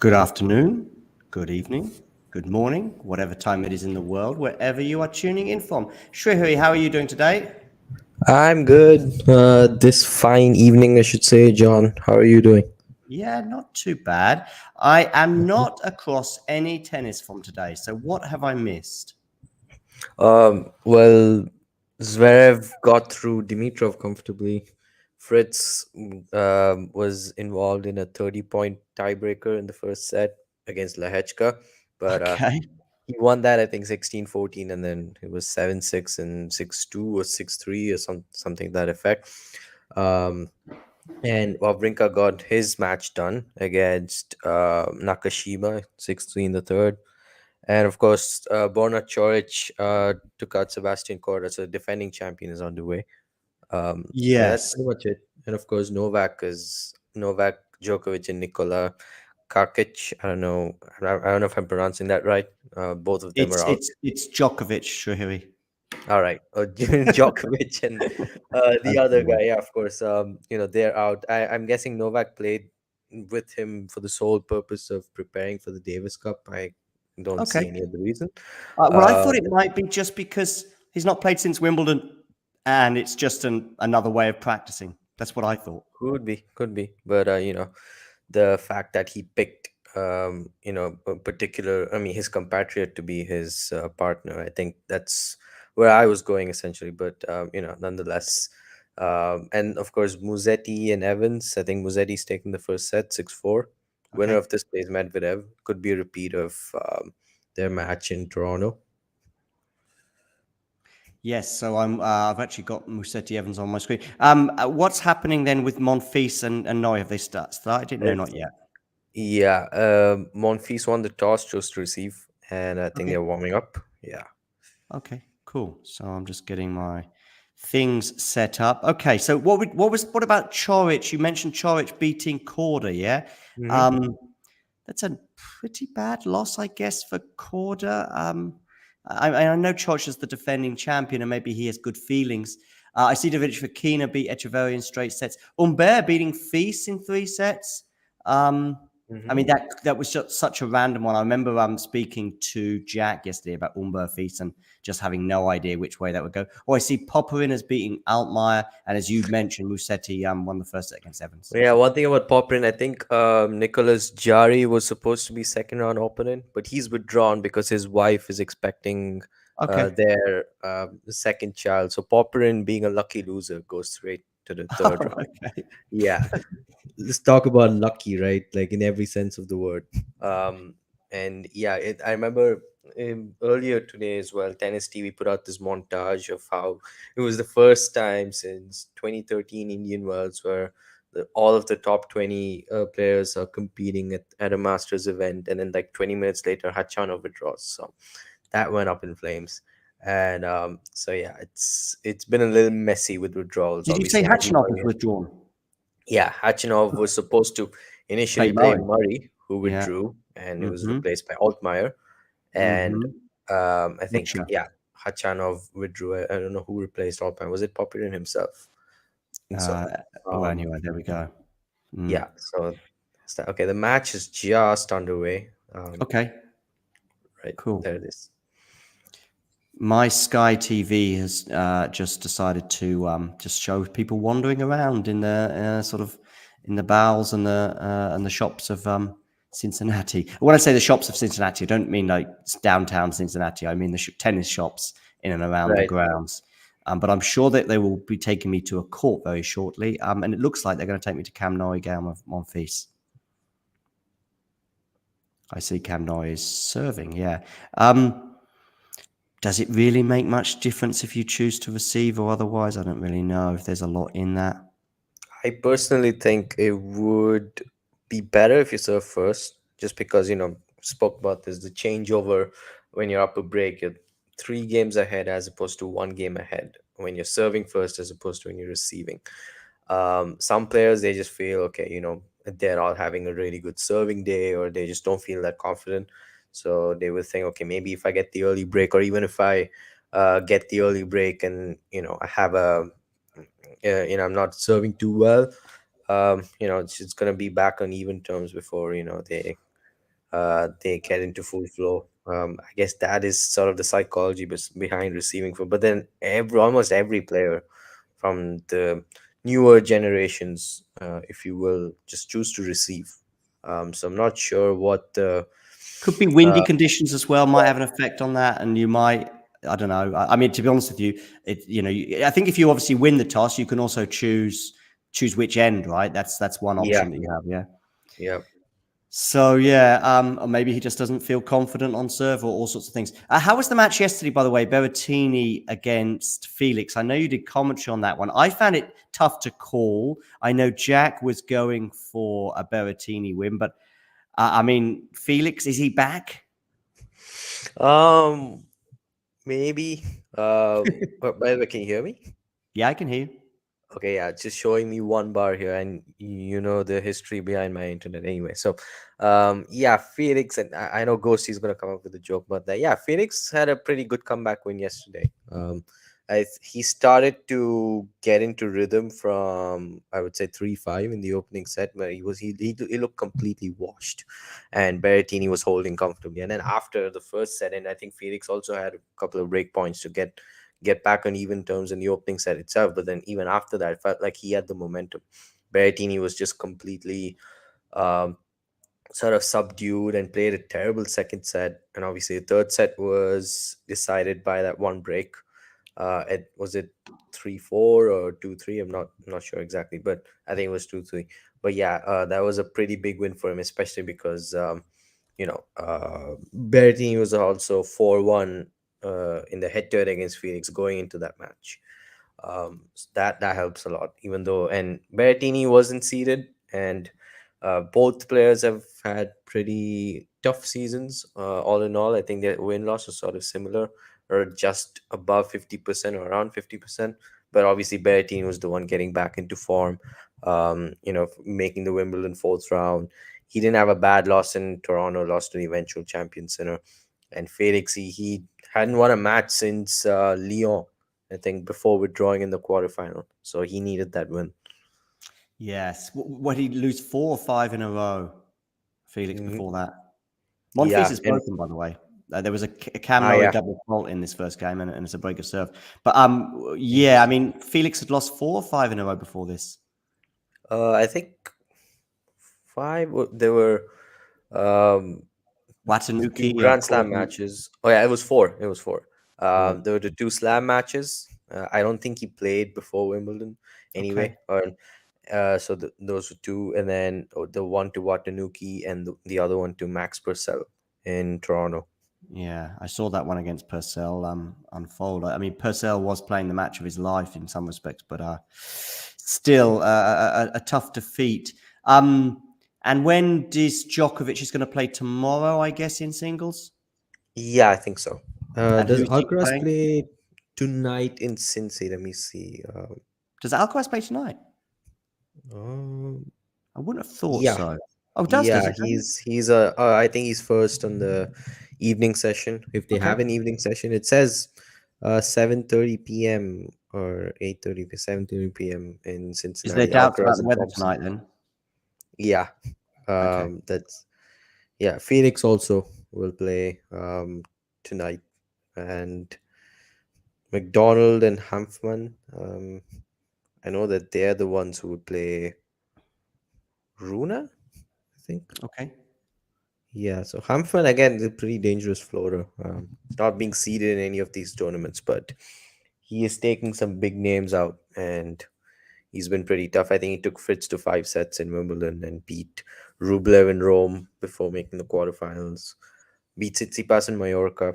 Good afternoon, good evening, good morning, whatever time it is in the world, wherever you are tuning in from. Shrihari, how are you doing today? I'm good. This fine evening, I should say, John. How are you doing? Yeah, not too bad. I am Mhm. not across any tennis from today, so what have I missed? Well, Zverev got through Dimitrov comfortably. Fritz was involved in a 30-point tiebreaker in the first set against Lehechka, but Okay. he won that, I think, 16-14, and then it was 7-6 and 6-2 or 6-3 or something to that effect. Um, And Wawrinka got his match done against Nakashima, 6-3 in the third. And of course, Borna Choric took out Sebastian Korda, so the defending champion is on the way. Yeah, that's Yes. pretty much it. And of course, Novak Djokovic and Nikola Kakic. I don't know if I'm pronouncing that right. Both of them It's are out. it's it's Djokovic, Shrihari. All right. Djokovic and the That's the other one. guy, yeah, of course. They're out. I'm guessing Novak played with him for the sole purpose of preparing for the Davis Cup. I don't see Okay. any other reason. Well, I thought Um, it might be just because he's not played since Wimbledon and it's just another way of practicing. That's what I thought. could be, but the fact that he picked, a particular, I mean, his compatriot to be his partner, I think that's where I was going essentially. But nonetheless, and of course, Musetti and Evans. I think Musetti's taking the first set, 6-4. Winner Okay. of this plays Medvedev. Could be a repeat of their match in Toronto. Yes, so I've actually got Musetti Evans on my screen. What's happening then with Monfils and Norrie? Have they started? No, not It's yet. Yeah, Monfils won the toss, chose to receive, and I think Okay. they're warming up. Yeah. Okay, cool. So I'm just getting my things set up. Okay, so what about Chorich? You mentioned Chorich beating Corda, yeah? Hmm. Um, that's a pretty bad loss, I guess, for Corda. I know Chorich is the defending champion, and maybe he has good feelings. I see David Fokina beat Echeverry in straight sets. Humbert beating Fils in 3 sets. Um, I Hmm. mean that was just such a random one. I remember speaking to Jack yesterday about Humbert Fils and just having no idea which way that would go. Oh, I see Popperin as beating Altmaier, and as you mentioned, Musetti won the first set against Evans. Yeah, one thing about Poprin, I think Nicholas Jari was supposed to be second round opponent, but he's withdrawn because his wife is expecting Okay. their second child. So Poprin, being a lucky loser, goes straight to the third round. Okay. Yeah, let's talk about lucky, right? Like in every sense of the word. Um, and yeah, I remember earlier today as well, Tennis TV put out this montage of how it was the first time since 2013 Indian Worlds where all of the top 20 players are competing at a Masters event, and then like 20 minutes later, Hachanov withdraws. So that went up in flames. And so yeah, it's been a little messy with withdrawals. Did you say Obviously, Hachinov is everybody. withdrawn? Yeah, Hachinov was supposed to initially Play play Murray. Murray, who Yeah. withdrew, and it was Mm-hmm. replaced by Altmaier. And Mm-hmm. I think, Gotcha. yeah, Hachanov withdrew. I don't know who replaced Altmaier. Was it Popyrin himself? I think so. Uh, well, Um, anyway, there we go. Mm. yeah, so okay, the match is just underway. Okay. Right Cool. there it is. My Sky TV has just decided to just show people wandering around in the sort of in the bowels and the shops of Cincinnati. When I say the shops of Cincinnati, I don't mean like downtown Cincinnati. I mean the tennis shops in and around the Right. grounds. But I'm sure that they will be taking me to a court very shortly. And it looks like they're going to take me to Cam Norrie, Gaël Monfils. I see Cam Norrie is serving. Yeah. Does it really make much difference if you choose to receive or otherwise? I don't really know if there's a lot in that. I personally think it would be better if you serve first, just because spoke about this, the changeover when you're up a break, you're 3 games ahead as opposed to 1 game ahead when you're serving first as opposed to when you're receiving. Some players, they just feel okay, they're all having a really good serving day, or they just don't feel that confident, so they will think, okay, maybe if I get the early break, or even if I get the early break and I have I'm not serving too well, it's going to be back on even terms before they they get into full flow. I guess that is sort of the psychology behind receiving foot. But then almost every player from the newer generations, if you will, just choose to receive. So I'm not sure what the Could be windy uh, conditions as well, might have an effect on that, and you might. I don't know. I mean, to be honest with you, I think if you obviously win the toss, you can also choose which end, right? That's one yeah, option that you have. Yeah. yeah. So yeah, or maybe he just doesn't feel confident on serve or all sorts of things. How was the match yesterday, by the way? Berrettini against Felix. I know you did commentary on that one. I found it tough to call. I know Jack was going for a Berrettini win, but I mean, Felix, is he back? Um, maybe. By the way, can you hear me? Yeah, I can hear you. Okay, yeah, it's just showing me one bar here, and you know the history behind my internet anyway. So, yeah, Felix, and I know Ghosty's gonna come up with a joke, but yeah, Felix had a pretty good comeback win yesterday. He started to get into rhythm from, I would say, 3-5 in the opening set, where he looked completely washed, and Berrettini was holding comfortably. And then after the first set, and I think Felix also had a couple of break points to get back on even terms in the opening set itself. But then even after that, it felt like he had the momentum. Berrettini was just completely um, sort of subdued and played a terrible second set. And obviously, the third set was decided by that one break. Was it 3-4 or 2-3? I'm not sure exactly, but I think it was 2-3. But yeah, that was a pretty big win for him, especially because Berrettini was also 4-1 in the head-to-head against Phoenix going into that match. That helps a lot, even though, and Berrettini wasn't seeded, and both players have had pretty tough seasons. All in all, I think their win loss is sort of similar, or just above 50% or around 50%. But obviously, Berrettini was the one getting back into form. Making the Wimbledon fourth round. He didn't have a bad loss in Toronto, lost to the eventual champion center. And Felix, he hadn't won a match since Lyon, I think, before withdrawing in the quarterfinal. So he needed that win. Yes. What did he lose 4 or 5 in a row? Felix Mhm. before that. Monfils Yeah, is and broken, by the way. There was a Cam Norrie yeah, double fault in this first game, and it's a break of serve. But yeah, I interesting. mean, Felix had lost 4 or 5 in a row before this. I think five. There were um, two Watanuki, Grand Slam Courtney, matches. Oh yeah, it was four. It was four. 4. There were the two Slam matches. I don't think he played before Wimbledon Okay. anyway. So those were two, and then the one to Watanuki and the other one to Max Purcell in Toronto. Yeah, I saw that one against Purcell unfold. I mean, Purcell was playing the match of his life in some respects, but still a tough defeat. And when does Djokovic is going to play tomorrow? I guess in singles. Yeah, I think so. And Does who's he Alcaraz playing? play tonight in Cincy? Let me see. Does Alcaraz play tonight? Um, I wouldn't have thought yeah, so. Oh, does yeah, it? Does it? I think he's first on the evening session. If they Okay. have an evening session, it says 7:30 p.m. or 8:30 7:30 p.m. in Is there Cincinnati. doubts about Alcaraz the and weather Thompson. tonight then? Yeah, Okay. that's yeah. Phoenix also will play tonight, and McDonald and Hanfman. I know that they're the ones who would play Runa, I think. Okay. Yeah, so Hanfman again is a pretty dangerous floater. Not being seeded in any of these tournaments, but he is taking some big names out, and he's been pretty tough. I think he took Fritz to 5 sets in Wimbledon and beat Rublev in Rome before making the quarterfinals. Beat Tsitsipas in Mallorca.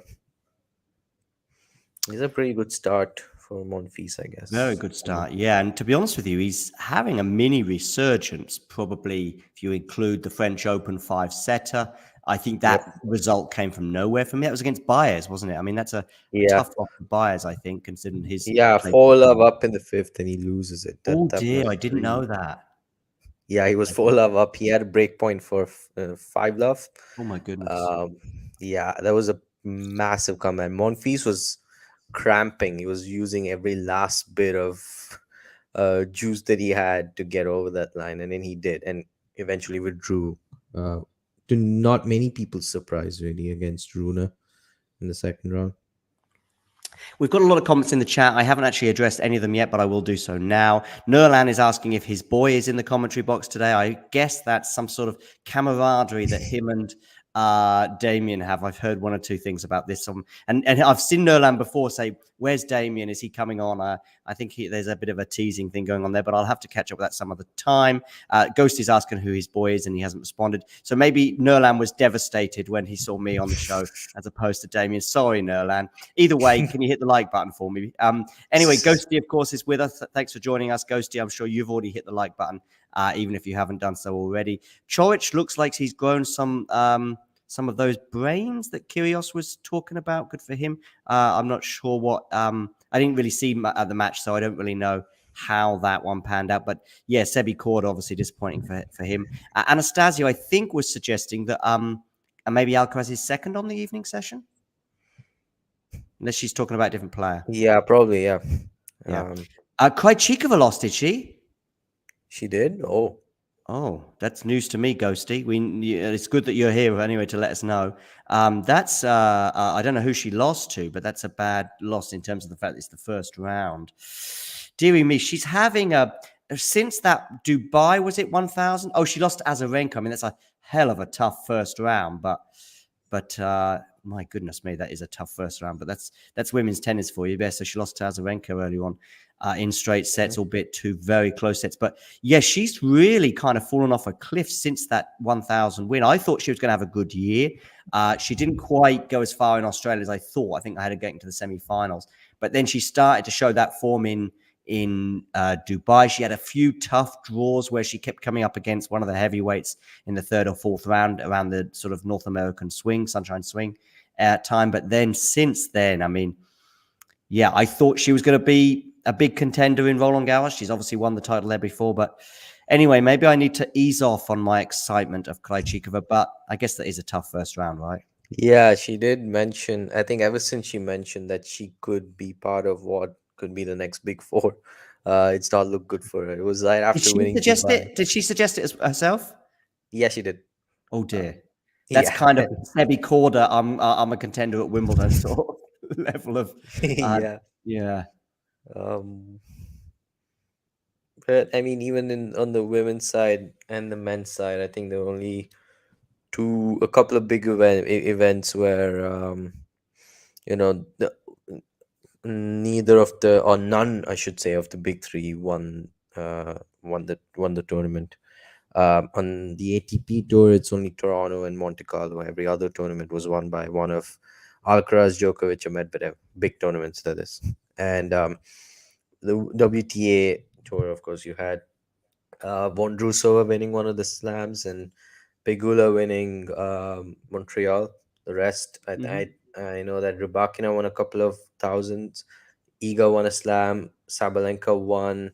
He's a pretty good start for Monfils, I Very guess. good start. Yeah. And to be honest with you, he's having a mini resurgence, probably if you include the French Open 5 setter. I think Yep. that result came from nowhere for me. That was against Baez, wasn't it? I mean, that's a Yeah. tough loss for Baez, I think, considering his Yeah, play. 4-love up in the fifth, and he loses it. Oh, That dear. I must didn't know really. that. Yeah, he was I 4-love up. He had a break point for 5-love. Oh, my goodness. Um, yeah, that was a massive comeback. Monfils was cramping. He was using every last bit of juice that he had to get over that line, and then he did, and eventually withdrew. Uh, to not many people's surprise, really, against Runa in the second round. We've got a lot of comments in the chat. I haven't actually addressed any of them yet, but I will do so now. Nurlan is asking if his boy is in the commentary box today. I guess that's some sort of camaraderie that him and Damien have. I've heard one or two things about this. And I've seen Nurlan before say, "Where's Damien? Is he coming on?" I think there's a bit of a teasing thing going on there, but I'll have to catch up with that some other time. Ghost is asking who his boy is, and he hasn't responded. So maybe Nurlan was devastated when he saw me on the show as opposed to Damien. Sorry, Nurlan. Either way, can you hit the like button for me? Anyway, Ghosty, of course, is with us. Thanks for joining us, Ghosty. I'm sure you've already hit the like button, even if you haven't done so already. Chorich looks like he's grown some of those brains that Kyrgios was talking about. Good for him. I'm not sure what. I didn't really see at the match, so I don't really know how that one panned out. But yeah, Sebi Cord, obviously disappointing for him. Anastasio, I think, was suggesting that maybe Alcaraz is second on the evening session. Unless she's talking about a different player. Yeah, probably. Yeah. Yeah. Krejcikova lost, did she? She did. Oh, that's news to me, Ghosty. It's good that you're here anyway to let us know. That's I don't know who she lost to, but that's a bad loss in terms of the fact that it's the first round. Dearie me, she's having since that Dubai, was it 1,000? Oh, she lost to Azarenka. I mean, that's a hell of a tough first round, but my goodness me, that is a tough first round. But that's women's tennis for you. So she lost to Azarenka early on in straight sets, albeit two very close sets. But yeah, she's really kind of fallen off a cliff since that 1,000 win. I thought she was going to have a good year. She didn't quite go as far in Australia as I thought. I think I had her getting to the semi-finals. But then she started to show that form in Dubai. She had a few tough draws where she kept coming up against one of the heavyweights in the third or fourth round around the sort of North American swing, sunshine swing time. But then since then, I mean, yeah, I thought she was going to be a big contender in Roland Garros. She's obviously won the title there before. But anyway, maybe I need to ease off on my excitement of Krejcikova. But I guess that is a tough first round, right? Yeah, she did mention, I think ever since she mentioned that she could be part of what could be the next big four, it's not looked good for her. It was right Did after she winning suggest Dubai. it? Did she suggest it herself? Yeah, she did. Oh Uh, dear. That's yeah. kind of Sebi Corda. I'm a contender at Wimbledon sort of level of Yeah. yeah. Um, but I mean, even on the women's side and the men's side, I think there were only a couple of big events where, the neither of the, or none, I should say, of the big three won the tournament. On the ATP tour, it's only Toronto and Monte Carlo. Every other tournament was won by one of Alcaraz, Djokovic, or Medvedev. Big tournaments, that is. And the WTA tour, of course, you had Vondrousova winning one of the slams and Pegula winning Montreal. The rest, I know that Rybakina won a couple of thousands. Iga won a slam. Sabalenka won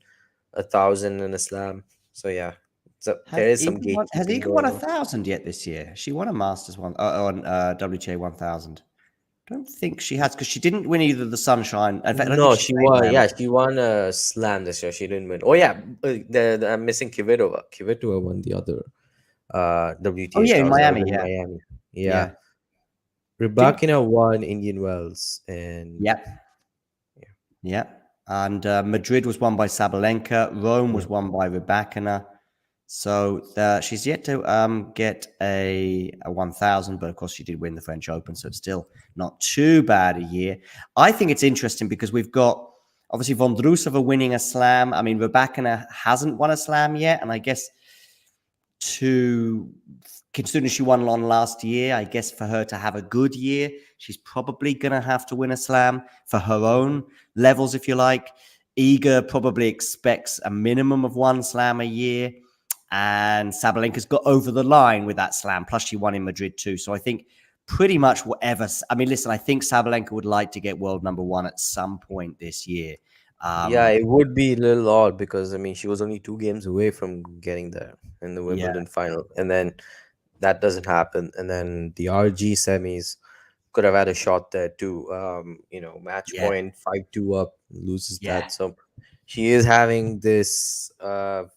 1,000 in a slam. So yeah, so there is some Has gatekeeping Iga won going on. 1,000 yet this year? She won a Masters one on WTA 1,000. Don't think she has because she didn't win either the Sunshine. In fact, I don't think No, she she played won. Miami. Yeah, she won a slam this year. She didn't win. Oh yeah, I'm missing Kvitova. Kvitova won the other Oh WTA yeah, in stars. That was Miami. in Yeah, Miami. Yeah, yeah. Didn't. Rybakina won Indian Wells, and Yep. Yeah. And Madrid was won by Sabalenka. Rome yeah, was won by Rybakina. So she's yet to get a 1,000, but of course she did win the French Open, so it's still not too bad a year. I think it's interesting because we've got obviously Vondrousova winning a slam. I mean, Rybakina hasn't won a slam yet, and I guess considering she won one last year, I guess for her to have a good year, she's probably going to have to win a slam for her own levels, if you like. Iga probably expects a minimum of one slam a year. And Sabalenka's got over the line with that slam. Plus, she won in Madrid too. So I think pretty much whatever. I mean, listen, I think Sabalenka would like to get world number one at some point this year. yeah. It would be a little odd because I mean she was only 2 games away from getting there in the Yeah, Wimbledon final, and then that doesn't happen, and then the RG semis could have had a shot there too. Match yeah, point 5-2 up, loses yeah. that. So she is having this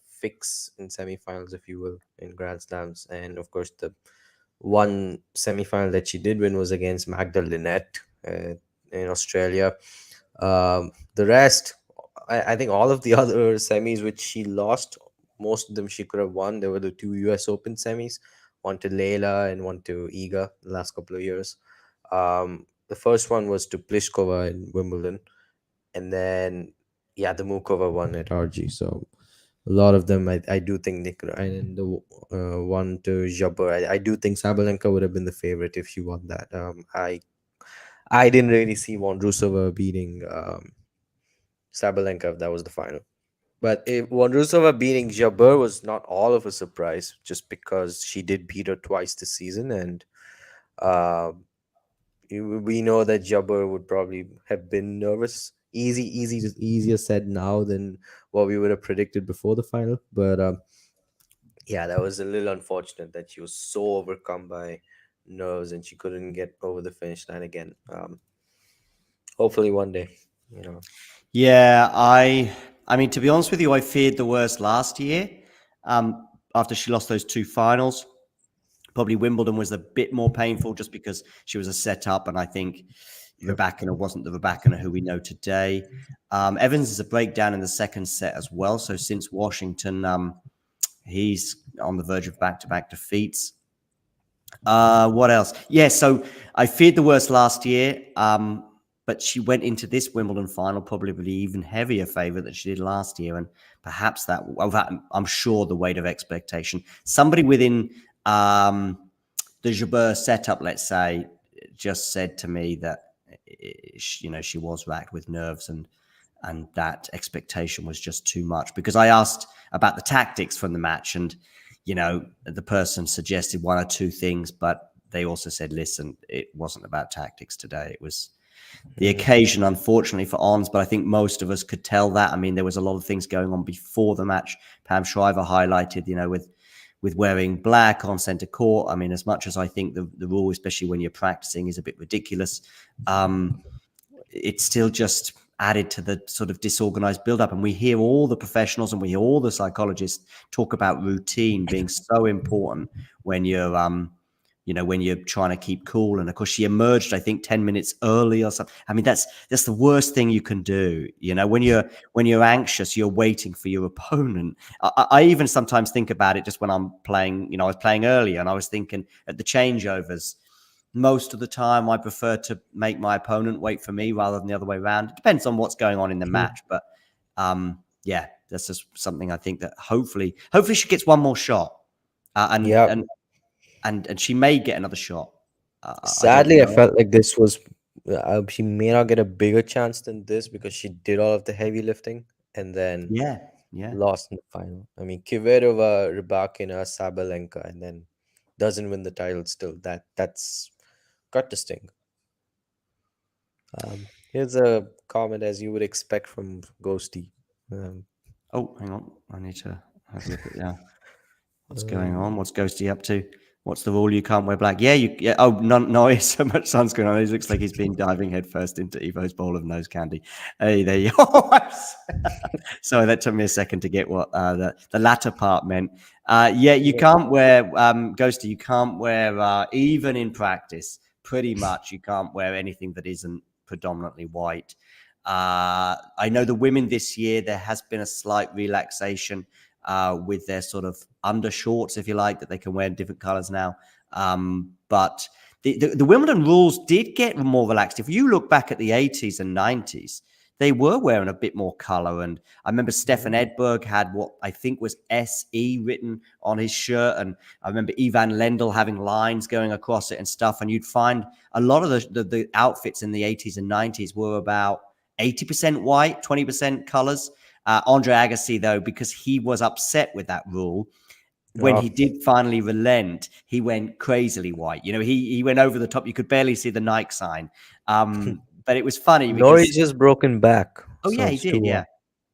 fix in semifinals, if you will, in Grand Slams, and of course the one semi-final that she did win was against Magda Linette in Australia. The rest, I think all of the other semis which she lost, most of them she could have won. There were the two US Open semis, one to Leila and one to Iga the last couple of years. The first one was to Pliskova in Wimbledon, and then yeah, the Mukova one at RG. So a lot of them, I do think they could, and the one to Jabber, I do think Sabalenka would have been the favorite if she won that. I didn't really see Vondrousova beating Sabalenka if that was the final. But Vondrousova beating Jabber was not all of a surprise, just because she did beat her twice this season, and uh, we know that Jabber would probably have been nervous. Easier said now than what we would have predicted before the final. But yeah, that was a little unfortunate that she was so overcome by nerves and she couldn't get over the finish line again. Hopefully one day, you know. Yeah, I mean, to be honest with you, I feared the worst last year. After she lost those two finals, probably Wimbledon was a bit more painful just because she was a setup, and I think Yep. Rybakina wasn't the Rybakina who we know today. Evans is a breakdown in the second set as well. So since Washington, he's on the verge of back-to-back defeats. What else? Yeah, so I feared the worst last year, but she went into this Wimbledon final probably even heavier favourite than she did last year, and perhaps that, I'm sure, the weight of expectation. Somebody within the Jabeur setup, let's say, just said to me that she was racked with nerves, and that expectation was just too much, because I asked about the tactics from the match, and the person suggested one or two things, but they also said, listen, it wasn't about tactics today. It was the occasion, unfortunately, for Ons, but I think most of us could tell that. I mean, there was a lot of things going on before the match. Pam Shriver highlighted, with wearing black on centre court. I mean, as much as I think the rule, especially when you're practicing, is a bit ridiculous, it's still just added to the sort of disorganized build-up. And we hear all the professionals and we hear all the psychologists talk about routine being so important when you're when you're trying to keep cool. And of course, she emerged, I think, 10 minutes early or something. I mean, that's the worst thing you can do. When you're anxious, you're waiting for your opponent. I even sometimes think about it just when I'm playing. I was playing earlier, and I was thinking at the changeovers, most of the time I prefer to make my opponent wait for me rather than the other way around. It depends on what's going on in the match, but yeah, that's just something I think that hopefully she gets one more shot, Yeah. and she may get another shot. I don't Sadly, I know. felt like this was she may not get a bigger chance than this because she did all of the heavy lifting and then Yeah, yeah. lost in the final. I mean, Kvitova, Rybakina, Sabalenka, and then doesn't win the title still. That's got to sting. Here's a comment as you would expect from Ghosty. Um, Oh, hang on. I need to have a look at what's going um, on. What's Ghosty up to? What's the rule? You can't wear black. Yeah, yeah. Oh, no, so much sunscreen on. It looks like he's been diving headfirst into Evo's bowl of nose candy. Hey, there you go. Sorry, that took me a second to get what the latter part meant. Yeah, you yeah. can't wear Ghosty. You can't wear even in practice. Pretty much, you can't wear anything that isn't predominantly white. I know the women this year, there has been a slight relaxation with their sort of undershorts, if you like, that they can wear in different colors now. But the Wimbledon rules did get more relaxed. If you look back at the 80s and 90s, they were wearing a bit more color. And I remember Stefan Edberg had what I think was SE written on his shirt. And I remember Ivan Lendl having lines going across it and stuff. And you'd find a lot of the outfits in the 80s and 90s were about 80% white, 20% colors. Andre Agassi, though, because he was upset with that rule, when Oh, he did finally relent, he went crazily white. He went over the top. You could barely see the Nike sign. But it was funny Norrie because, just broken back, oh so yeah, he it's did. 2-1. Yeah.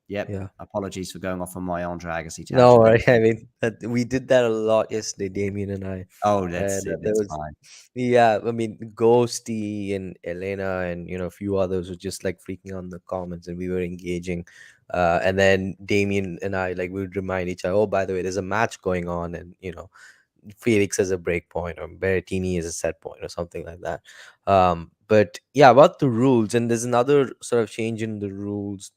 Yep. Yeah. Apologies for going off on my Andre Agassi No, tangent there. right. I mean, we did that a lot yesterday, Damien and I. Oh, that's And it. there That's was, fine. yeah, I mean, Ghosty and Elena and, a few others were just like freaking on the comments and we were engaging. And then Damien and I, like, we would remind each other, oh, by the way, there's a match going on. And, Felix as a break point or Berrettini as a set point or something like that. But yeah, about the rules, and there's another sort of change in the rules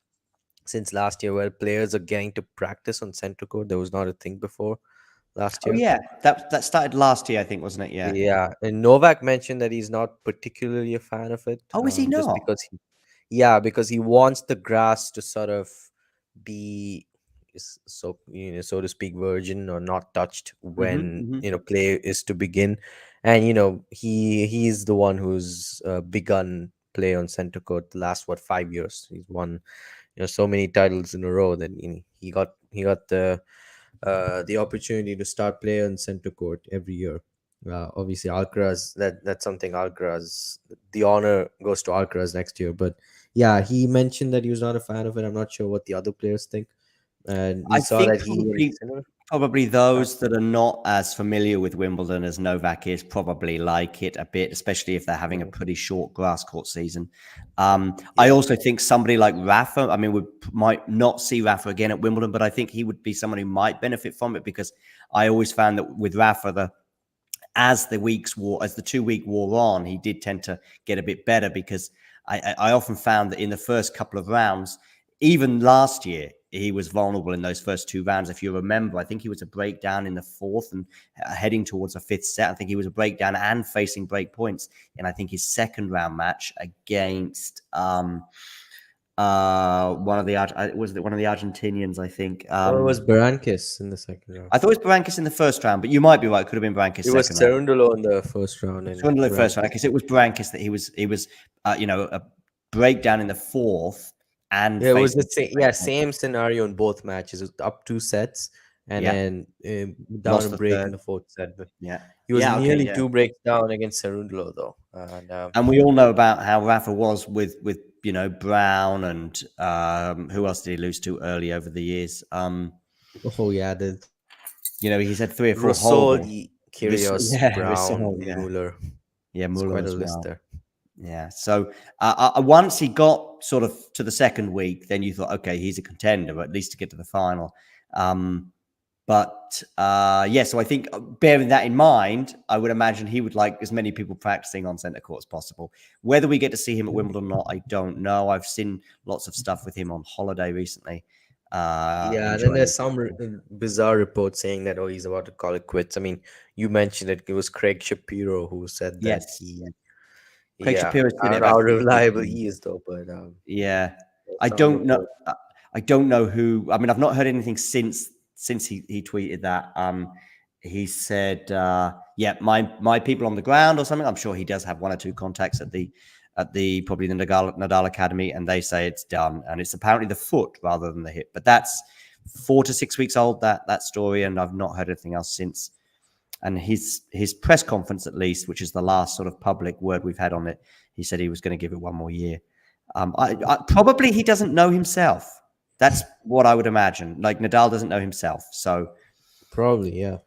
since last year where players are getting to practice on center court. There was not a thing before last Oh year. yeah, that started last year, I think, wasn't it? Yeah. Yeah, and Novak mentioned that he's not particularly a fan of it, Oh, is he just not? because yeah, because he wants the grass to sort of be so so to speak virgin or not touched Hmm, when hmm. play is to begin, and he's the one who's begun play on center court the last 5 years. He's won so many titles in a row that he got the opportunity to start play on center court every year. Obviously, Alcaraz, that's something Alcaraz, the honor goes to Alcaraz next year. But yeah, he mentioned that he was not a fan of it. I'm not sure what the other players think. And we I saw think that he and probably those that are not as familiar with Wimbledon as Novak is probably like it a bit, especially if they're having a pretty short grass court season. I yeah, also think somebody like Rafa, I mean, we might not see Rafa again at Wimbledon, but I think he would be someone who might benefit from it because I always found that with Rafa, as the 2 week wore on, he did tend to get a bit better because I often found that in the first couple of rounds, even last year, he was vulnerable in those first two rounds. If you remember, I think he was a breakdown in the fourth and heading towards a fifth set. I think he was a breakdown and facing break points in I think his second round match against one of the was it one of the Argentinians, I think. oh, it was Berankis in the second round. I thought it was Berankis in the first round, but you might be right. It could have been Berankis It was second round. Cerundolo in the first round and Swindler first round Berankis. because it was Berankis that he was a breakdown in the fourth and Yeah, it was the facing same. break Yeah, point. same scenario in both matches. It was up two sets and Yeah, then down a lost the break in third. the fourth set. But Yeah, he was yeah, okay, nearly yeah. two breaks down against Cerundolo though, and And we all know about how Rafa was with Brown and who else did he lose to early over the years? oh yeah, the He's had three or four horrible. Rosoli, Kyrgios, Yeah, Brown, Risol, yeah, Mueller. yeah, It's Muller quite a as list well. there. Yeah. So once he got sort of to the second week, then you thought, okay, he's a contender, or at least to get to the final. But so I think bearing that in mind, I would imagine he would like as many people practicing on centre court as possible. Whether we get to see him at Wimbledon or not, I don't know. I've seen lots of stuff with him on holiday recently. Yeah, then Enjoying there's some bizarre report saying that he's about to call it quits. I mean, you mentioned it. It was Craig Shapiro who said that yes. he. Craig Yeah, Shapiro's I been at don't know about how 50-50. reliable he is though, but Yeah, there's I some don't know. report. I don't know who. I mean, I've not heard anything since he tweeted that. He said, "Yeah, my people on the ground or something." I'm sure he does have one or two contacts at the probably the Nadal Academy, and they say it's done, and it's apparently the foot rather than the hip. But that's 4 to 6 weeks old, that story, and I've not heard anything else since. And his press conference, at least, which is the last sort of public word we've had on it, he said he was going to give it one more year. Probably he doesn't know himself. That's what I would imagine. Like Nadal doesn't know himself, so Probably, yeah.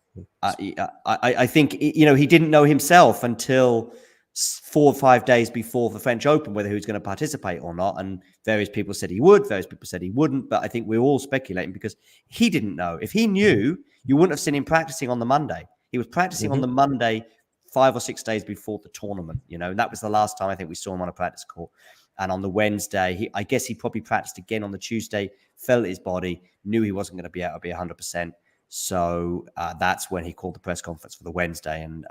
I think he didn't know himself until 4 or 5 days before the French Open whether he was going to participate or not. And various people said he would, various people said he wouldn't. But I think we're all speculating because he didn't know. If he knew, you wouldn't have seen him practicing on the Monday. He was practicing on Hmm. the Monday 5 or 6 days before the tournament. And that was the last time I think we saw him on a practice court. And on the Wednesday, I guess he probably practiced again on the Tuesday, felt his body, knew he wasn't going to be able to be 100%. So that's when he called the press conference for the Wednesday, and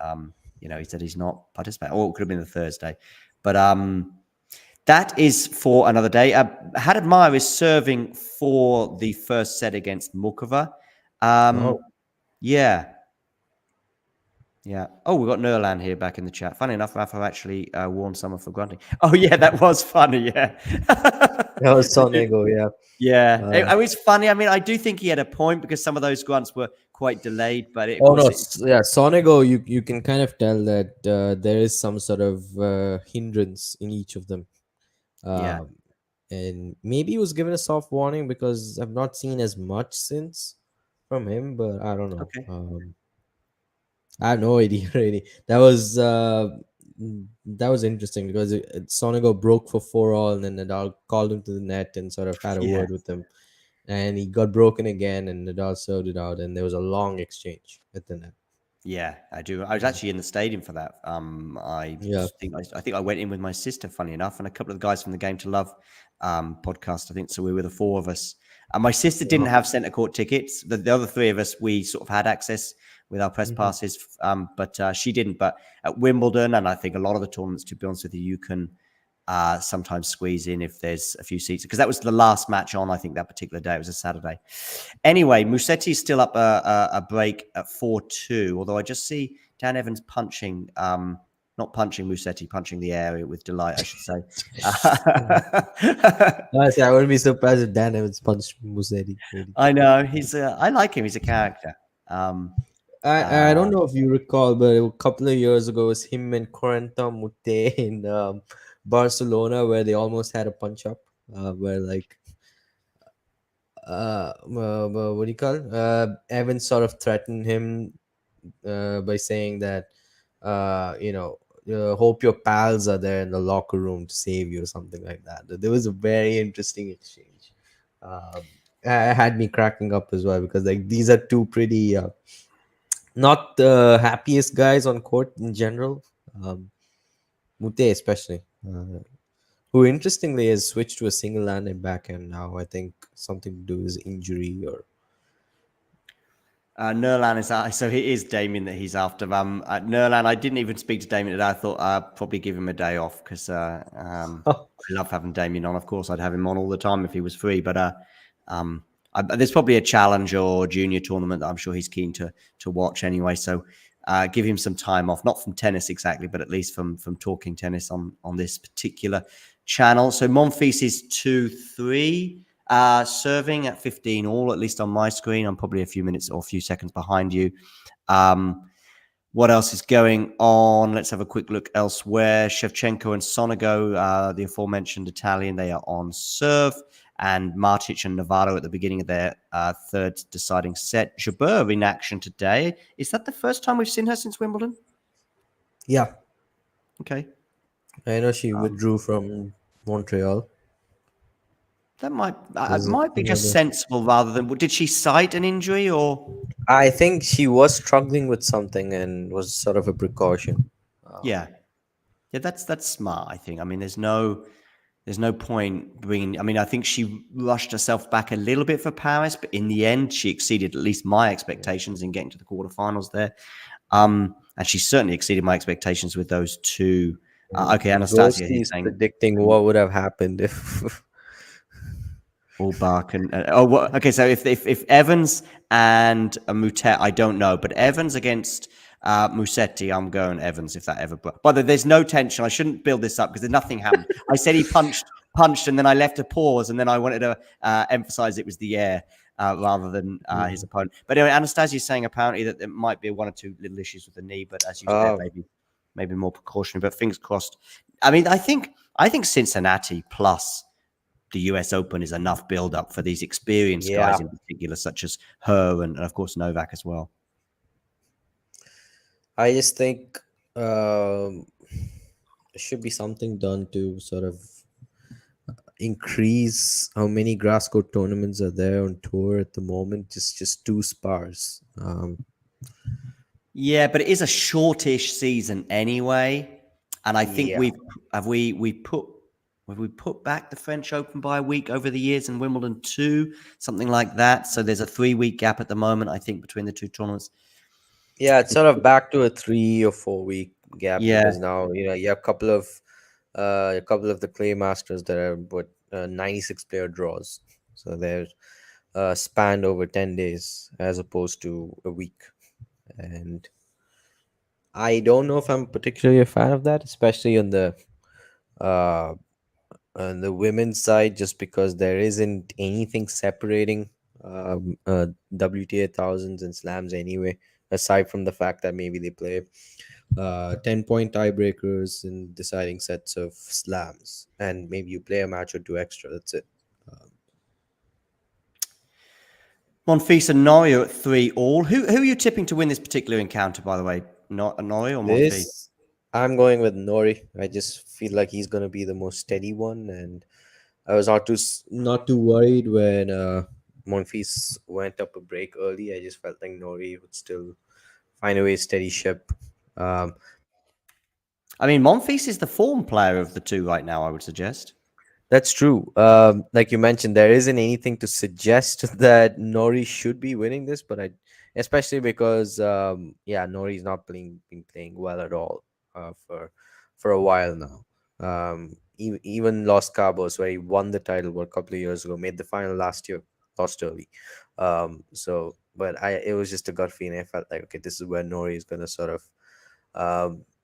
he said he's not participating. Or it could have been the Thursday, but that is for another day. Hadad is serving for the first set against Mukova. Oh, Yeah, yeah. Oh, we've got Nurlan here back in the chat. Funny enough, Rafa actually warned someone for grunting. Oh, yeah, that was funny. Yeah. that was Sonego, yeah. Yeah, Uh, it's funny. I mean, I do think he had a point because some of those grunts were quite delayed, but of oh no, course, yeah, Sonego, you can kind of tell that there is some sort of hindrance in each of them. yeah, Um, and maybe he was given a soft warning because I've not seen as much since from him, but I don't know. okay, I have no idea really. That was interesting because Sonego broke for 4-all, and then Nadal called him to the net and sort of had a yeah, word with him, and he got broken again, and Nadal served it out, and there was a long exchange at the net. Yeah, I do. I was actually in the stadium for that. Yeah. I think I went in with my sister, funny enough, and a couple of the guys from the Game to Love podcast. I think so. We were the four of us. And my sister didn't have centre court tickets. The other three of us, we sort of had access with our press Mm-hmm. passes, but she didn't. But at Wimbledon, and I think a lot of the tournaments, to be honest with you, you can sometimes squeeze in if there's a few seats, because that was the last match on, I think, that particular day. It was a Saturday. Anyway, Musetti's still up a break at 4-2, although I just see Dan Evans punching, not punching Musetti, punching the area with delight, I should say. Honestly, I wouldn't be surprised if Dan Evans punched Musetti. Really. I know I like him. He's a character. I don't know if you recall, but a couple of years ago, it was him and Corenta Mute in Barcelona, where they almost had a punch up. Where like what do you call it? Evans sort of threatened him by saying that you know, hope your pals are there in the locker room to save you or something like that. There was a very interesting exchange. Um, had me cracking up as well, because like these are two pretty not the happiest guys on court in general. Um, Mute especially, who interestingly has switched to a single-handed backhand now. I think something to do with his injury or Nerlan is so it is Damien that he's after. Nerlan, I didn't even speak to Damien today. I thought I'd probably give him a day off because I love having Damien on. Of course, I'd have him on all the time if he was free. But there's probably a challenge or junior tournament that I'm sure he's keen to watch anyway. So give him some time off, not from tennis exactly, but at least from talking tennis on this particular channel. So Monfils is 2-3. Serving at 15 all, at least on my screen. I'm probably a few minutes or a few seconds behind you. What else is going on? Let's have a quick look elsewhere. Shevchenko and Sonego, the aforementioned Italian, they are on serve. And Martic and Navarro at the beginning of their third deciding set. Jabeur in action today. Is that the first time we've seen her since Wimbledon? yeah. Okay. I know she withdrew from Montreal. That might Was it be just another? sensible rather than. Did she cite an injury or? I think she was struggling with something and was sort of a precaution. Yeah. Yeah, that's smart, I think. I mean, there's no point bringing. I mean, I think she rushed herself back a little bit for Paris, but in the end, she exceeded at least my expectations in getting to the quarterfinals there. And she certainly exceeded my expectations with those two. Okay, Anastasia, Ghosty he's is saying predicting what would have happened if. all bark and okay. So if Evans and Mutet, I don't know, but Evans against Musetti, I'm going Evans if that ever. But there's no tension. I shouldn't build this up because nothing happened. I said he punched, and then I left a pause, and then I wanted to emphasize it was the air rather than his opponent. But anyway, Anastasia is saying apparently that there might be one or two little issues with the knee, but as you said, maybe more precautionary. But fingers crossed. I mean, I think Cincinnati plus the US Open is enough build up for these experienced Yeah, guys in particular, such as her and of course Novak as well. I just think there should be something done to sort of increase how many grass court tournaments are there on tour at the moment. Just too sparse. Yeah, but it is a shortish season anyway, and I think Yeah. we put back the French Open by a week over the years and Wimbledon too, something like that. So there's a 3-week gap at the moment, I think, between the two tournaments. Yeah, it's sort of back to a 3 or 4 week gap, Yeah, because now you have a couple of the clay masters that are 96 player draws, so they're spanned over 10 days as opposed to a week. And I don't know if I'm particularly a fan of that, especially uh on the women's side, just because there isn't anything separating WTA thousands and slams anyway, aside from the fact that maybe they play 10-point tiebreakers in deciding sets of slams, and maybe you play a match or two extra. That's it. Monfils and Norrie are at 3 all. Who are you tipping to win this particular encounter, by the way? Not Norrie or Monfils? This, I'm going with Nori. I just feel like he's going to be the most steady one, and I was not too worried when Monfils went up a break early. I just felt like Nori would still find a way steady ship. Um, I mean, Monfils is the form player of the two right now, I would suggest. That's true. Like you mentioned, there isn't anything to suggest that Norrie should be winning this, but especially because, yeah, Norrie's not been playing well at all for a while now. Even Los Cabos, where he won the title a couple of years ago, made the final last year, lost early. But it was just a gut feeling. I felt like, okay, this is where Norrie is gonna sort of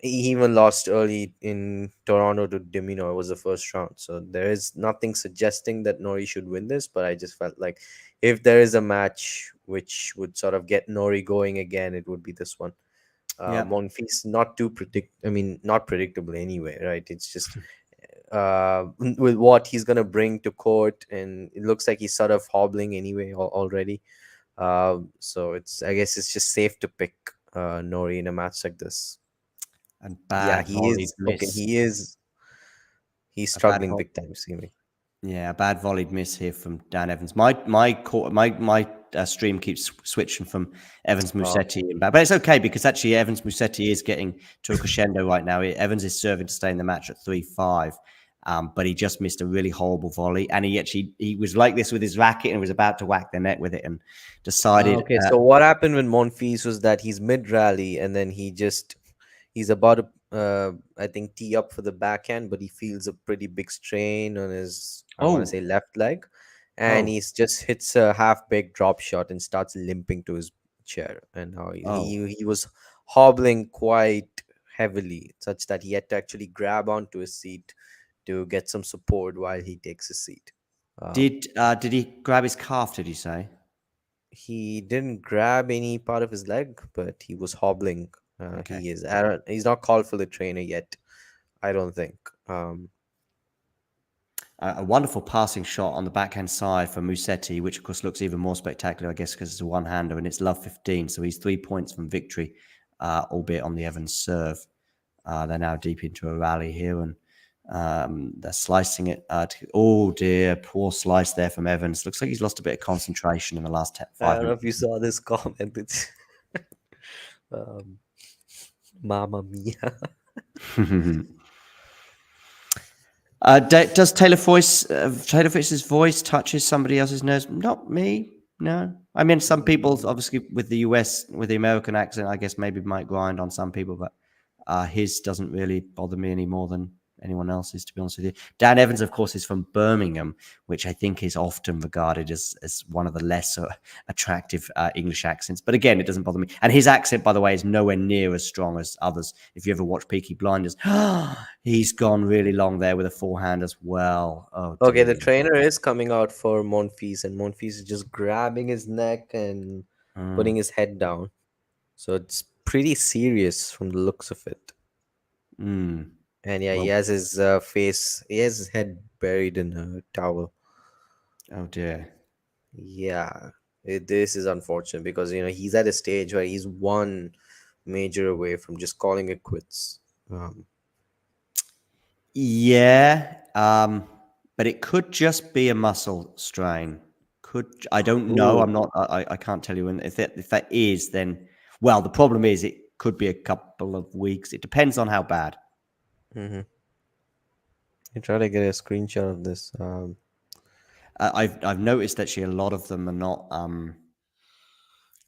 he even lost early in Toronto to Dimino. It was the first round. So there is nothing suggesting that Norrie should win this, but I just felt like if there is a match which would sort of get Norrie going again, it would be this one. Yeah. Monfils not too not predictable anyway, right? It's just with what he's gonna bring to court, and it looks like he's sort of hobbling anyway already. So I guess it's just safe to pick Norrie in a match like this. And Yeah, bad he volleyed is okay. miss. He's A bad struggling volley. big time, seeming. Yeah, a bad volleyed miss here from Dan Evans. My stream keeps switching from Evans Oh, Musetti and back, but it's okay because actually Evans Musetti is getting to a crescendo right now. Evans is serving to stay in the match at 3-5, but he just missed a really horrible volley, and he was like this with his racket and was about to whack the net with it, and decided. okay. So what happened with Monfils was that he's mid rally, and then he's about to I think tee up for the backhand, but he feels a pretty big strain on his, I want to say, Oh, left leg, and oh, he's just hits a half baked drop shot and starts limping to his chair, and how oh. he was hobbling quite heavily, such that he had to actually grab onto his seat to get some support while he takes his seat. Um, Did he grab his calf? Did he say? he didn't grab any part of his leg, but he was hobbling. Okay. He's not called for the trainer yet. I don't think. Um, A wonderful passing shot on the backhand side for Musetti, which of course looks even more spectacular, I guess, because it's a one-hander and it's love 15. So he's 3 points from victory, albeit on the Evans serve. They're now deep into a rally here and they're slicing it. Oh dear, poor slice there from Evans. Looks like he's lost a bit of concentration in the last I five don't know if you minutes. saw this comment. It's um, Mamma Mia. Does Taylor Fitz's voice touches somebody else's nerves? Not me. No. I mean, some people, Mm, obviously, with the US, with the American accent, I guess maybe might grind on some people, but his doesn't really bother me any more than anyone else's, to be honest with you. Dan Evans, of course, is from Birmingham, which I think is often regarded as one of the lesser attractive English accents. But again, it doesn't bother me. And his accent, by the way, is nowhere near as strong as others. If you ever watch Peaky Blinders, he's gone really long there with a forehand as well. Oh, Okay, the dear. trainer is coming out for Monfils, and Monfils is just grabbing his neck and putting Mm, his head down. So it's pretty serious from the looks of it. mm. And yeah, he Well, has his he has his head buried in a towel. oh, dear. Yeah, this is unfortunate because he's at a stage where he's one major away from just calling it quits. Um, Yeah, but it could just be a muscle strain. I don't know. I'm Ooh. not. I can't tell you. And if that is, then well, the problem is it could be a couple of weeks. It depends on how bad. Mm-hmm. I try to get a screenshot of this. I've noticed actually a lot of them are not.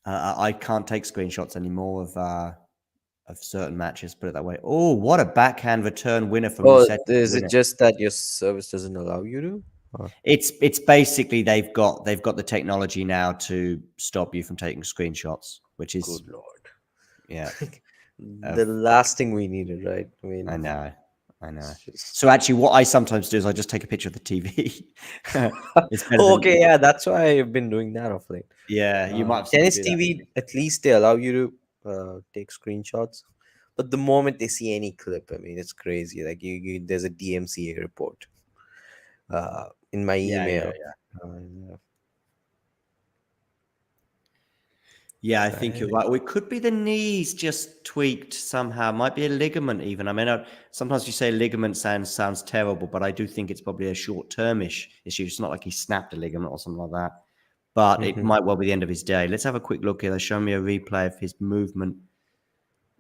I can't take screenshots anymore of certain matches. Put it that way. Oh, what a backhand return winner from Oh, Musetti to is win it it. just that your service doesn't allow you to? Or, It's basically they've got the technology now to stop you from taking screenshots, which is good lord. yeah. The last thing we needed, right? I I mean, know, I know. it's just. So actually, what I sometimes do is I just take a picture of the TV. It's better Oh, than okay, yeah, that's why I've been doing that of late. yeah. You might have seen me Tennis do that TV, actually. at least they allow you to take screenshots. But the moment they see any clip, I mean, it's crazy. Like there's a DMCA report in my Yeah, yeah, email. yeah. Uh, Yeah, I think I- you're right. Or it could be the knees just tweaked somehow. Might be a ligament even. I mean, sometimes you say ligament sounds terrible, but I do think it's probably a short-termish issue. It's not like he snapped a ligament or something like that. But it Mhm. might well be the end of his day. Let's have a quick look here. They're showing me a replay of his movement.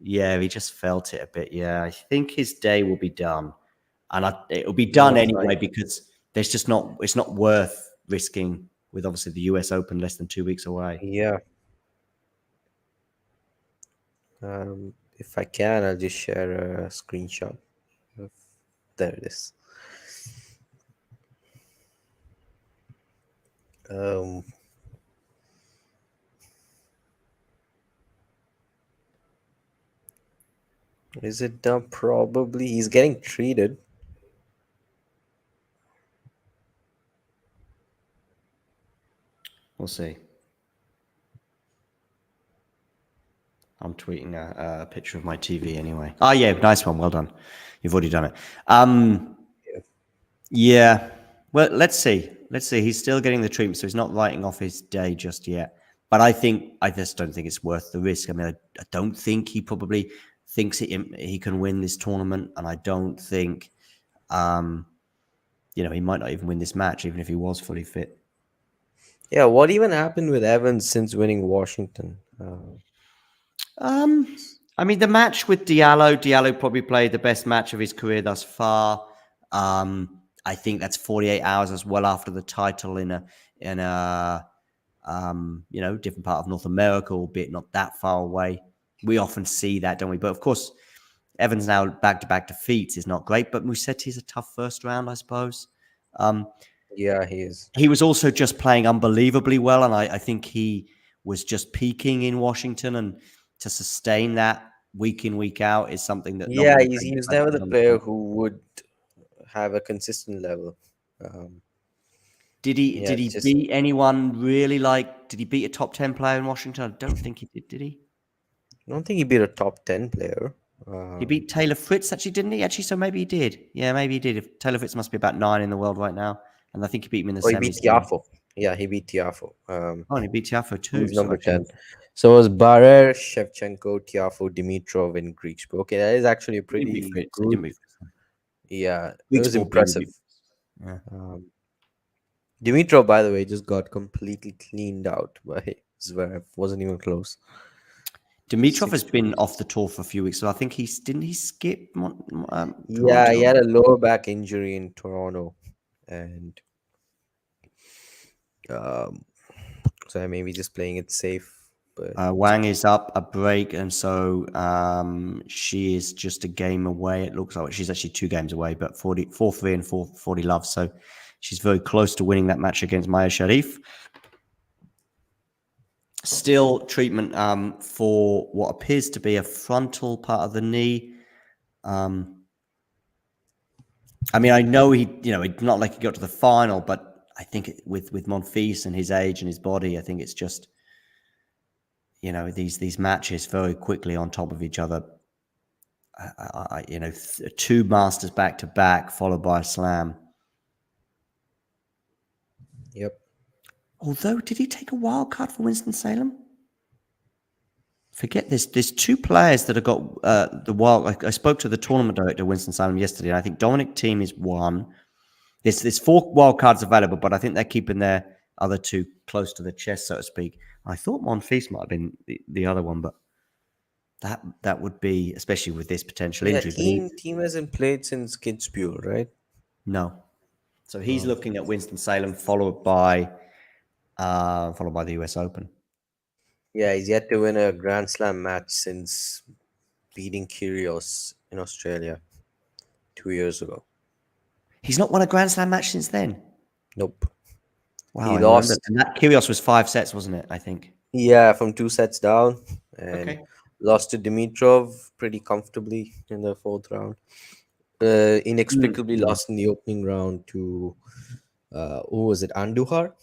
Yeah, he just felt it a bit. Yeah, I think his day will be done, and it'll be done Most anyway likely. because there's just not. It's not worth risking with obviously the U.S. Open less than 2 weeks away. Yeah. If I can, I'll just share a screenshot. Of, there it is. Um, is it done? Probably. He's getting treated. We'll see. I'm tweeting a picture of my TV anyway. Oh yeah, nice one. Well done. You've already done it. Yeah. Well, let's see. Let's see. He's still getting the treatment, so he's not writing off his day just yet. But I just don't think it's worth the risk. I mean, I don't think he probably thinks he can win this tournament, and I don't think, um, he might not even win this match, even if he was fully fit. Yeah. What even happened with Evans since winning Washington? Um, I mean, the match with Diallo probably played the best match of his career thus far. I think that's 48 hours as well after the title in a different part of North America, albeit not that far away. We often see that, don't we? But of course, Evans now back-to-back defeats is not great, but Musetti's a tough first round, I suppose. Um, Yeah, he is. he was also just playing unbelievably well, and I think he was just peaking in Washington, and to sustain that week in, week out is something that not Yeah, many he tennis was players never can the player undertake. who would have a consistent level. Um, Did he yeah, did he just beat anyone really did he beat a top 10 player in Washington? I don't think he did he? I don't think he beat a top 10 player. He beat Taylor Fritz, actually, didn't he? Actually, so maybe he did. Yeah, maybe he did. If Taylor Fritz must be about 9 in the world right now, and I think he beat him in the Oh, he beat semis. So, Tiafo. Yeah, he beat Tiafo. oh, and he beat Tiafo too. Who's So number actually, 10? So it was Barer, Shevchenko, Tiafo, Dimitrov, and Griekspoor. Okay, that is actually a he didn't beat pretty Fritz. He good. didn't beat Fritz. Yeah, it Weeks was before he impressive. beat Fritz. Yeah. Um, Dimitrov, by the way, just got completely cleaned out by Zverev. Wasn't even close. Dimitrov has 6-2. been off the tour for a few weeks, so I think didn't he skip Yeah, he Toronto? had a lower back injury in Toronto, and um, so I may be just playing it safe. But Wang is up a break, and so she is just a game away. It looks like she's actually 2 games away, but 4-3 and 4-40 love. So she's very close to winning that match against Maya Sharif. Still treatment for what appears to be a frontal part of the knee. I mean, I know it's not like he got to the final, but I think with Monfils and his age and his body, I think it's just these matches very quickly on top of each other. 2 Masters back to back, followed by a Slam. yep. Although, did he take a wild card for Winston Salem? Forget this. There's 2 players that have got the wild. I spoke to the tournament director Winston Salem yesterday, and I think Dominic Thiem is one. There's 4 wild cards available, but I think they're keeping their other 2 close to the chest, so to speak. I thought Monfils might have been the other one, but that would be, especially with this potential Yeah, injury. But team hasn't played since Kitzbühel, right? no, so he's Oh. looking at Winston Salem, followed by the US Open. Yeah, he's yet to win a Grand Slam match since beating Kyrgios in Australia 2 years ago. He's not won a Grand Slam match since then. Nope. Wow, He I remember. lost, And that Kyrgios was 5 sets, wasn't it? I think. yeah, from 2 sets down and Okay. lost to Dimitrov pretty comfortably in the fourth round. Inexplicably Mm. lost in the opening round to, who was it? Andujar?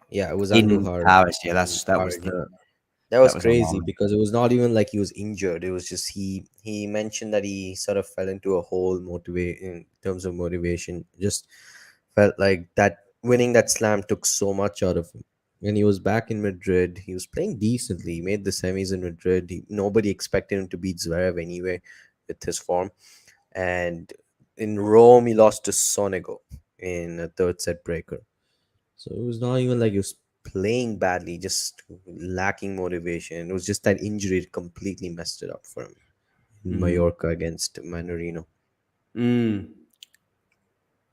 Yeah, it was In Andujar. Paris, yeah, In that was Paris. That was that was crazy alarming. because it was not even like he was injured. It was just he mentioned that he sort of fell into a hole motivate in terms of motivation. Just felt like that winning that slam took so much out of him. When he was back in Madrid, he was playing decently. He made the semis in Madrid. Nobody expected him to beat Zverev anyway with his form. And in Rome, he lost to Sonego in a third set breaker. So it was not even like he was playing badly, just lacking motivation. It was just that injury completely messed it up for him. Mallorca against Manorino.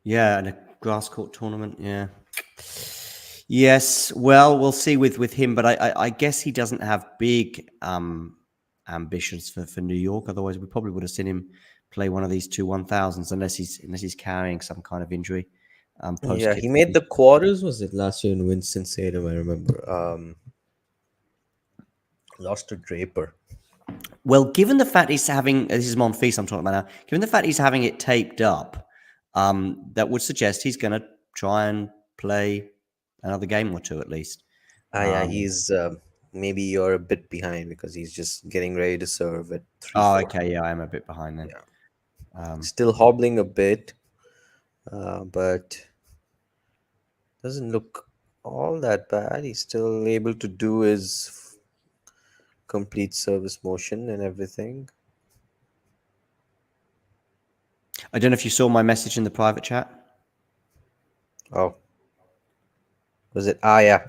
Yeah, and a grass court tournament. Yeah. Yes. Well, we'll see with him, but I guess he doesn't have big ambitions for New York. Otherwise, we probably would have seen him play one of these 2 1000s, unless he's carrying some kind of injury. Post Yeah, kid. he made the quarters. Was it last year in Winston-Salem? I remember. Lost to Draper. Well, given the fact he's having this is Monfils I'm talking about now. Given the fact he's having it taped up, that would suggest he's going to try and play another game or two at least. Yeah, he's maybe you're a bit behind because he's just getting ready to serve at 3-4. Okay, yeah, I'm a bit behind then. Yeah, still hobbling a bit, but doesn't look all that bad. He's still able to do his complete service motion and everything. I don't know if you saw my message in the private chat. Oh, was it? Yeah.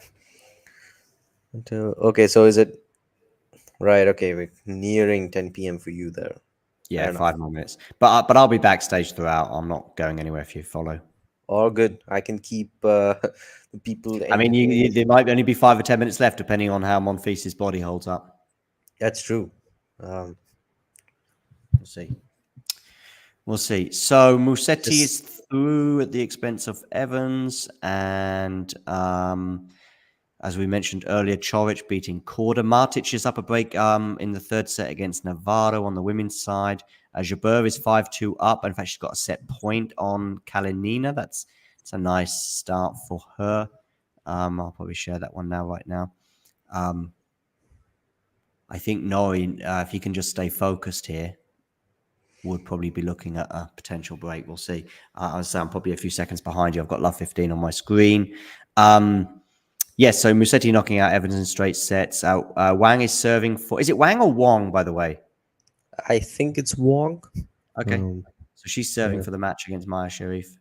Okay, so is it right? Okay, we're nearing 10 p.m. for you there. Yeah, 5 more minutes. But I'll be backstage throughout. I'm not going anywhere if you follow. All good. I can keep the people. I mean, there might only be 5 or 10 minutes left, depending on how Monfils' body holds up. That's true. We'll see. We'll see. So Musetti is through at the expense of Evans, and as we mentioned earlier, Chorich beating Korda. Martic is up a break in the third set against Navarro on the women's side. Jabeur is 5-2 up. In fact, she's got a set point on Kalinina. It's a nice start for her. I'll probably share that one right now. I think Norrie, if he can just stay focused here, would probably be looking at a potential break. We'll see. I'm probably a few seconds behind you. I've got Love 15 on my screen. Yes, so Musetti knocking out Evans in straight sets. Wang is serving for... Is it Wang or Wong, by the way? I think it's Wong. Okay. So she's serving for the match against Maya Sharif.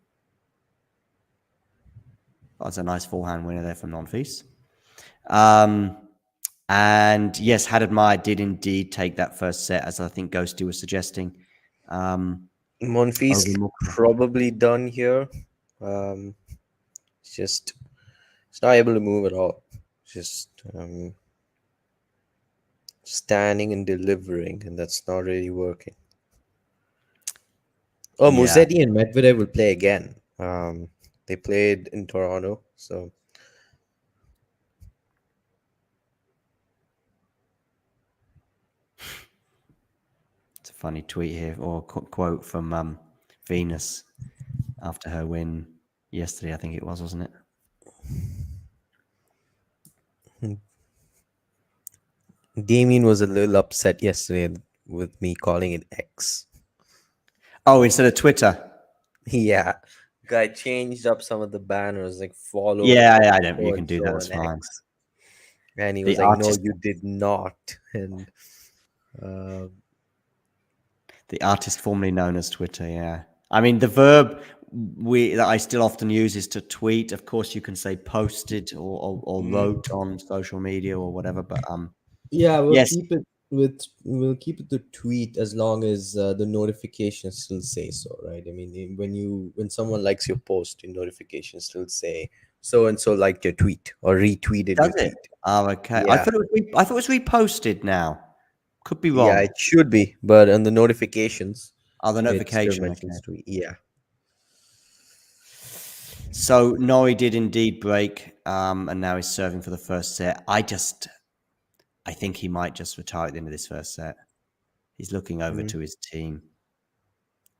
That's a nice forehand winner there from Monfils. And yes, Haddad Maya did indeed take that first set, as I think Ghosty was suggesting. Monfils probably done here. It's not able to move at all. Just standing and delivering, and that's not really working. Oh, yeah. Musetti and Medvedev will play again. They played in Toronto, so it's a funny tweet here, or quote from Venus after her win yesterday, I think it was, wasn't it? Damien was a little upset yesterday with me calling it X. Oh, instead of Twitter? Yeah. Guy changed up some of the banners, like follow. Yeah, I don't. You can do that. That's fine. X. And he was like, "No, you did not." And the artist formerly known as Twitter. Yeah, I mean the verb that I still often use is to tweet. Of course, you can say posted or wrote on social media or whatever. But yeah, we'll keep it to tweet as long as the notifications still say so, right? I mean, when someone likes your post, your notifications still say so and so liked your tweet or retweeted your tweet. Oh, okay. Yeah. I thought it was reposted now. Could be wrong. Yeah, it should be, but on the notifications. Oh, the notification. Okay. Tweet. Yeah. So Norrie did indeed break, and now he's serving for the first set. I think he might just retire at the end of this first set. He's looking over to his team.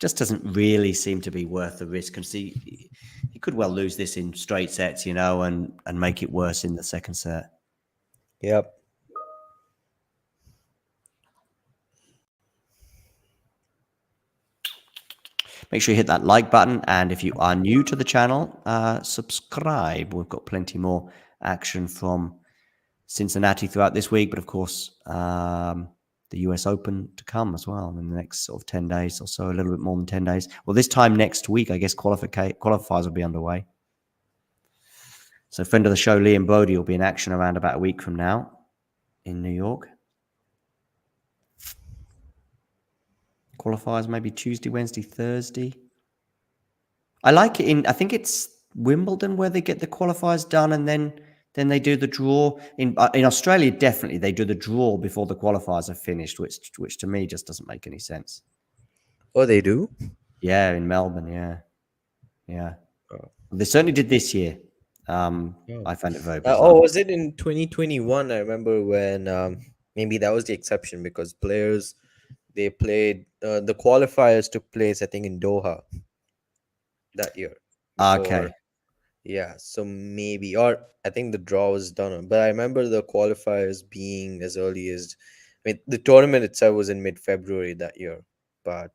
Just doesn't really seem to be worth the risk. And see, he could well lose this in straight sets, and make it worse in the second set. Yep. Make sure you hit that like button. And if you are new to the channel, subscribe. We've got plenty more action from Cincinnati throughout this week. But of course, the US Open to come as well in the next sort of 10 days or so, a little bit more than 10 days. Well, this time next week, I guess qualifiers will be underway. So friend of the show, Liam Bodie, will be in action around about a week from now in New York. qualifiers maybe Tuesday, Wednesday, Thursday. I like it in. I think it's Wimbledon where they get the qualifiers done and then they do the draw. In Australia, definitely they do the draw before the qualifiers are finished, which to me just doesn't make any sense. Oh, they do? Yeah, in Melbourne, yeah, yeah. Oh. They certainly did this year. Oh. I found it very Oh, bizarre. was it in 2021? I remember when maybe that was the exception because players they played the qualifiers took place I think in Doha that year before. Okay, Yeah, so maybe, or I think the draw was done. But I remember the qualifiers being as early as, I mean, the tournament itself was in mid-February that year. But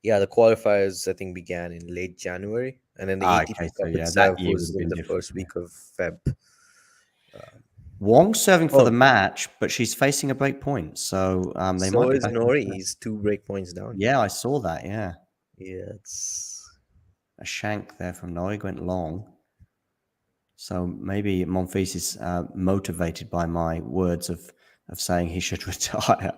yeah, the qualifiers I think began in late January, and then the okay. ATP So Cup yeah, that itself year would was have in been the different. first Yeah. week of Feb. Wong's serving for the Oh, match, but she's facing a break point, so they might so be is back in Norrie. play. He's 2 break points down. Yeah, I saw that. Yeah, Yeah, it's a shank there from Norrie went long. So maybe Monfils is motivated by my words of saying he should retire.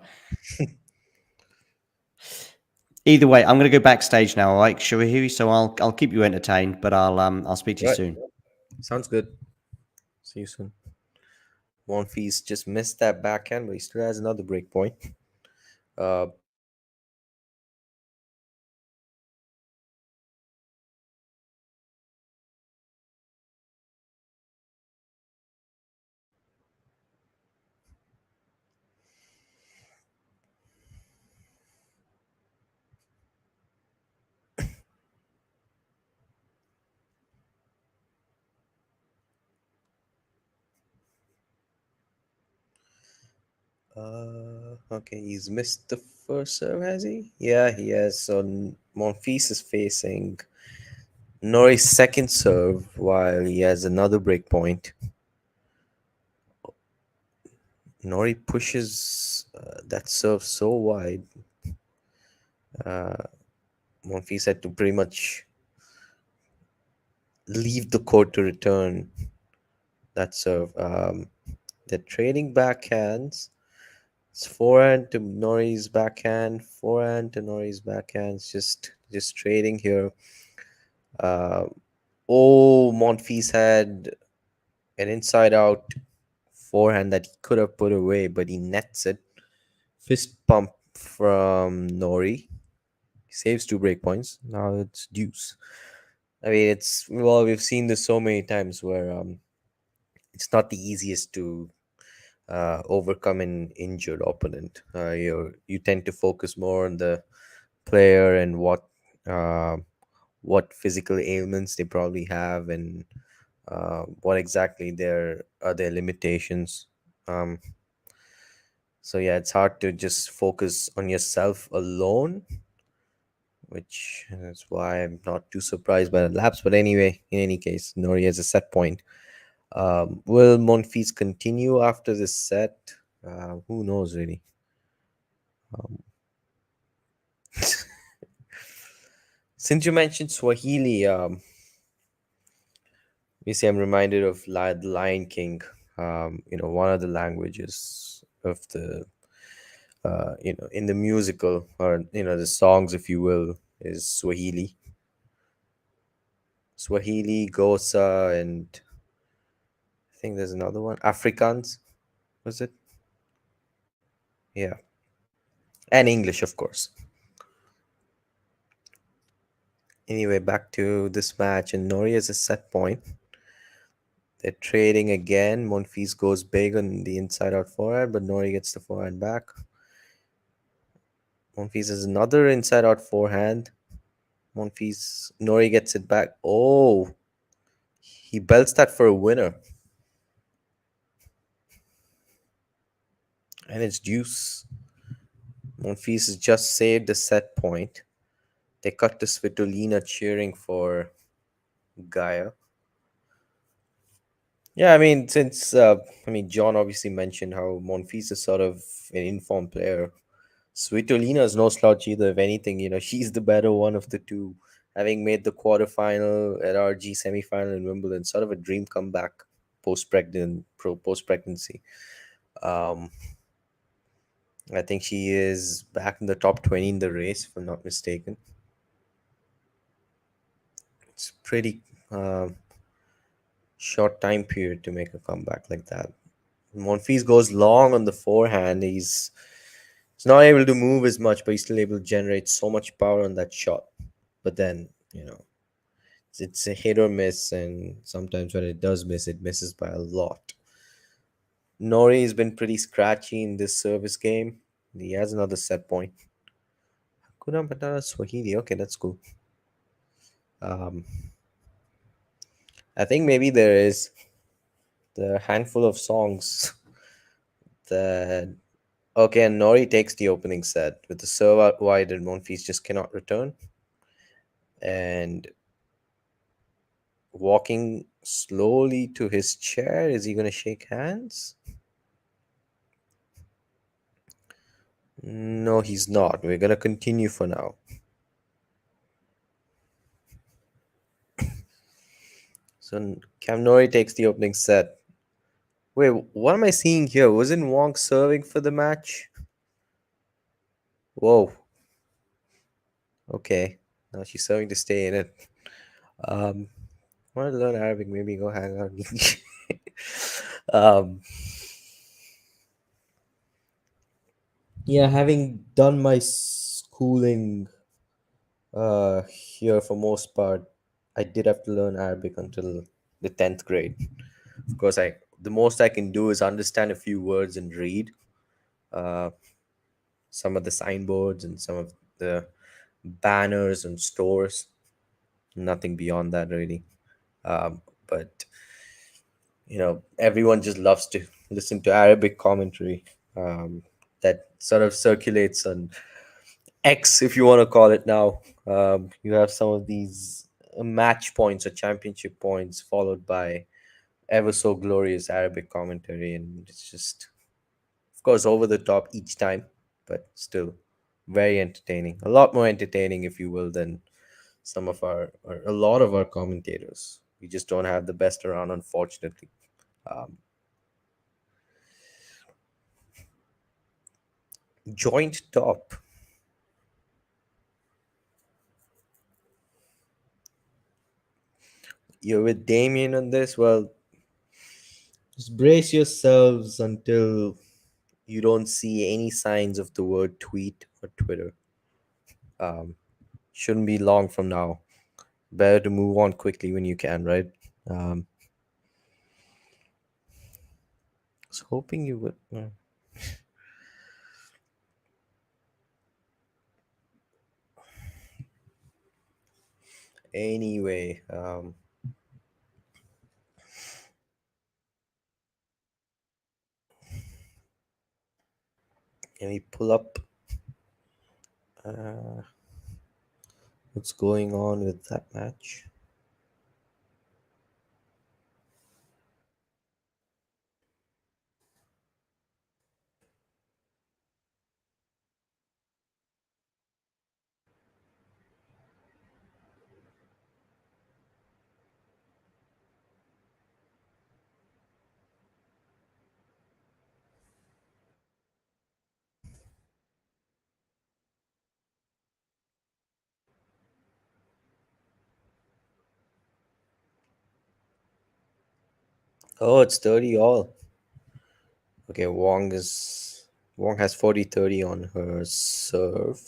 Either way, I'm going to go backstage now. All right, Shirahiri. So I'll keep you entertained, but I'll speak to you right. soon. Sounds good. See you soon. Monfils just missed that backhand, but he still has another break point. Uh, okay, he's missed the first serve, has he? Yeah, he has. So Monfils is facing Norrie's second serve while he has another break point. Norrie pushes that serve so wide. Uh, Monfils had to pretty much leave the court to return that serve. They're trading backhands. It's forehand to Norrie's backhand, forehand to Norrie's backhand. It's just trading here. Uh, oh, Monfils had an inside out forehand that he could have put away, but he nets it. Fist pump from Norrie. He saves 2 break points. Now it's deuce. I mean, it's well, we've seen this so many times where it's not the easiest to overcome an injured opponent. You tend to focus more on the player and uh, what physical ailments they probably have and what exactly their limitations. Um, so yeah, it's hard to just focus on yourself alone, which is why I'm not too surprised by the lapse. But anyway, in any case, Nori has a set point. Will Monfils continue after this set? Who knows, really. Um, since you mentioned Swahili, you see, I'm reminded of the Lion King. One of the languages of the, in the musical or the songs, if you will, is Swahili. Swahili, Gosa, and I think there's another one. Afrikaans, was it? Yeah, and English, of course. Anyway, back to this match, and Nori has a set point. They're trading again. Monfils goes big on the inside out forehand, but Nori gets the forehand back. Monfils has another inside out forehand. Monfils, Nori gets it back. Oh, he belts that for a winner. And it's deuce. Monfils has just saved the set point. They cut to Svitolina cheering for Gaia. Yeah, I mean, since John obviously mentioned how Monfils is sort of an informed player. Svitolina is no slouch either. If anything, she's the better one of the two, having made the quarterfinal at RG semifinal in Wimbledon, sort of a dream comeback post pregnancy. Um, I think she is back in the top 20 in the race, if I'm not mistaken. It's pretty short time period to make a comeback like that. Monfils goes long on the forehand. He's not able to move as much, but he's still able to generate so much power on that shot. But then, it's a hit or miss, and sometimes when it does miss, it misses by a lot. Norrie has been pretty scratchy in this service game. He has another set point. Hakuna Matata Swahili. Okay, that's cool. Um, I think maybe there is the handful of songs that. Okay, and Norrie takes the opening set with the serve out wide, and Monfils just cannot return. And walking slowly to his chair, is he going to shake hands? No, he's not. We're going to continue for now. So Cam Norrie takes the opening set. Wait, what am I seeing here? Wasn't Wong serving for the match? Whoa. Okay. Now she's serving to stay in it. Um, want to learn Arabic? Maybe go hang out. um, yeah, having done my schooling here for most part, I did have to learn Arabic until the 10th grade. Of course, the most I can do is understand a few words and read uh, some of the signboards and some of the banners and stores. Nothing beyond that, really. But everyone just loves to listen to Arabic commentary that sort of circulates on X, if you want to call it now. You have some of these match points or championship points followed by ever so glorious Arabic commentary, and it's just, of course, over the top each time, but still very entertaining. A lot more entertaining, if you will, than some of our, or a lot of our commentators. We just don't have the best around, unfortunately. Um, Joint top. You're with Damien on this? Well, just brace yourselves until you don't see any signs of the word tweet or Twitter. Um, shouldn't be long from now. Better to move on quickly when you can, right? I was hoping you would. Anyway, can we pull up uh, what's going on with that match? Oh, it's 30 all. Okay, Wong has 40-30 on her serve.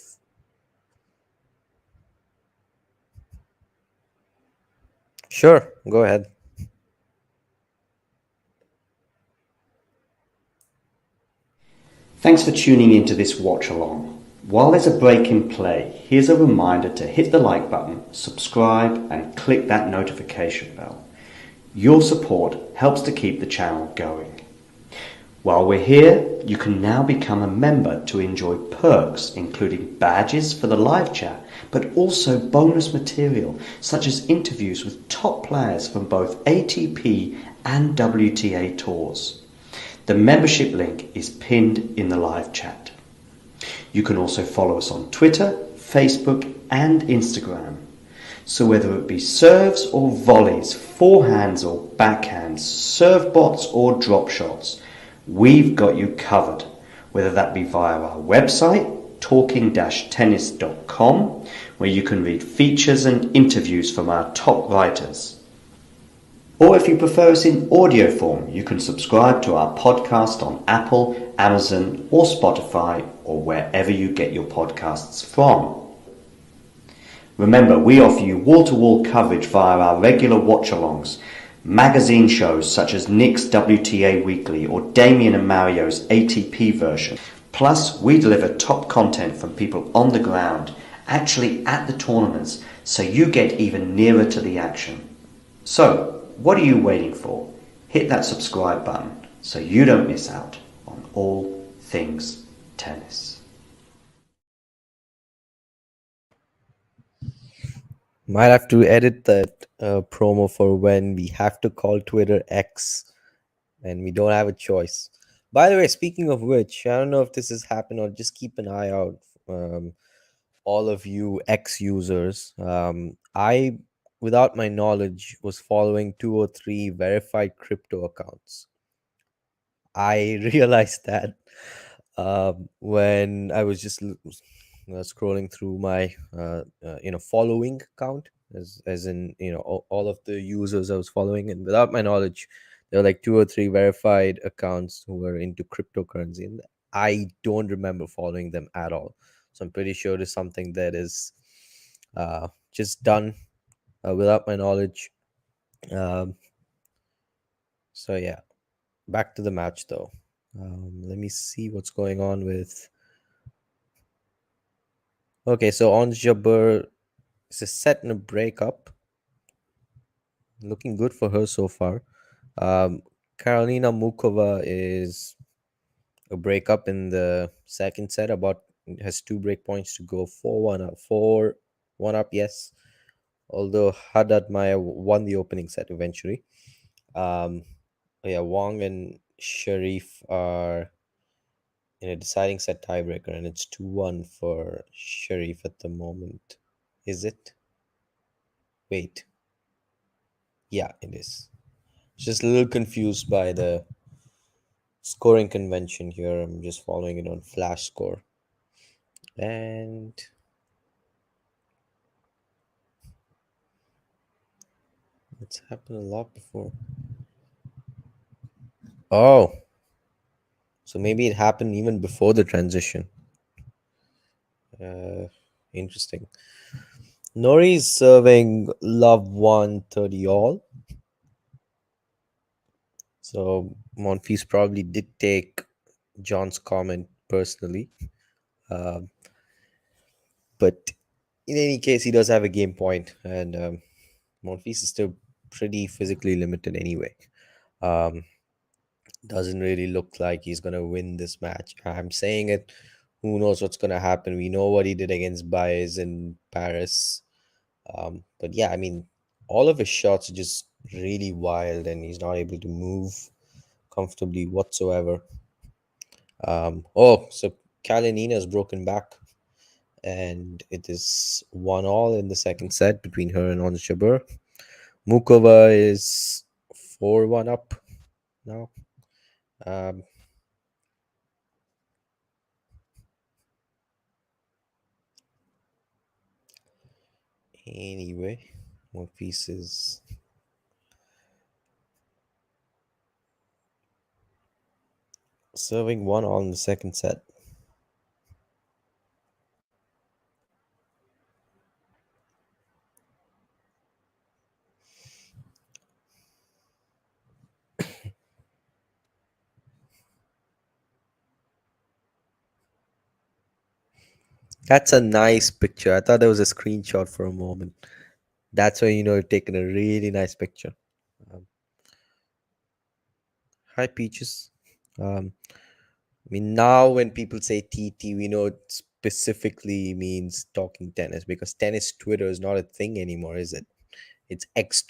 Sure, go ahead. Thanks for tuning into this watch along. While there's a break in play, here's a reminder to hit the like button, subscribe, and click that notification bell. Your support helps to keep the channel going. While we're here, you can now become a member to enjoy perks including badges for the live chat, but also bonus material such as interviews with top players from both ATP and WTA tours. The membership link is pinned in the live chat. You can also follow us on Twitter, Facebook and Instagram. So whether it be serves or volleys, forehands or backhands, serve bots or drop shots, we've got you covered. whether that be via our website, talking-tennis.com, where you can read features and interviews from our top writers. Or if you prefer us in audio form, you can subscribe to our podcast on Apple, Amazon, or Spotify, or wherever you get your podcasts from. Remember, we offer you wall-to-wall coverage via our regular watch-alongs, magazine shows such as Nick's WTA Weekly or Damien and Mario's ATP version. Plus, we deliver top content from people on the ground, actually at the tournaments, so you get even nearer to the action. So, what are you waiting for? Hit that subscribe button so you don't miss out on all things tennis. Might have to edit that promo for when we have to call Twitter X and we don't have a choice. By the way, speaking of which, I don't know if this has happened or just keep an eye out. All of you X users, I, without my knowledge, was following 2 or 3 verified crypto accounts. I realized that when I was just scrolling through my following count, as in all of the users I was following, and without my knowledge, there were like 2 or 3 verified accounts who were into cryptocurrency, and I don't remember following them at all. So I'm pretty sure it is something that is just done without my knowledge. Um, so yeah, back to the match though. Let me see what's going on with. Okay, so on Jabber is a set and a breakup. Looking good for her so far. Karolina Mukova is a breakup in the second set. About has 2 break points to go. 4-1 up. 4-1 up. Yes. Although Haddad Maya won the opening set eventually. Yeah, Wang and Sharif are in a deciding set tiebreaker, and it's 2-1 for Sharif at the moment. Is it? Wait. Yeah, it is. Just a little confused by the scoring convention here. I'm just following it on Flash Score. And it's happened a lot before. Oh, so maybe it happened even before the transition. Interesting. Norrie is serving love 130 all. So Monfils probably did take John's comment personally. But in any case, he does have a game point, and Monfils is still pretty physically limited anyway. Um, doesn't really look like he's going to win this match. I'm saying it. Who knows what's going to happen? We know what he did against Baez in Paris. But yeah, I mean, all of his shots are just really wild, and he's not able to move comfortably whatsoever. So Kalinina's broken back, and it is 1-1 in the second set between her and Ons Jabeur. Mukova is 4-1 up now. Anyway, one piece is serving 1-1 in the second set. That's a nice picture. I thought that was a screenshot for a moment. That's when you know you've taken a really nice picture. Hi, Peaches. I mean, now when people say TT, we know it specifically means talking tennis, because tennis Twitter is not a thing anymore, is it? It's X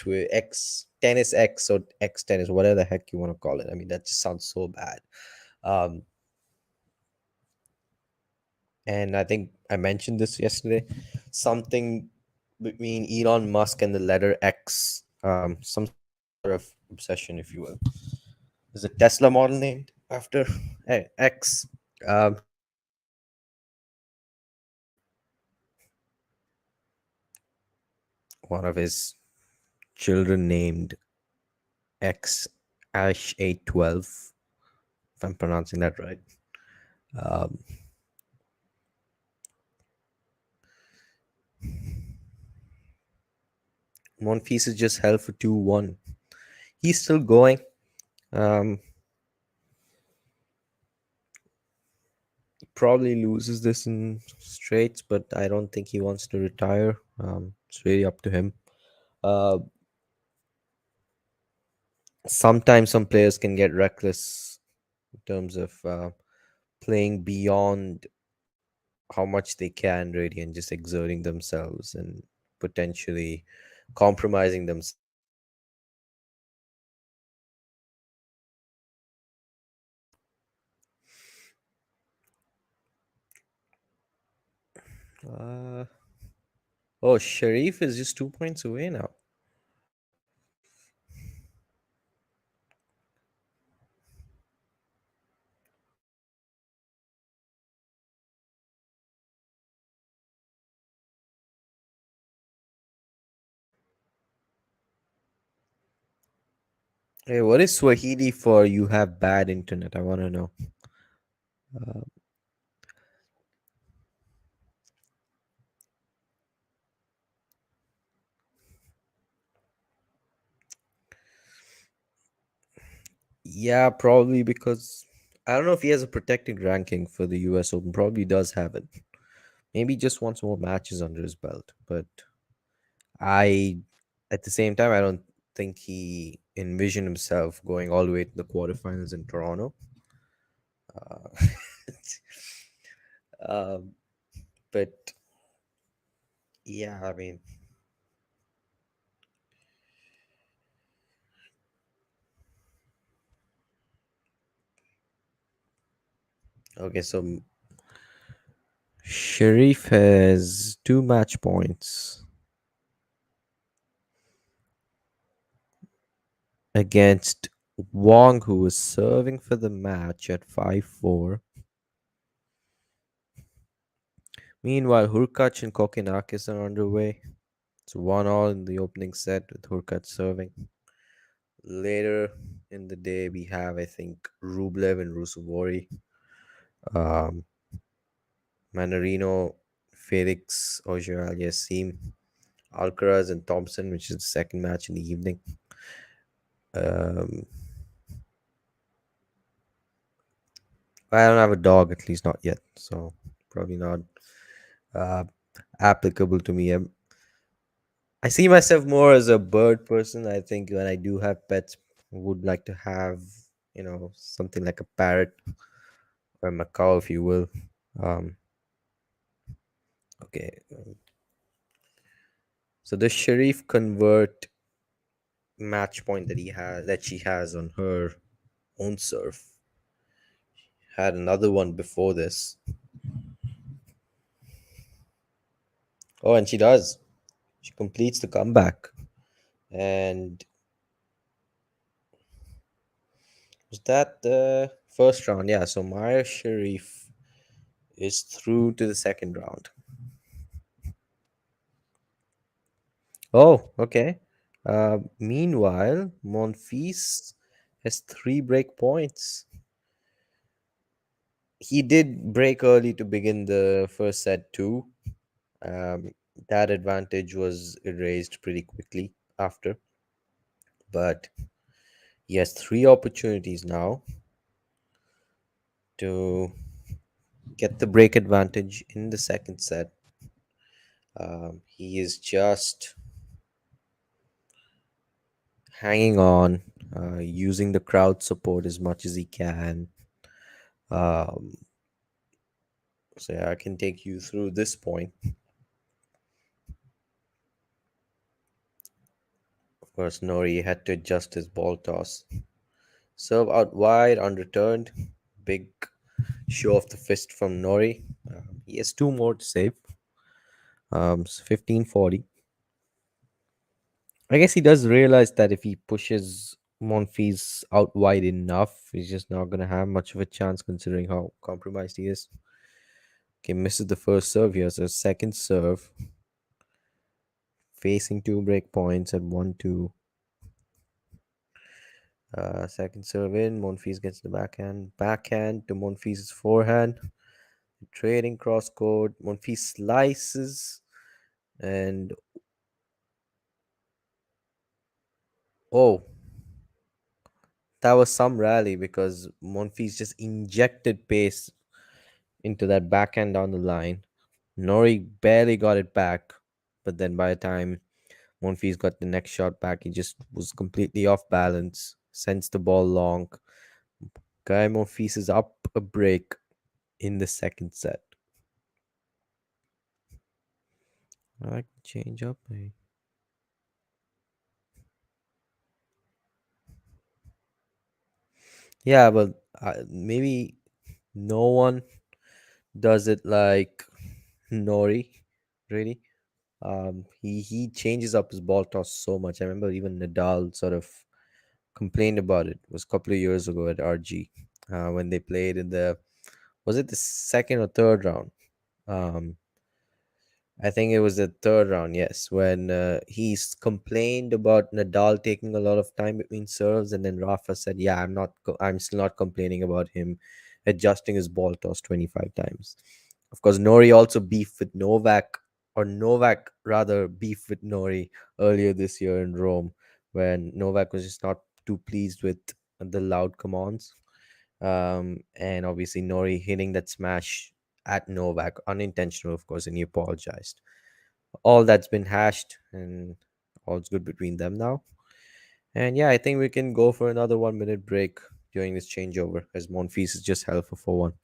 tennis X or X tennis, whatever the heck you want to call it. I mean, that just sounds so bad. And I think I mentioned this yesterday. Something between Elon Musk and the letter X, some sort of obsession, if you will. There's a Tesla model named after X. He has one of his children named X Ash 812, if I'm pronouncing that right. Um, Monfils is just held for 2-1. He's still going. Um, probably loses this in straights, but I don't think he wants to retire. It's really up to him. Uh, Sometimes some players can get reckless in terms of playing beyond how much they can, really, and just exerting themselves and potentially compromising themselves in matches. Uh, oh, Sharif is just 2 points away now. Hey, what is Swahili for you have bad internet? I want to know. Uh, yeah, probably because I don't know if he has a protected ranking for the US Open. Probably does have it. Maybe just wants more matches under his belt. But I, at the same time, I don't think he envisioned himself going all the way to the quarterfinals in Toronto. Uh, um, but yeah, I mean, okay, so Sharif has 2 match points against Wong, who was serving for the match at 5-4. Meanwhile, Hurkacz and Kokinakis are underway. It's 1-all in the opening set with Hurkacz serving. Later in the day, we have, I think, Rublev and Rusevori, um, Manarino, Felix, Auger-Aliassime, Alcaraz, and Thompson, which is the second match in the evening. Um, I don't have a dog, at least not yet, so probably not uh, applicable to me. I see myself more as a bird person. I think when I do have pets, I would like to have, something like a parrot or a macaw, if you will. Um, okay. So the Sharif convert match point that she has on her own serve had another one before this. Oh, and she does. She completes the comeback. And was that the first round? Yeah. So Maya Sharif is through to the second round. Oh, okay. Meanwhile, Monfils has 3 break points. He did break early to begin the first set too. Um, that advantage was erased pretty quickly after, but he has 3 opportunities now to get the break advantage in the second set. He is just hanging on, using the crowd support as much as he can. Um, so yeah, I can take you through this point. Of course, Norrie had to adjust his ball toss. Serve out wide, unreturned. Big show of the fist from Norrie. He has 2 more to save. So 15-40. I guess he does realize that if he pushes Monfils out wide enough. He's just not going to have much of a chance considering how compromised he is. Okay, misses the first serve here. So, second serve, facing two break points at 1-2. Second serve in. Monfils gets the backhand. Backhand to Monfils' forehand. Trading cross court. Monfils slices. And oh, that was some rally because Monfils just injected pace into that backhand down the line. Norrie barely got it back, but then by the time Monfils got the next shot back, he just was completely off balance, sends the ball long. Guy Monfils is up a break in the second set. I like to change up. Yeah, but maybe no one does it like Norrie, really. He changes up his ball toss so much. I remember even Nadal sort of complained about it. It was a couple of years ago at RG when they played in the was it the second or third round? Um, I think it was the third round, yes, when he's complained about Nadal taking a lot of time between serves, and then Rafa said, "Yeah, I'm still not complaining about him adjusting his ball toss 25 times." Of course, Nori also beefed with Novak, or Novak rather beefed with Nori earlier this year in Rome, when Novak was just not too pleased with the loud commands, and obviously Nori hitting that smash at Novak, unintentional, of course, and he apologized. All that's been hashed, and all's good between them now. And yeah, I think we can go for another 1 minute break during this changeover as Monfils is just held for 4-1.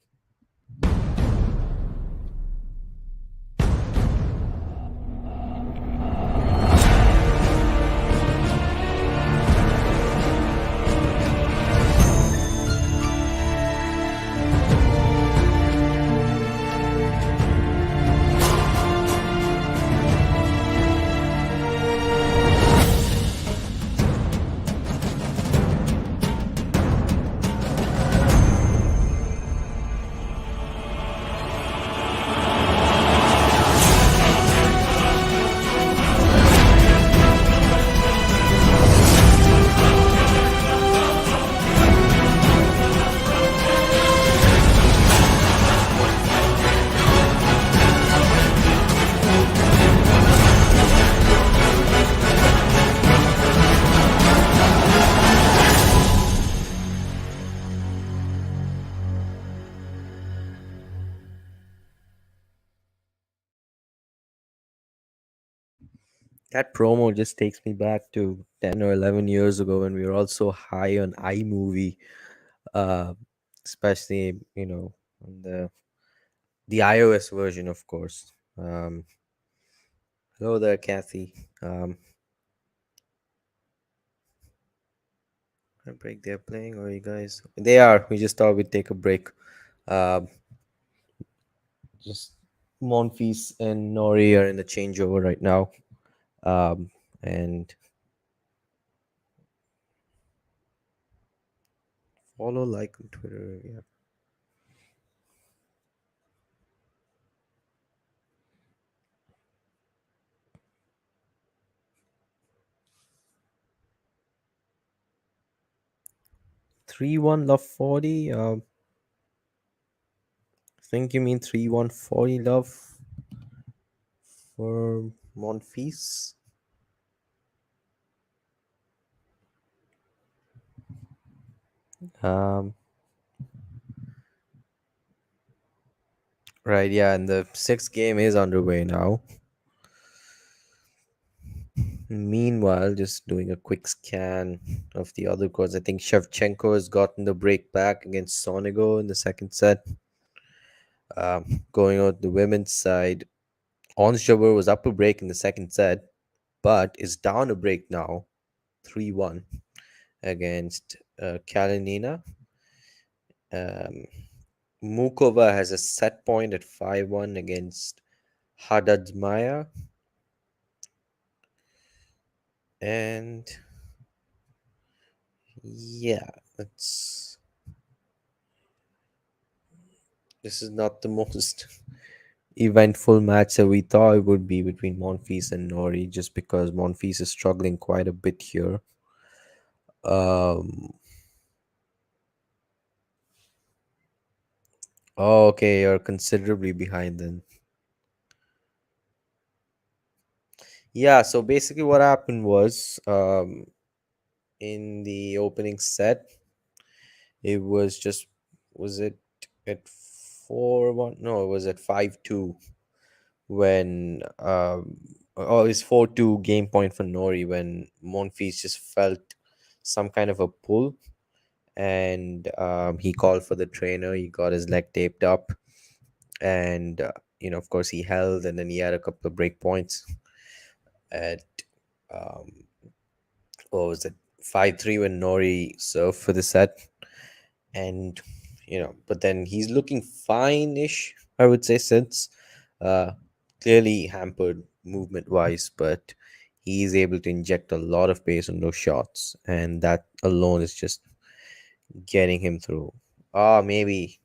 That promo just takes me back to 10 or 11 years ago when we were all so high on iMovie, uh, especially, on the iOS version, of course. Hello there, Kathy. A break they're playing, or you guys? They are. We just thought we'd take a break. Um, just Monfils and Nori are in the changeover right now. And follow, like on Twitter. Yeah. 3-1 love 40. I think you mean 3-1 40 love for Monfils. Um, right, yeah, and the sixth game is underway now. Meanwhile, just doing a quick scan of the other courts. I think Shevchenko has gotten the break back against Sonigo in the second set. Going on the women's side, Ons Jabeur was up a break in the second set, but is down a break now, 3-1 against Kalinina. Um, Mukova has a set point at 5-1 against Haddadzmaya. And Yeah, it's this is not the most eventful match that we thought it would be between Monfils and Norrie, just because Monfils is struggling quite a bit here. Um, oh, okay, you're considerably behind then. Yeah, so basically what happened was, in the opening set, it was just, was it at 4-1? No, it was at 5-2 when, oh, it was 4-2 game point for Nori when Monfils just felt some kind of a pull, and he called for the trainer. He got his leg taped up, and of course, he held, and then he had a couple of break points at, um, what was it, 5-3 when Nori served for the set. And but then he's looking fine-ish, I would say, since uh clearly hampered movement wise, but he's able to inject a lot of pace on those shots, and that alone is just getting him through. Maybe,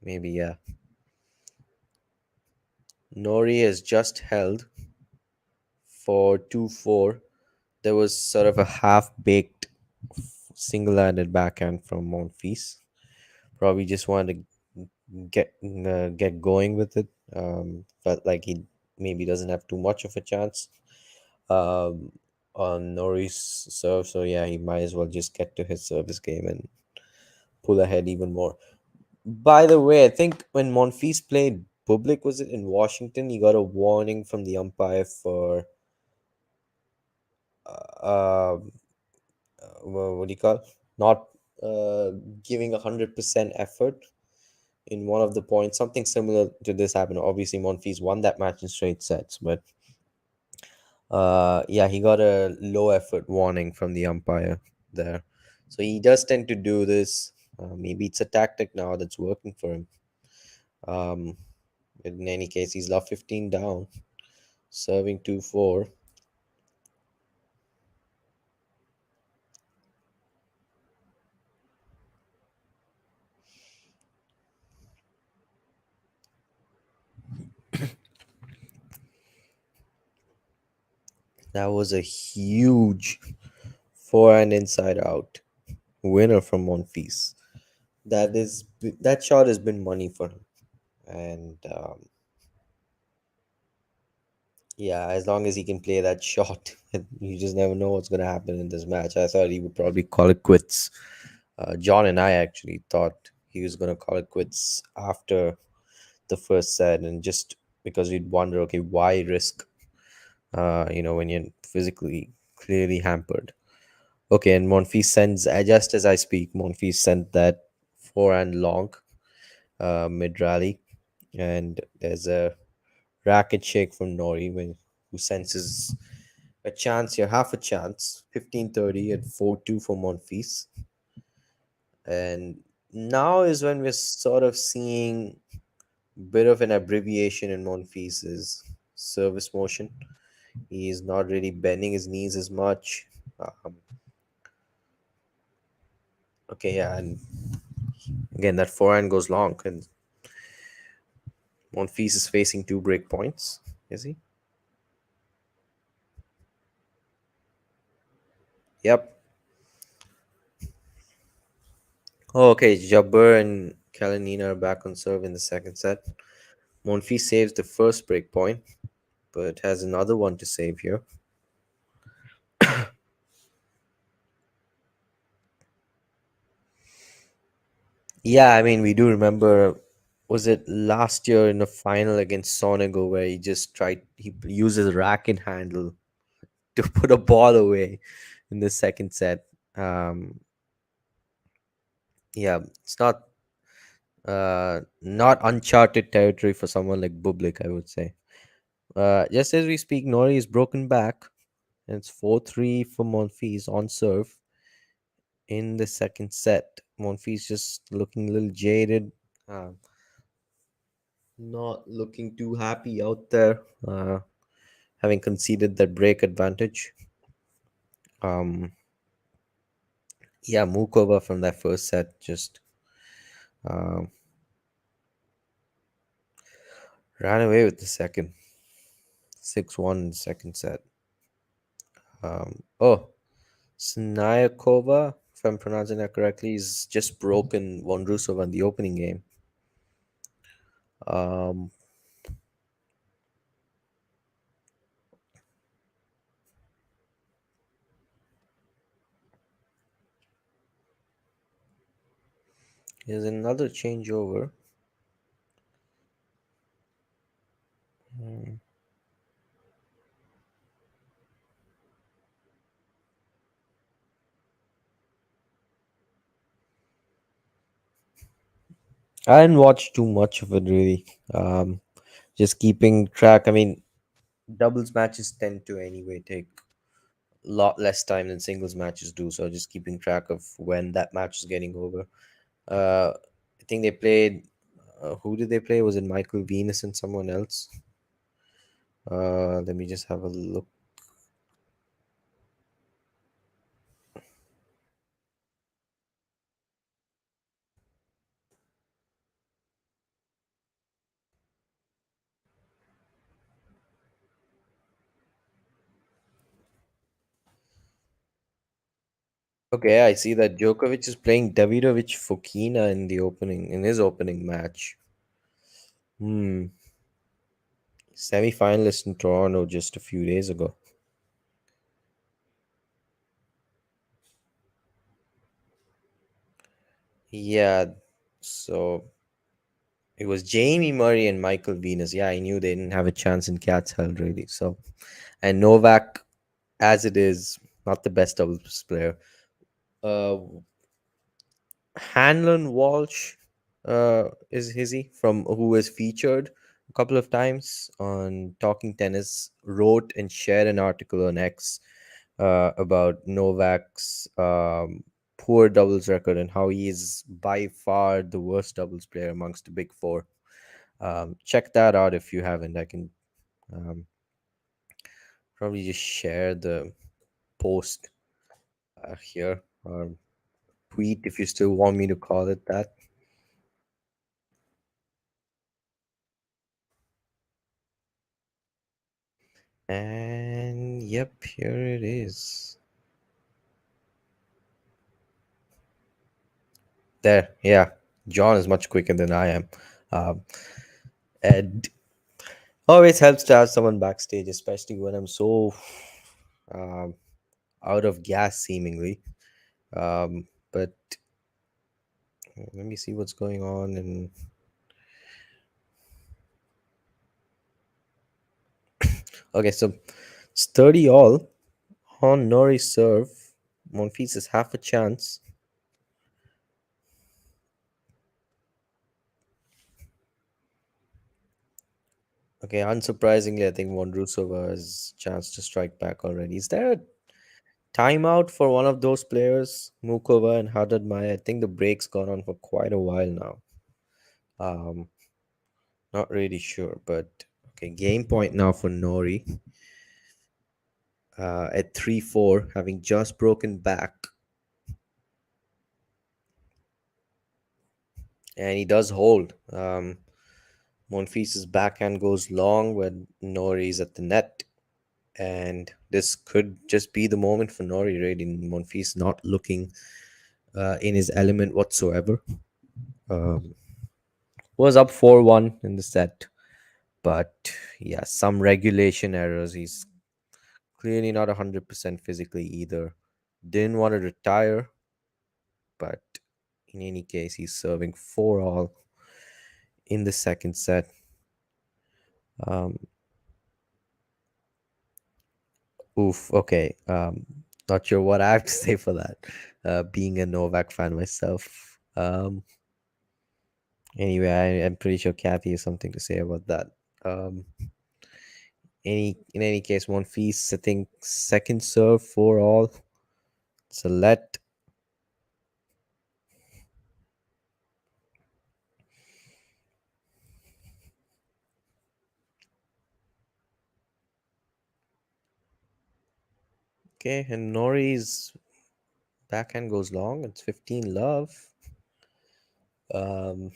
yeah. Nori has just held for 2-4. There was sort of a half-baked single-handed backhand from Monfils. Probably just wanted to get going with it. Felt like he maybe doesn't have too much of a chance um, on Norrie's serve. So yeah, he might as well just get to his service game and pull ahead even more. By the way, I think when Monfils played Public, was it in Washington? He got a warning from the umpire for uh, what do you call, not uh, giving 100% effort in one of the points. Something similar to this happened. Obviously, Monfils won that match in straight sets, but yeah, he got a low effort warning from the umpire there. So he does tend to do this. Maybe it's a tactic now that's working for him. Um, in any case, he's left 15 down, serving 2-4. That was a huge forehand inside out winner from Monfils. That shot has been money for him, and yeah, as long as he can play that shot, you just never know what's going to happen in this match. I thought he would probably call it quits. John and I actually thought he was going to call it quits after the first set, and just because we'd wonder, okay, why risk, when you're physically clearly hampered. Okay, and Monfils sends, just as I speak, Monfils sent that forehand long mid rally, and there's a racket shake from Norrie who senses a chance here, half a chance, 15-30 at 4-2 for Monfils. And now is when we're sort of seeing a bit of an abbreviation in Monfils' service motion. He's not really bending his knees as much. Um, okay, yeah, and again, that forehand goes long, and Monfils is facing two break points. Is he? Yep. Oh, okay. Jabber and Kalinina are back on serve in the second set. Monfils saves the first break point, but has another one to save here. Yeah, I mean, we do remember, was it last year in the final against Sonego where he uses a racket handle to put a ball away in the second set. Um, yeah, it's not uncharted territory for someone like Bublik, I would say. Just as we speak, Nori is broken back, and it's 4-3 for Monfils on serve in the second set. Monfils just looking a little jaded, uh, not looking too happy out there, having conceded that break advantage. Um, Yeah, Mukova from that first set just um, ran away with the second. 6-1 second set. Oh, Snayakova, if I'm pronouncing that correctly, is just broken Vondrusova in the opening game. Um, Here's another changeover. Hmm. I didn't watch too much of it really. Just keeping track. I mean, doubles matches tend to anyway take a lot less time than singles matches do. So just keeping track of when that match is getting over. Uh, I think they played. Who did they play? Was it Michael Venus and someone else? Let me just have a look. Okay, I see that Djokovic is playing Davidovich Fokina in his opening match. Hmm. Semi-finalist in Toronto just a few days ago. Yeah, so it was Jamie Murray and Michael Venus. Yeah, I knew they didn't have a chance in Cats held really. So and Novak, as it is, not the best doubles player. Uh, Hanlon Walsh, is he from who was featured a couple of times on Talking Tennis, wrote and shared an article on X about Novak's poor doubles record and how he is by far the worst doubles player amongst the big four. Check that out if you haven't. I can um, probably just share the post here or tweet if you still want me to call it that. And yep, here it is. There, yeah. John is much quicker than I am. Um, and always helps to have someone backstage, especially when I'm so um, out of gas, seemingly. But let me see what's going on. And okay, so it's 30 all on Norrie serve. Monfils has half a chance. Okay, unsurprisingly, I think Vondrusova has chance to strike back already. Is there a timeout for one of those players, Mukova and Haddad Maya? I think the break's gone on for quite a while now. Um, Not really sure, but okay, game point now for Nori at 3-4, having just broken back. And he does hold. Monfils' backhand goes long when Nori's at the net. And this could just be the moment for Nori, really. Monfils not looking in his element whatsoever. Um, was up 4-1 in the set. But yeah, some regulation errors. He's clearly not 100% physically either. Didn't want to retire, but in any case, he's serving 4 all in the second set. Um, Oof. Okay. Not sure what I have to say for that. Being a Novak fan myself. Anyway, I'm pretty sure Kathy has something to say about that. Um, in any case, one feast. I think second serve 4 all. It's a let. Okay, and Norrie's Backhand goes long. It's 15 love. Um,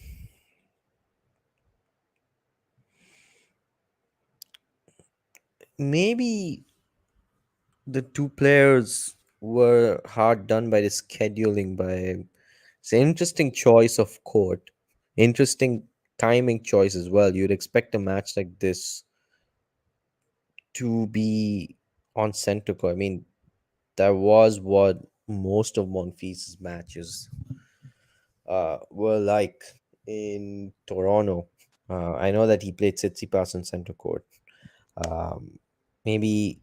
Maybe the two players were hard done by the scheduling. By it's an interesting choice of court, interesting timing choice as well. You'd expect a match like this to be on center court. I mean, that was what most of Monfils' matches were like in Toronto. I know that he played Tsitsipas on center court. Um, Maybe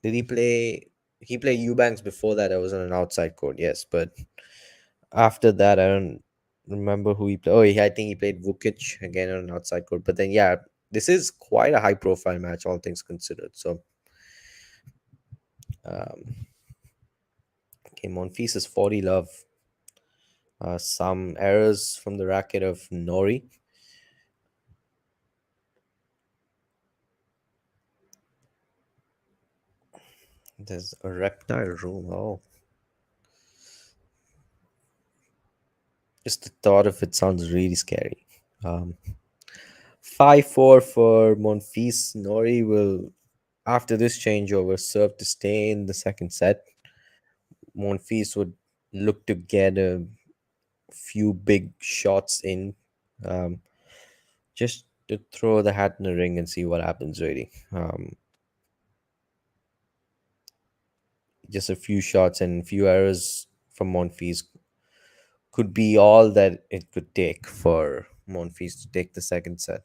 did he play? He played Eubanks before that. I was on an outside court, yes, but after that, I don't remember who he played. Oh, I think he played Vukic again on an outside court. But then, yeah, this is quite a high-profile match, all things considered. So, um, okay, Monfils is 40 love. Some errors from the racket of Norrie. There's a reptile room. Oh, just the thought of it sounds really scary. Um, 5-4 for Monfils. Norrie will, after this changeover, serve to stay in the second set. Monfils would look to get a few big shots in, um, just to throw the hat in the ring and see what happens, really. Just a few shots and a few errors from Monfils could be all that it could take for Monfils to take the second set.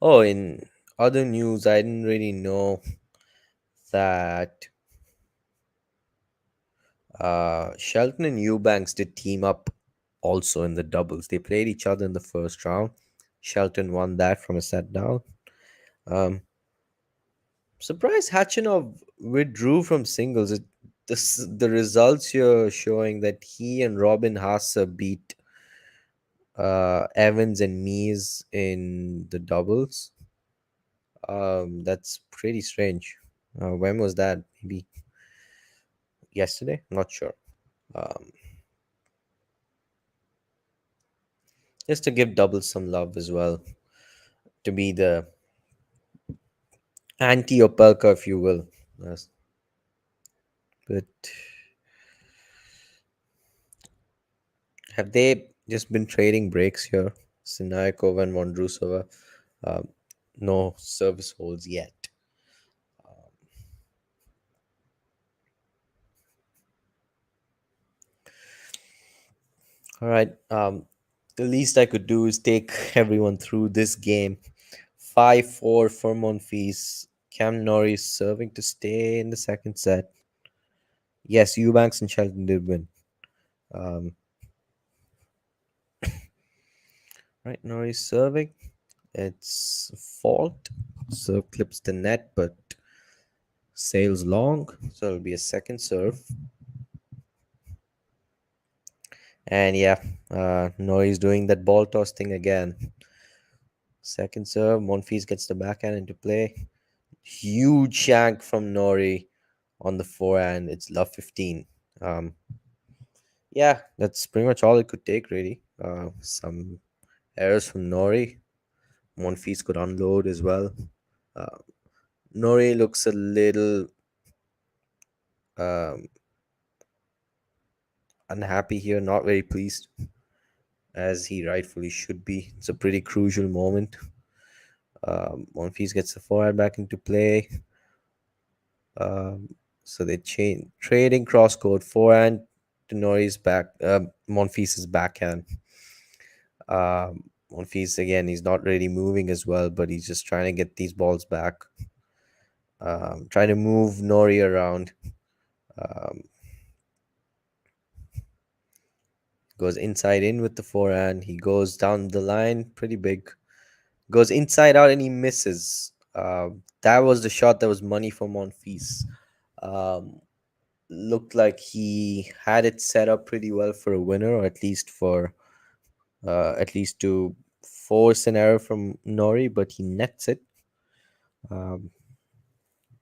Oh, in other news, I didn't really know that Shelton and Eubanks did team up also in the doubles. They played each other in the first round. Shelton won that from a set down. Um, Surprised Hachinov withdrew from singles. The results here showing that he and Robin Haase beat Evans and Mies in the doubles. That's pretty strange. When was that? Maybe yesterday? Not sure. Um, just to give doubles some love as well, to be the anti Opelka, if you will. Yes. But have they just been trading breaks here? Sinayakova and Vondrusova. Um, no service holds yet. All right. The least I could do is take everyone through this game. 5-4 for Monfils. Cam Norrie serving to stay in the second set. Yes, Eubanks and Shelton did win. Um, right, Norrie serving. It's a fault. So clips the net, but sails long. So it'll be a second serve. And yeah, Norrie's doing that ball toss thing again. Second serve, Monfils gets the backhand into play. Huge shank from Norrie on the forehand. It's love 15. Um, yeah, that's pretty much all it could take, really. Some errors from Norrie. Monfils could unload as well. Uh, Norrie looks a little um, unhappy here, not very pleased, as he rightfully should be. It's a pretty crucial moment. Monfils gets the forehand back into play. Um, so they change trading cross court forehand to Norrie's back. Monfils' backhand. Monfils again, he's not really moving as well, but he's just trying to get these balls back. Trying to move Norrie around. Um, Goes inside in with the forehand. He goes down the line, pretty big. Goes inside out and he misses. That was the shot that was money for Monfils. Um, Looked like he had it set up pretty well for a winner, or at least to force an error from Norrie, but he nets it. Um,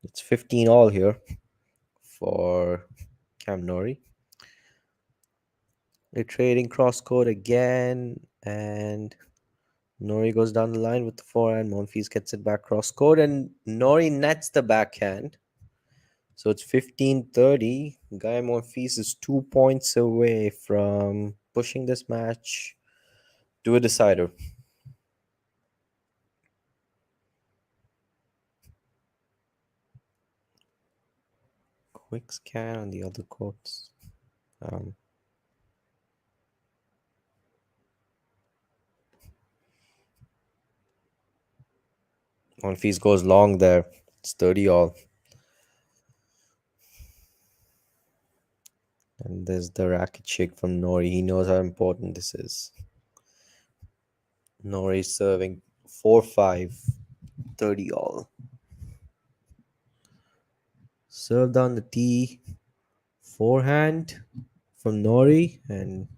it's 15 all here for Cam Norrie. They're trading cross court again, and Norrie goes down the line with the forehand. Monfils gets it back cross court, and Norrie nets the backhand. So it's 15-30. Guy Monfils is 2 points away from pushing this match to a decider. Quick scan on the other courts. Um, Monfils goes long there. It's 30 all. And there's the racket shake from Norrie. He knows how important this is. Norrie serving 4-5, 30 all. Serve down the tee. Forehand from Norrie, and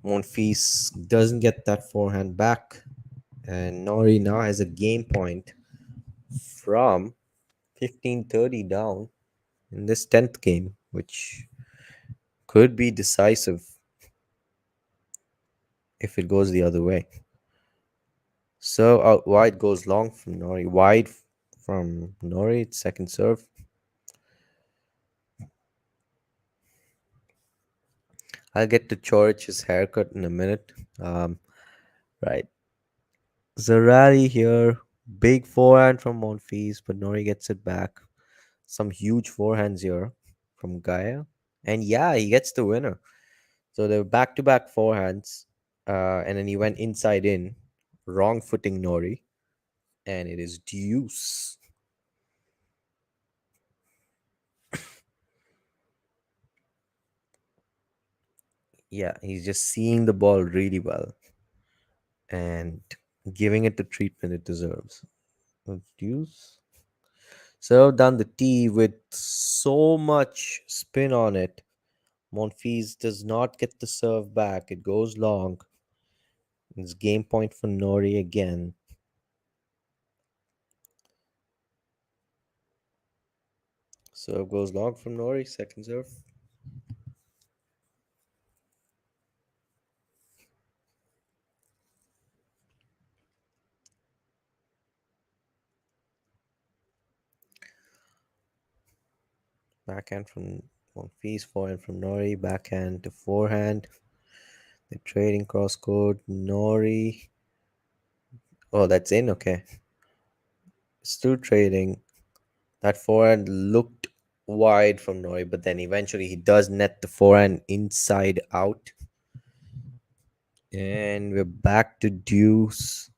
Monfils doesn't get that forehand back. And Norrie now has a game point from 15-30 down in this 10th game, which could be decisive if it goes the other way. So out wide goes long from Norrie. Wide from Norrie, second serve. I'll get to Chorich's haircut in a minute. Right. Zarali here. Big forehand from Monfils, but Norrie gets it back. Some huge forehands here from Gaël. And yeah, he gets the winner. So they were back to back forehands. And then he went inside in, wrong footing Norrie. And it is deuce. Yeah, he's just seeing the ball really well and giving it the treatment it deserves. So deuce. Serve down the tee with so much spin on it. Monfils does not get the serve back. It goes long. It's game point for Norrie again. Serve goes long from Norrie. Second serve. Backhand from Monfils. Forehand from Norrie. Backhand to forehand. They're trading cross court. Norrie. Oh, that's in. Okay. Still trading. That forehand looked wide from Norrie, but then eventually he does net the forehand inside out. And we're back to deuce.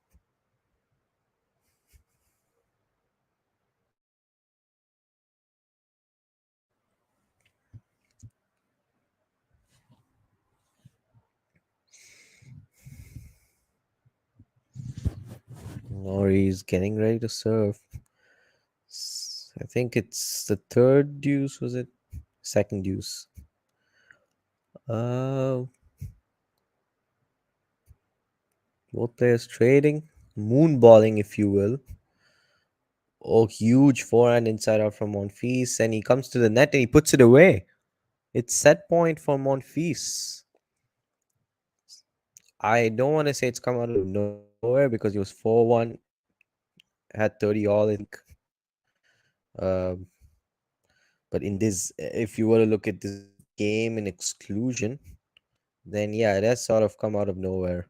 Norrie's getting ready to serve. I think it's the third deuce, was it? Second deuce. Uh, both players trading, moonballing, if you will. Oh, huge forehand inside out from Monfils, and he comes to the net and he puts it away. It's set point for Monfils. I don't want to say it's come out of nowhere because he was 4-1, had 30 all, I think. But in this, if you were to look at this game in exclusion, then yeah, it has sort of come out of nowhere.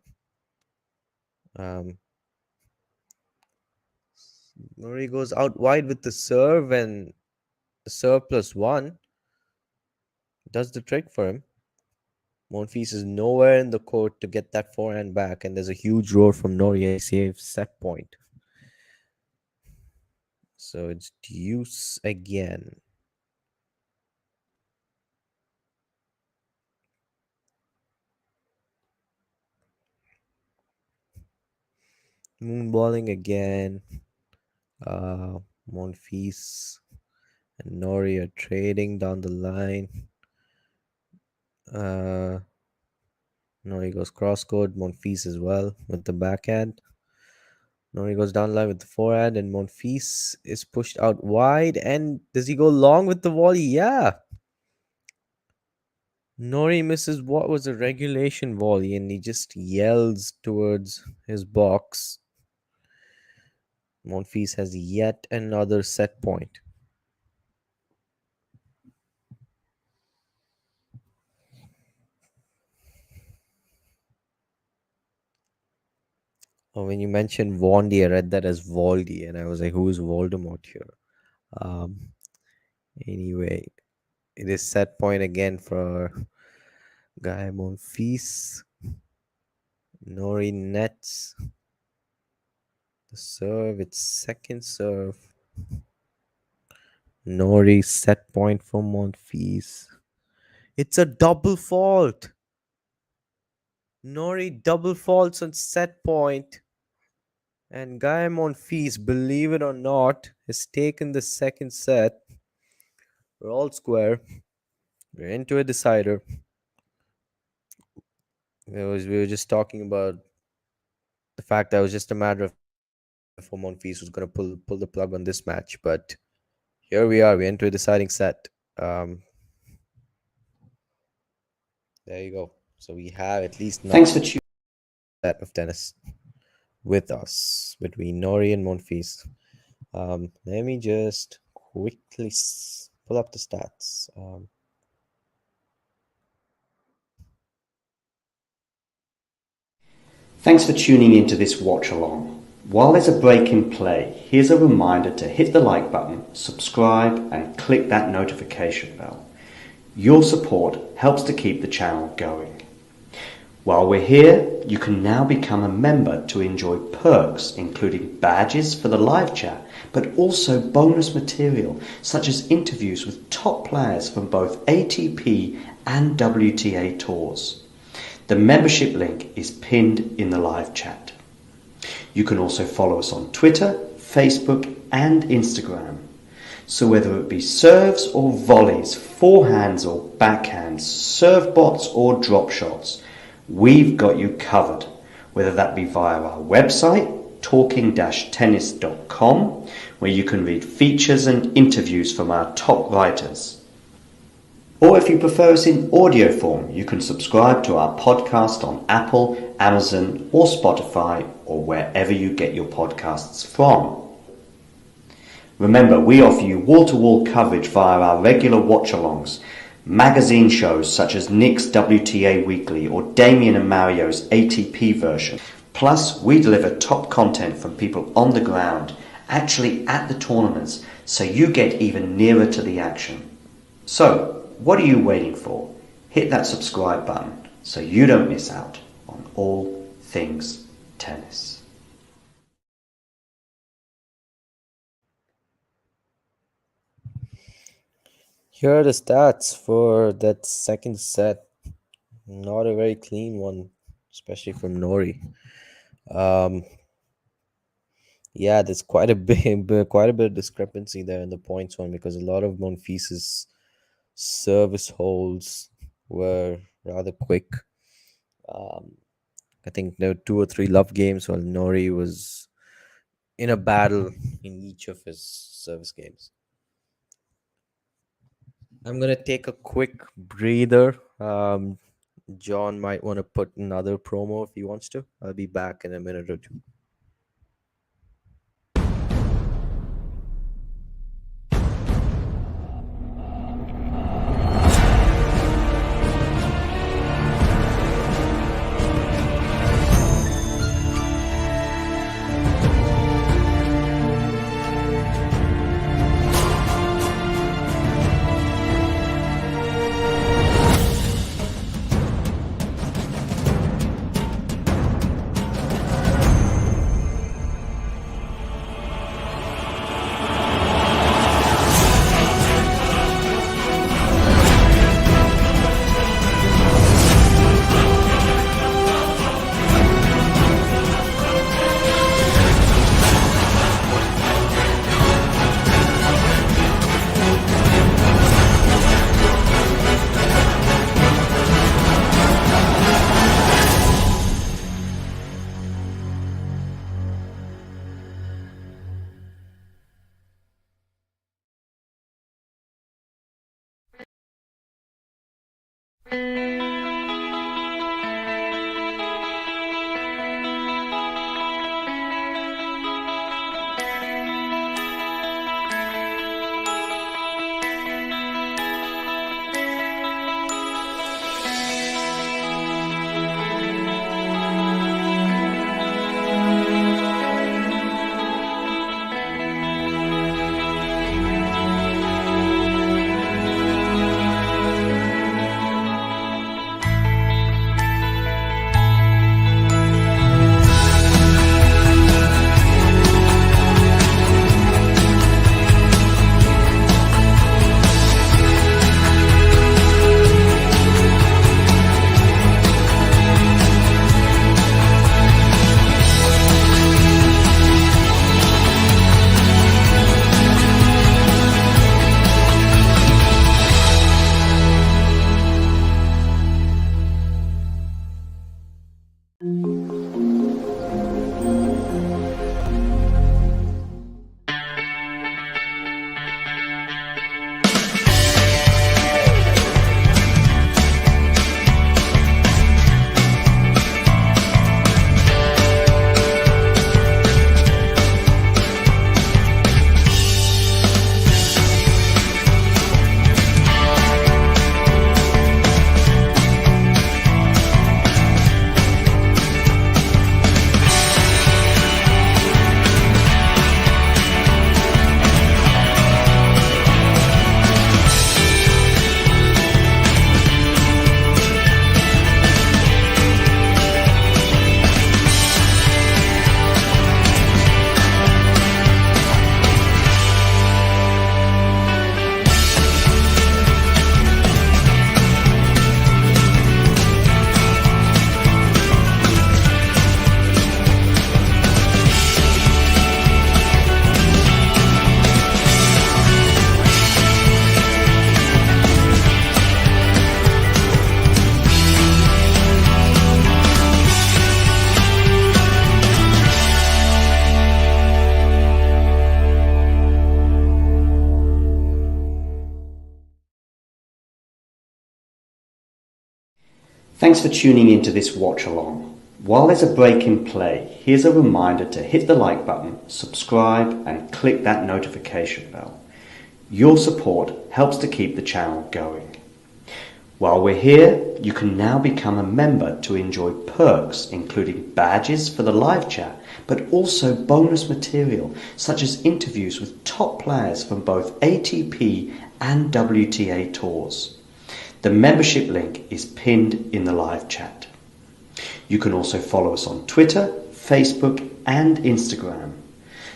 Norrie goes out wide with the serve, and the serve +1 does the trick for him. Monfils is nowhere in the court to get that forehand back, and there's a huge roar from Norrie. He saves set point. So it's deuce again. Moonballing again. Monfils and Norrie are trading down the line. Norrie goes cross court. Monfils as well with the backhand. Norrie goes down the line with the forehand, and Monfils is pushed out wide. And does he go long with the volley? Yeah. Norrie misses what was a regulation volley and he just yells towards his box. Monfils has yet another set point. Oh, when you mentioned Vondi, I read that as Voldy, and I was like, who's Voldemort here? Um, anyway, it is set point again for Gaël Monfils. Norrie nets the serve, its second serve. Norrie set point for Monfils. It's a double fault. Norrie double faults on set point, and Gaël Monfils, believe it or not, has taken the second set. We're all square. We're into a decider. We were just talking about the fact that it was just a matter of if Monfils was going to pull the plug on this match, but here we are. We're into a deciding set. Um, there you go. So we have at least Thanks for tuning. set of tennis with us between Norrie and Monfils. Let me just quickly pull up the stats. Thanks for tuning into this watch along. While there's a break in play, here's a reminder to hit the like button, subscribe, and click that notification bell. Your support helps to keep the channel going. While we're here, you can now become a member to enjoy perks including badges for the live chat, but also bonus material such as interviews with top players from both ATP and WTA tours. The membership link is pinned in the live chat. You can also follow us on Twitter, Facebook and Instagram. So whether it be serves or volleys, forehands or backhands, serve bots or drop shots, we've got you covered. Whether that be via our website, talking-tennis.com, where you can read features and interviews from our top writers. Or if you prefer us in audio form, you can subscribe to our podcast on Apple, Amazon or Spotify or wherever you get your podcasts from. Remember, we offer you wall-to-wall coverage via our regular watch-alongs, magazine shows such as Nick's WTA Weekly or Damien and Mario's ATP version. Plus, we deliver top content from people on the ground, actually at the tournaments, so you get even nearer to the action. So, what are you waiting for? Hit that subscribe button so you don't miss out on all things tennis. Here are the stats for that second set. Not a very clean one, especially from Norrie. Yeah, there's quite a quite a bit of discrepancy there in the points one because a lot of Monfils' service holds were rather quick. I think there were 2 or 3 love games while Norrie was in a battle in each of his service games. I'm gonna take a quick breather. John might want to put another promo if he wants to. I'll be back in a minute or two. Thanks for tuning into this watch along. While there's a break in play, here's a reminder to hit the like button, subscribe and click that notification bell. Your support helps to keep the channel going. While we're here, you can now become a member to enjoy perks including badges for the live chat, but also bonus material such as interviews with top players from both ATP and WTA tours. The membership link is pinned in the live chat. You can also follow us on Twitter, Facebook and Instagram.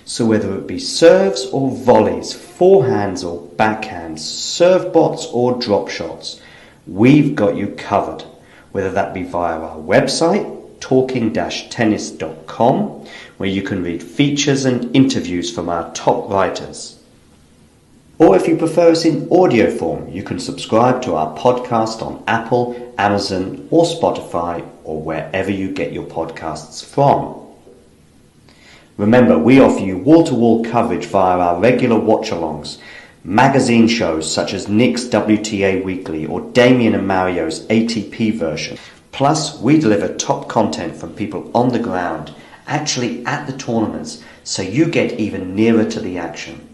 So whether it be serves or volleys, forehands or backhands, serve bots or drop shots, we've got you covered. Whether that be via our website, talking-tennis.com, where you can read features and interviews from our top writers. Or if you prefer us in audio form, you can subscribe to our podcast on Apple, Amazon or Spotify or wherever you get your podcasts from. Remember, we offer you wall-to-wall coverage via our regular watch-alongs, magazine shows such as Nick's WTA Weekly or Damien and Mario's ATP version. Plus, we deliver top content from people on the ground, actually at the tournaments, so you get even nearer to the action.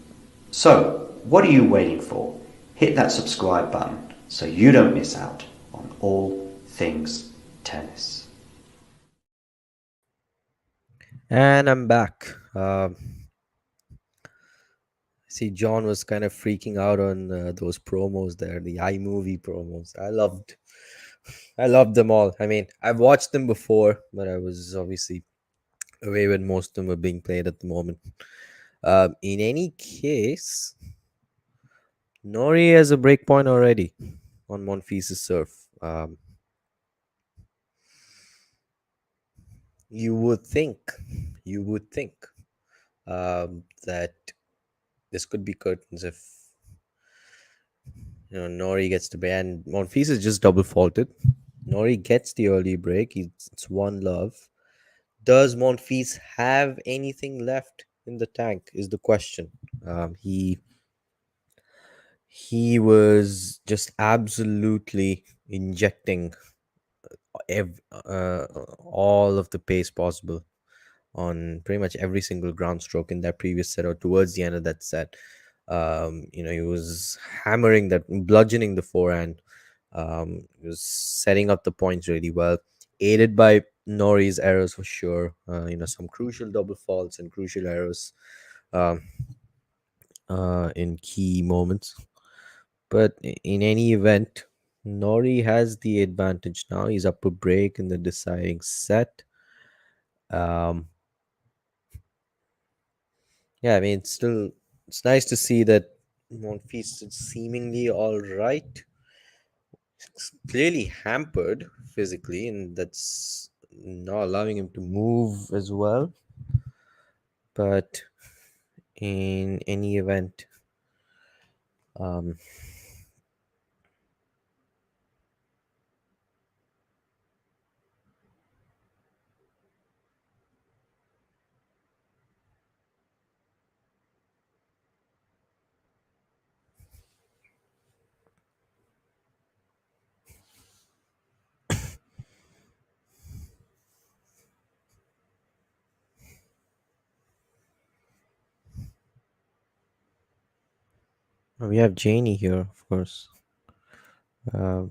So, what are you waiting for? Hit that subscribe button so you don't miss out on all things tennis. And I'm back. See, John was kind of freaking out on those promos there, the iMovie promos. I loved them all. I mean, I've watched them before, but I was obviously away when most of them were being played at the moment. In any case, Norrie has a break point already on Monfils' serve. You would think that this could be curtains if Norrie gets to break. And Monfils is just double faulted. Norrie gets the early break. It's one love. Does Monfils have anything left in the tank? Is the question. He was just absolutely injecting all of the pace possible on pretty much every single ground stroke in that previous set or towards the end of that set. He was hammering that, bludgeoning the forehand. He was setting up the points really well, aided by Norrie's errors for sure. Some crucial double faults and crucial errors um, in key moments. But in any event, Norrie has the advantage now. He's up a break in the deciding set. Um, yeah, I mean, it's nice to see that Monfils is seemingly all right. It's clearly hampered physically, and that's not allowing him to move as well. But in any event, um, we have Janie here, of course. Uh,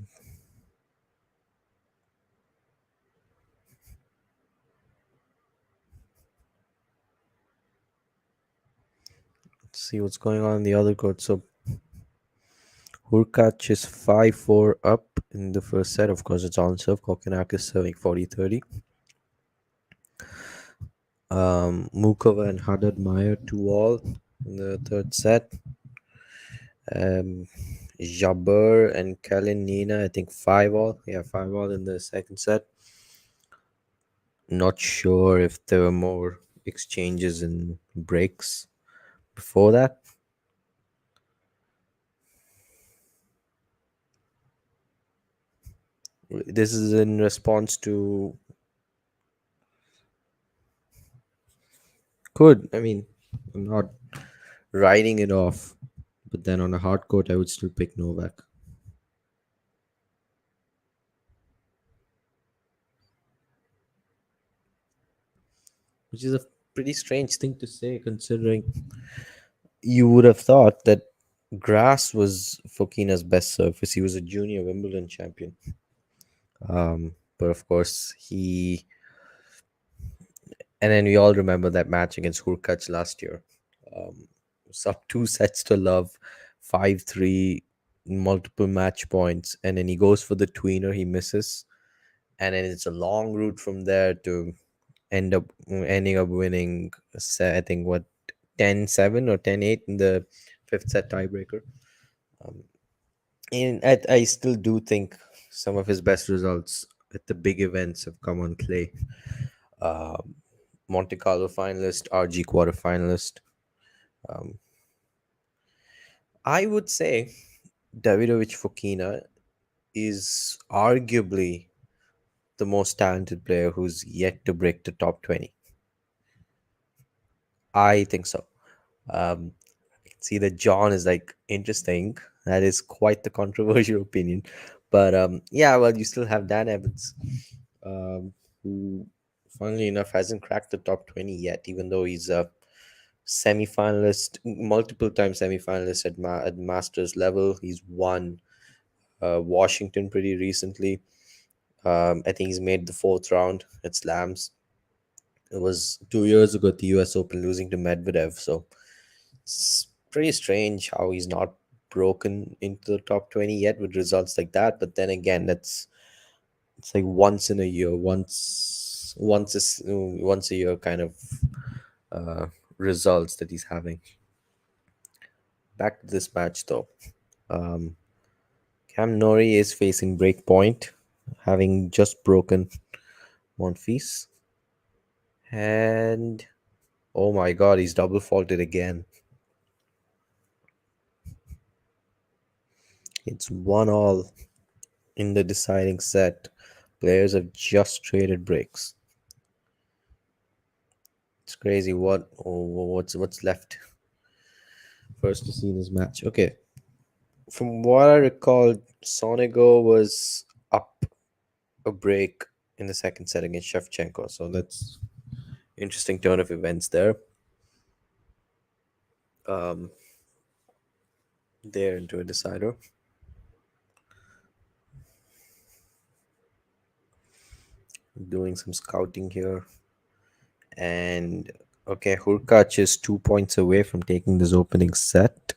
let's see what's going on in the other court. So Hurkacz is 5-4 up in the first set. Of course, it's on serve. Kokonakis serving 40-30. Mukova and Haddad Meyer 2-all in the third set. Jabber and Kalin Nina, I think 5-all. Yeah, 5-all in the second set. Not sure if there were more exchanges and breaks before that. This is in response to. I mean, I'm not writing it off, but then on a hard court, I would still pick Novak. Which is a pretty strange thing to say, considering you would have thought that grass was Fokina's best surface. He was a junior Wimbledon champion. But of course, and then we all remember that match against Hurkacz last year. Was up 2 sets to love, 5-3, multiple match points, and then he goes for the tweener, he misses, and then it's a long route from there to ending up winning. I think what 10-7 or 10-8 in the fifth set tiebreaker. And I still do think some of his best results at the big events have come on clay. Um, Monte Carlo finalist, RG quarterfinalist. Um, I would say Davidovich Fokina is arguably the most talented player who's yet to break the top 20. I think so. I can see that John is like interesting. That is quite the controversial opinion. But yeah, well, you still have Dan Evans, who, funnily enough, hasn't cracked the top 20 yet, even though he's a semi-finalist, multiple time semi-finalist at Masters level. He's won Washington pretty recently. I think he's made the fourth round at Slams. It was 2 years ago at the US Open, losing to Medvedev. So it's pretty strange how he's not broken into the top 20 yet with results like that. But then again, it's like once in a year, once a year kind of uh, results that he's having. Back to this match though. Um, Cam Norrie is facing break point, having just broken Monfils. And oh my god, he's double faulted again. It's 1-all in the deciding set. Players have just traded breaks. It's crazy. What's left first to see in this match? Okay, From what I recall, Sonego was up a break in the second set against Shevchenko. So that's interesting turn of events there. Um, there into a decider. Doing some scouting here. And okay, Hurkacz is 2 points away from taking this opening set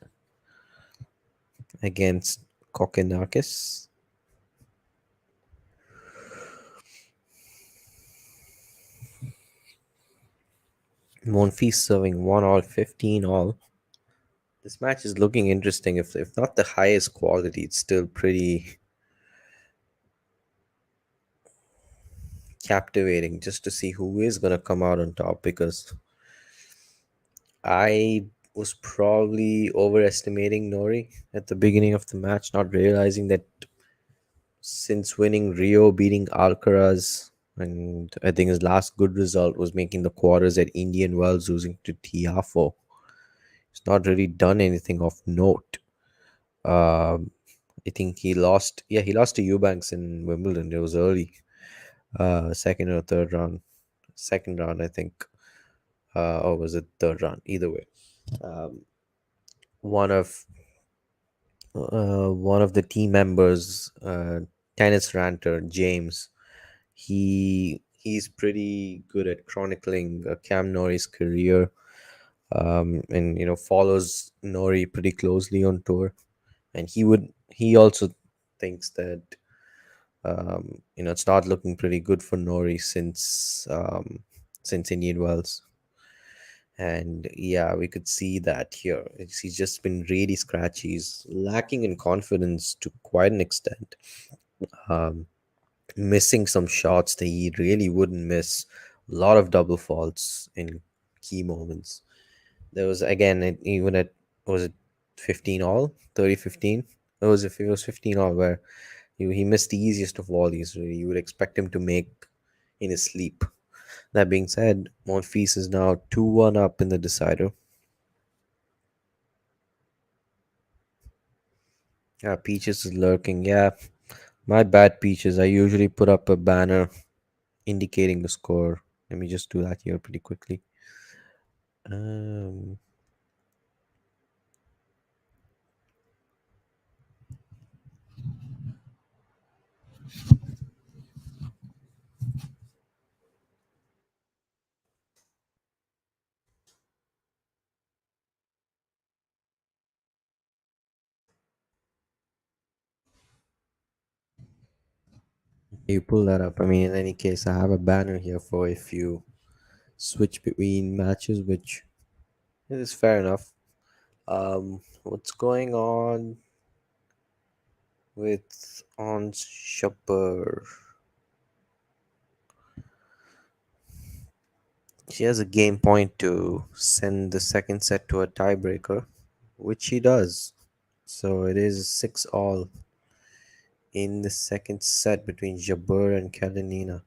against Kokenakis. Monfils serving 1 all, 15 all. This match is looking interesting. If not the highest quality, it's still pretty captivating just to see who is going to come out on top, because I was probably overestimating Norrie at the beginning of the match, not realizing that since winning Rio, beating Alcaraz, and I think his last good result was making the quarters at Indian Wells, losing to Tiafo. He's not really done anything of note. Um, I think he lost. Yeah, he lost to Eubanks in Wimbledon. It was early, second or third round. Second round, I think, or was it third round? Either way, um, one of one of the team members, tennis ranter James. He's pretty good at chronicling Cam Norrie's career, and follows Norrie pretty closely on tour. And he also thinks that it's not looking pretty good for Norrie since Indian Wells. And yeah, we could see that here. He's just been really scratchy. He's lacking in confidence to quite an extent. Um, Missing some shots that he really wouldn't miss. A lot of double faults in key moments. There was again even at, was it 15 all, 30 15? It was 15 all, where he missed the easiest of volleys. Really, you would expect him to make in his sleep. That being said, Monfils is now 2-1 up in the decider. Yeah, Peaches is lurking. Yeah, my bad, Peaches. I usually put up a banner indicating the score. Let me just do that here pretty quickly. Um, you pull that up. I mean, in any case, I have a banner here for if you switch between matches, which is fair enough. What's going on with on Shopper? She has a game point to send the second set to a tiebreaker, which she does. So it is 6 all in the second set between Jabeur and Kalinina.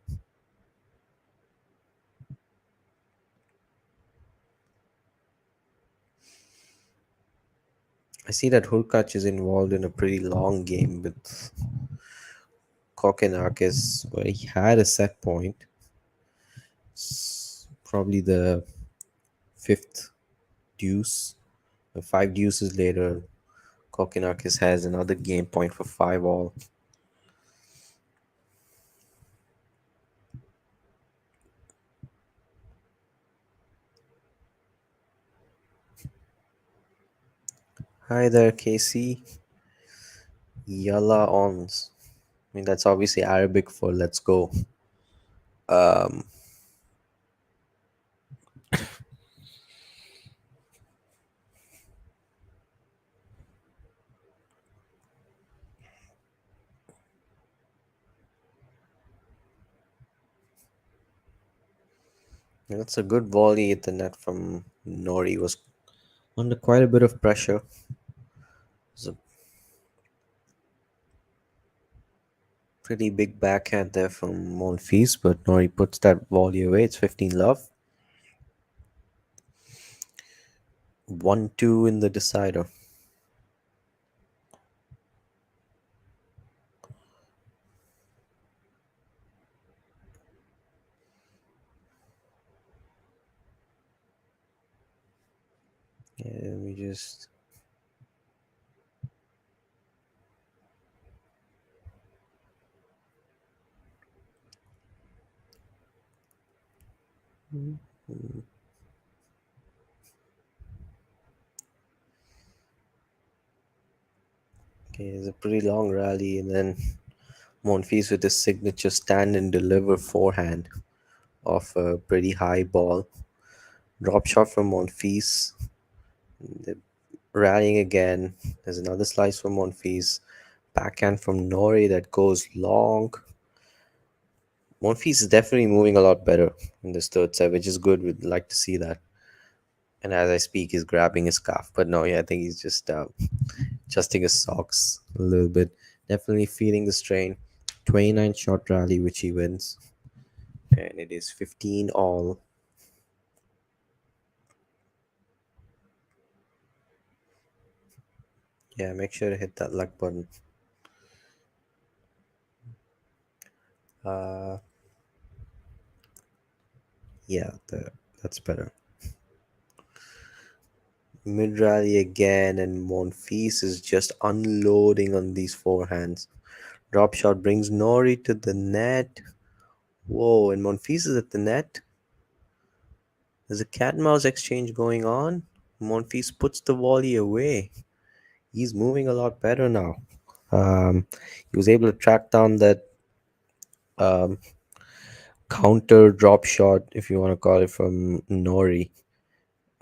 I see that Hurkacz is involved in a pretty long game with Kokenakis, where he had a set point. Probably the fifth deuce. 5 deuces later, Kokenakis has another game point for 5 all. Hi there, Casey. Yalla ons. I mean, that's obviously Arabic for let's go. Um, that's a good volley at the net from Norrie. Was under quite a bit of pressure. It's a pretty big backhand there from Monfils, but Norrie puts that volley away. It's 15 love. 1-2 in the decider. Yeah, let me just. Okay, it's a pretty long rally, and then Monfils with his signature stand and deliver forehand off a pretty high ball. Drop shot from Monfils. They're rallying again. There's another slice from Monfils. Backhand from Norrie that goes long. Monfils is definitely moving a lot better in this third set, which is good. We'd like to see that. And as I speak, he's grabbing his scarf. But no, yeah, I think he's just adjusting his socks a little bit. Definitely feeling the strain. 29 shot rally, which he wins. And it is 15 all. Yeah, make sure to hit that like button. Uh, yeah, that's better. Mid rally again, and Monfils is just unloading on these forehands. Drop shot brings Norrie to the net. Whoa, and Monfils is at the net. There's a cat and mouse exchange going on. Monfils puts the volley away. He's moving a lot better now. He was able to track down that um, counter drop shot, if you want to call it, from Norrie.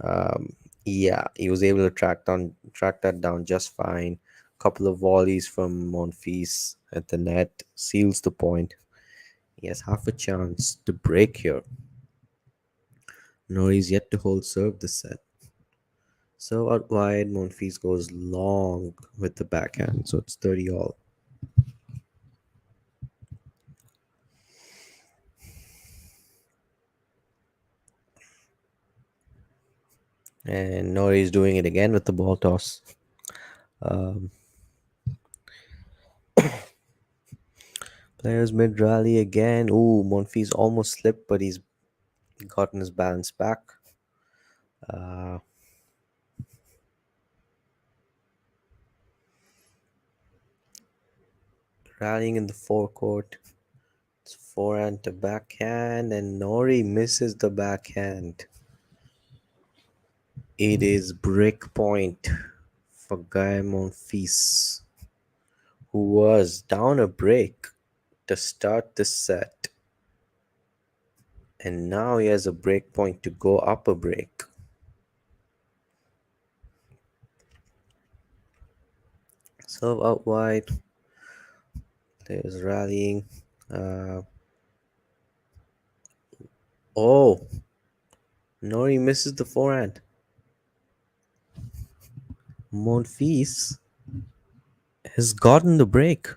Um, yeah, he was able to track that down just fine. Couple of volleys from Monfils at the net seals the point. He has half a chance to break here. Norrie's yet to hold serve this set. So out wide, Monfils goes long with the backhand, so it's 30 all. And Norrie's doing it again with the ball toss. Um, Players mid rally again. Ooh, Monfils almost slipped, but he's gotten his balance back. Uh, Rallying in the forecourt. It's forehand to backhand, and Norrie misses the backhand. It is break point for Gaël Monfils, who was down a break to start the set, and now he has a break point to go up a break. So out wide, players rallying. Uh, oh, Norrie misses the forehand. Monfils has gotten the break.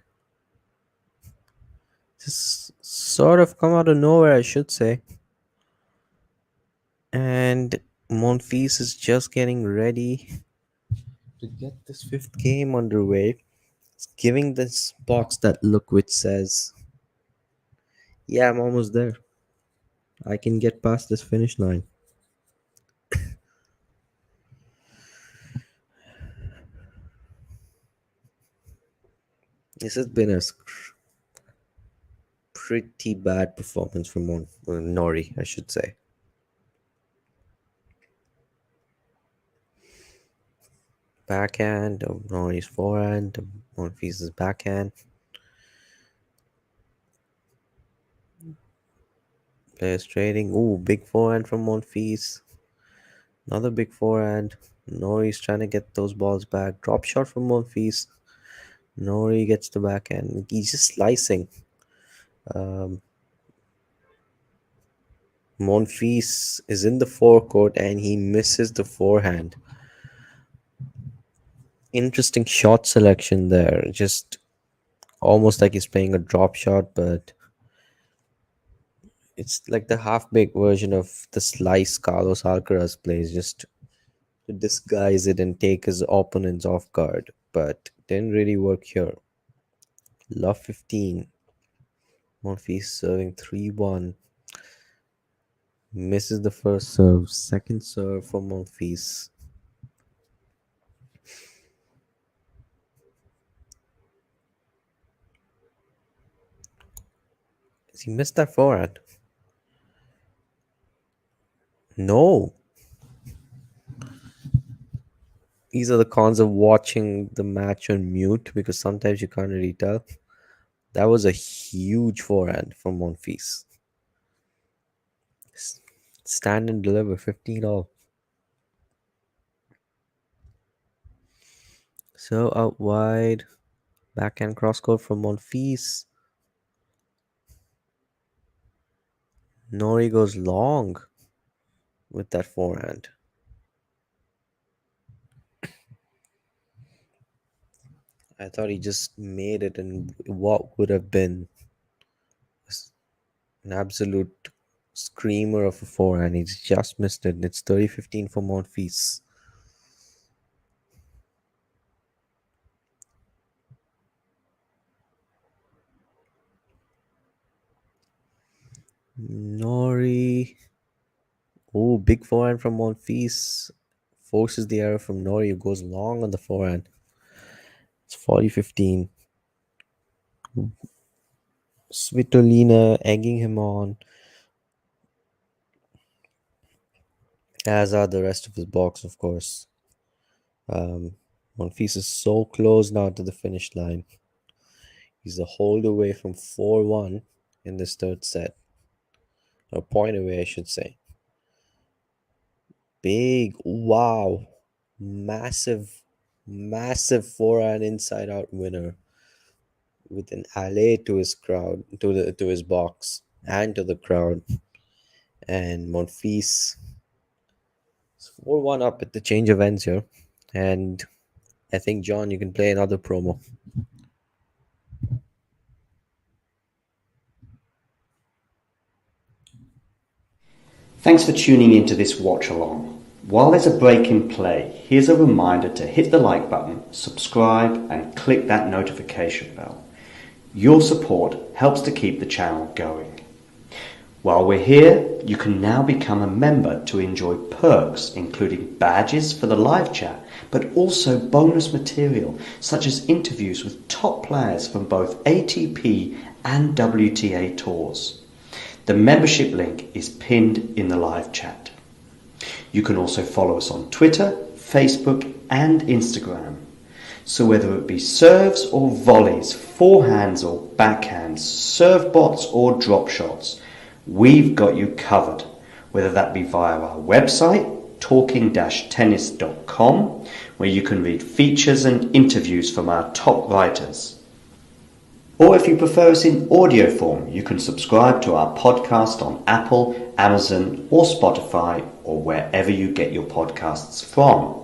Just sort of come out of nowhere, I should say. And Monfils is just getting ready to get this fifth game underway. It's giving this box that look which says, yeah, I'm almost there. I can get past this finish line. This has been a pretty bad performance from Norrie, I should say. Backhand of Norrie's forehand, of Monfils' backhand. Players trading. Ooh, big forehand from Monfils. Another big forehand. Norrie's trying to get those balls back. Drop shot from Monfils. Norrie gets the backhand. He's just slicing. Um, Monfils is in the forecourt and he misses the forehand. Interesting shot selection there. Just almost like he's playing a drop shot, but it's like the half baked version of the slice Carlos Alcaraz plays, just to disguise it and take his opponents off guard. But didn't really work here. Love 15. Monfils serving 3-1. Misses the first serve. Second serve for Monfils. He missed that forehand. No. These are the cons of watching the match on mute because sometimes you can't really tell. That was a huge forehand from Monfils. Stand and deliver 15 all. So out wide. Backhand cross court from Monfils. Norrie goes long with that forehand. I thought he just made it, and what would have been an absolute screamer of a forehand. He's just missed it. It's 30-15 for Monfils. Norrie. Oh, big forehand from Monfils. Forces the error from Norrie, who goes long on the forehand. It's 40-15. Svitolina egging him on, as are the rest of his box, of course. Monfils is so close now to the finish line. He's a hold away from 4-1 in this third set. A point away, I should say. Big, wow. Massive, massive forehand inside out winner with an alley to his crowd, to his box, and to the crowd. And Monfils 4-1 up at the change of ends here. And I think, John, you can play another promo. Thanks for tuning into this watch along. While there's a break in play, here's a reminder to hit the like button, subscribe, and click that notification bell. Your support helps to keep the channel going. While we're here, you can now become a member to enjoy perks including badges for the live chat, but also bonus material such as interviews with top players from both ATP and WTA tours. The membership link is pinned in the live chat. You can also follow us on Twitter, Facebook and Instagram. So whether it be serves or volleys, forehands or backhands, serve bots or drop shots, we've got you covered. Whether that be via our website, talking-tennis.com, where you can read features and interviews from our top writers. Or if you prefer us in audio form, you can subscribe to our podcast on Apple, Amazon or Spotify or wherever you get your podcasts from.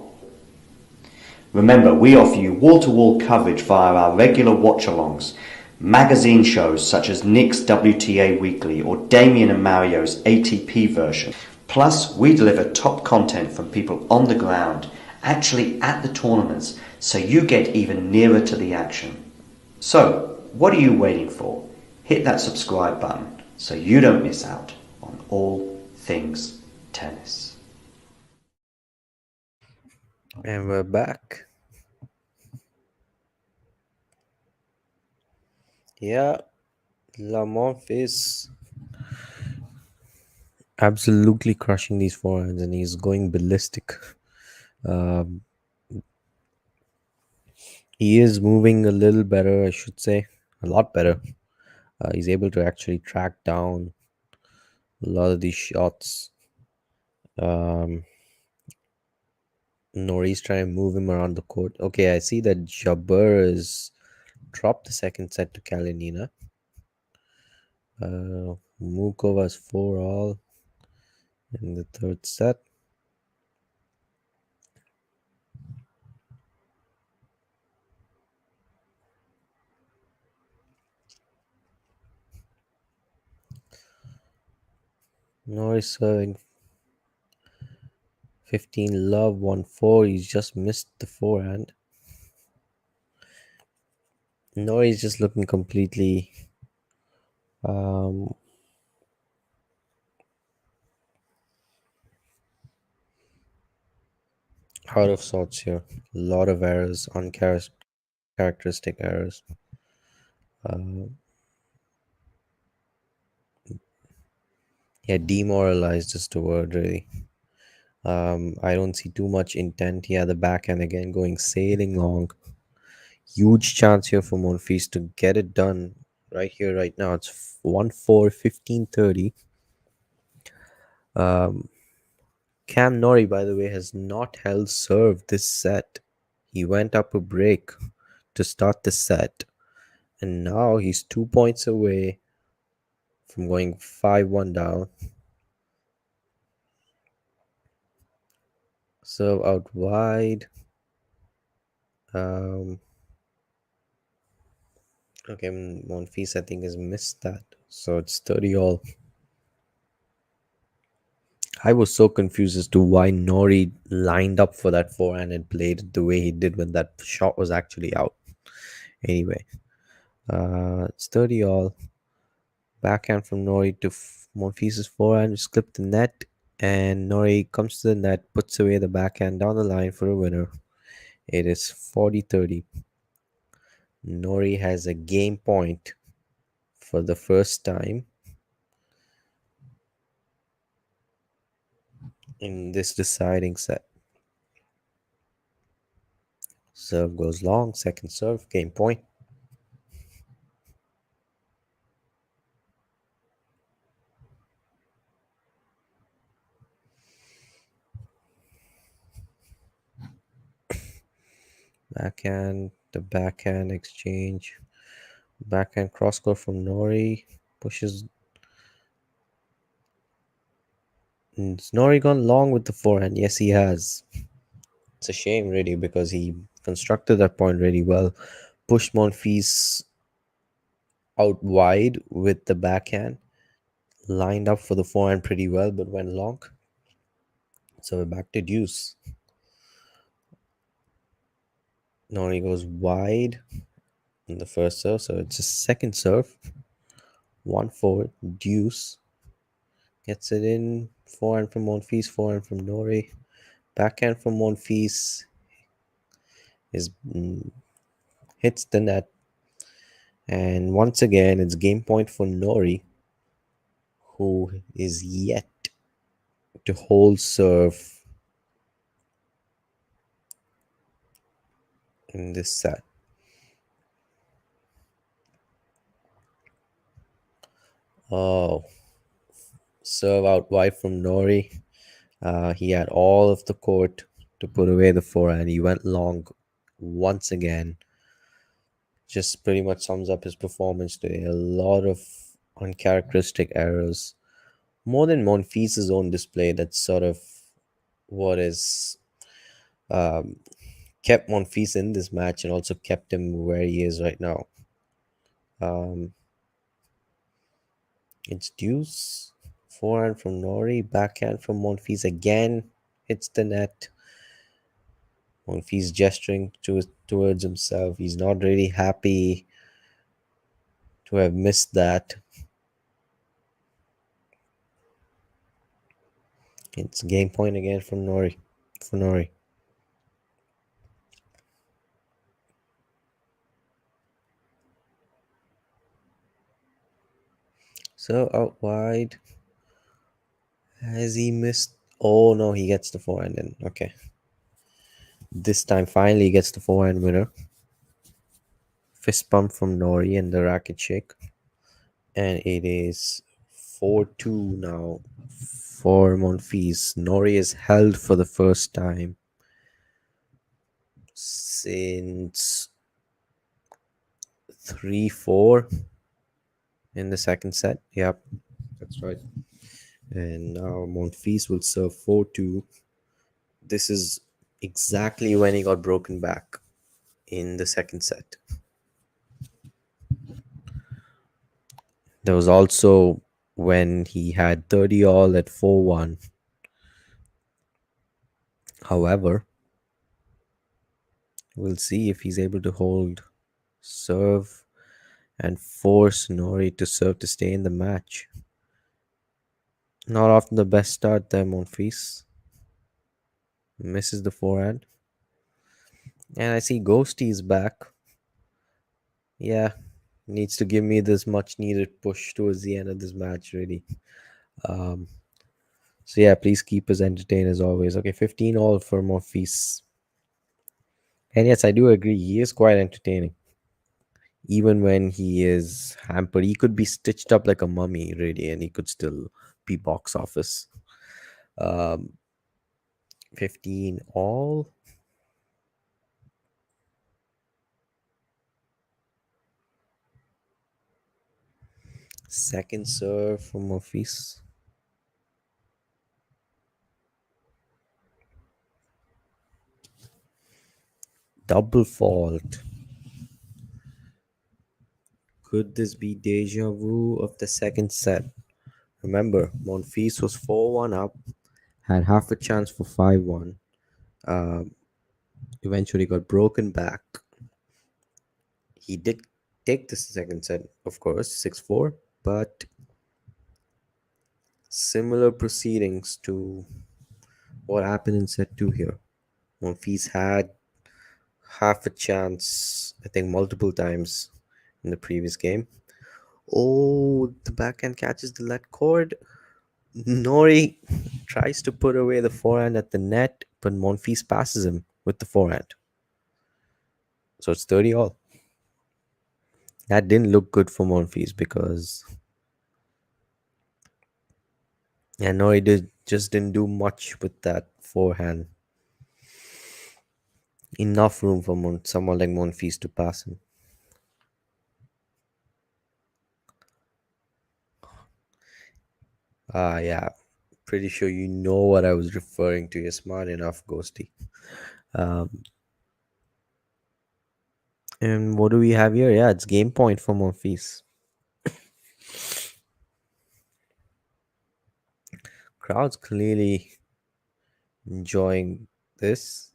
Remember, we offer you wall-to-wall coverage via our regular watch-alongs, magazine shows such as Nick's WTA Weekly or Damien and Mario's ATP version. Plus, we deliver top content from people on the ground, actually at the tournaments, so you get even nearer to the action. So, what are you waiting for? Hit that subscribe button so you don't miss out on all things tennis. And we're back. Yeah, Monfils absolutely crushing these forehands, and he's going ballistic. Um, he is moving a little better, I should say, a lot better. He's able to actually track down a lot of these shots. Norrie's trying to move him around the court. Okay, I see that Jabber has dropped the second set to Kalinina. Mukova's 4 all in the third set. Norrie serving 15 love 1-4. He's just missed the forehand. Norrie's just looking completely out of sorts here. A lot of errors, uncharacteristic errors. Yeah, demoralized is the word, really. I don't see too much intent. Yeah, the backhand again going sailing long. Huge chance here for Monfils to get it done right here, right now. It's 1-4, 15-30. Um, Cam Norrie, by the way, has not held serve this set. He went up a break to start the set, and now he's 2 points away from going 5-1 down. Serve out wide. Um, okay, Monfils, I think, has missed that. So it's 30 all. I was so confused as to why Norrie lined up for that forehand and played it the way he did when that shot was actually out. Anyway, it's 30 all. Backhand from Norrie to Monfils' forehand, just clipped the net, and Norrie comes to the net, puts away the backhand down the line for a winner. It is 40-30. Norrie has a game point for the first time in this deciding set. Serve goes long, second serve, game point. Backhand, the backhand exchange. Backhand cross court from Norrie. Pushes. Has Norrie gone long with the forehand? Yes, he has. It's a shame, really, because he constructed that point really well. Pushed Monfils out wide with the backhand. Lined up for the forehand pretty well, but went long. So we're back to deuce. Norrie goes wide in the first serve, so it's a second serve. 1-4, deuce. Gets it in. Forehand from Monfils, forehand from Norrie. Backhand from Monfils is hits the net. And once again, it's game point for Norrie, who is yet to hold serve in this set. Oh, serve out wide from Norrie. He had all of the court to put away the forehand. He went long once again. Just pretty much sums up his performance today. A lot of uncharacteristic errors. More than Monfils' own display. That's sort of what is um, kept Monfils in this match and also kept him where he is right now. Um, it's deuce. Forehand from Norrie. Backhand from Monfils again. Hits the net. Monfils gesturing towards himself. He's not really happy to have missed that. It's game point again from Norrie. For Norrie. So out wide. Has he missed? Oh no, he gets the forehand in. Okay. This time finally he gets the forehand winner. Fist pump from Norrie and the racket shake. And it is 4-2 now for Monfils. Norrie is held for the first time since 3-4 in the second set. Yep, that's right. And now Monfils will serve 4-2. This is exactly when he got broken back in the second set. There was also when he had 30 all at 4-1. However, we'll see if he's able to hold serve and force Norrie to serve to stay in the match. Not often the best start there, Monfils. Misses the forehand. And I see Ghosty is back. Yeah, needs to give me this much needed push towards the end of this match, really. Um, so yeah, please keep us entertained as always. Okay, 15 all for Monfils. And yes, I do agree. He is quite entertaining. Even when he is hampered, he could be stitched up like a mummy, really, and he could still be box office. Um, 15 all. Second serve for Monfils. Double fault. Could this be deja vu of the second set? Remember, Monfils was 4-1 up, had half a chance for 5-1. Um, Eventually got broken back. He did take the second set, of course, 6-4, but similar proceedings to what happened in set 2 here. Monfils had half a chance, I think, multiple times in the previous game. Oh, the backhand catches the lead cord. Norrie tries to put away the forehand at the net, but Monfils passes him with the forehand. So it's 30 all. That didn't look good for Monfils because Norrie just didn't do much with that forehand. Enough room for someone like Monfils to pass him. Yeah. Pretty sure you know what I was referring to. You're smart enough, Ghosty. Um, and what do we have here? Yeah, it's game point for Monfils. Crowd's clearly enjoying this.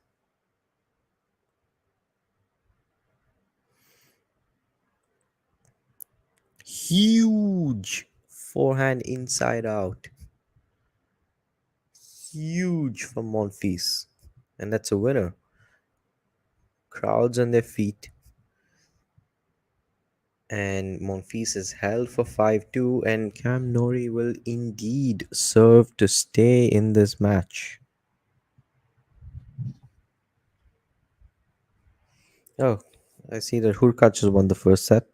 Huge forehand inside out. Huge from Monfils. And that's a winner. Crowds on their feet. And Monfils is held for 5-2. And Cam Norrie will indeed serve to stay in this match. Oh, I see that Hurkacz has won the first set.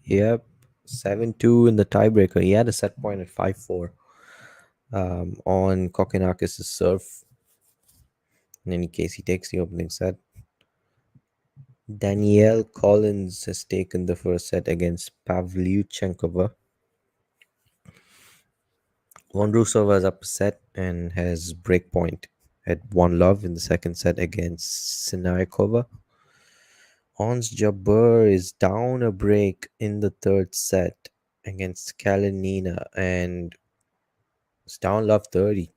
Yep. 7-2 in the tiebreaker. He had a set point at 5-4 on Kokinakis' serve. In any case, he takes the opening set. Danielle Collins has taken the first set against Pavlyuchenkova. Vondrousova is up a set and has breakpoint at 1-love in the second set against Sinaikova. Ons Jabeur is down a break in the third set against Kalinina and is down love 30.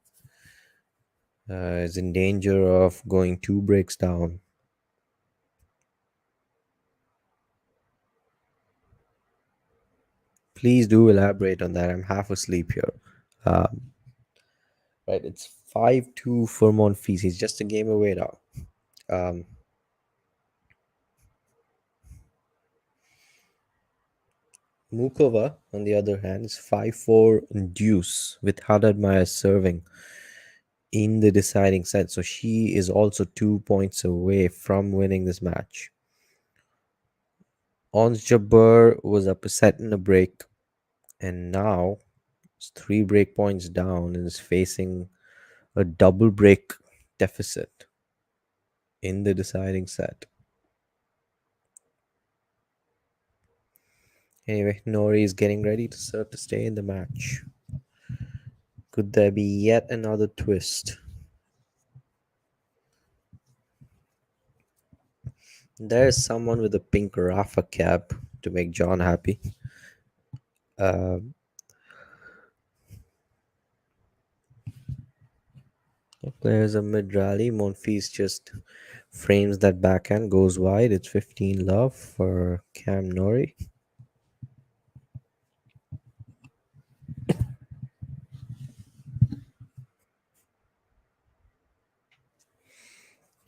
Is in danger of going 2 breaks down. Please do elaborate on that. I'm half asleep here. Um, right, it's 5-2 for Monfils. He's just a game away now. Um, Mukova, on the other hand, is 5-4 deuce with Haddad Meyer serving in the deciding set. So she is also 2 points away from winning this match. Ons Jabeur was up a set in a break, and now it's 3 break points down and is facing a double break deficit in the deciding set. Anyway, Norrie is getting ready to serve to stay in the match. Could there be yet another twist? There's someone with a pink Rafa cap to make John happy. Uh, there's a mid rally. Monfils just frames that backhand, goes wide. It's 15-love for Cam Norrie.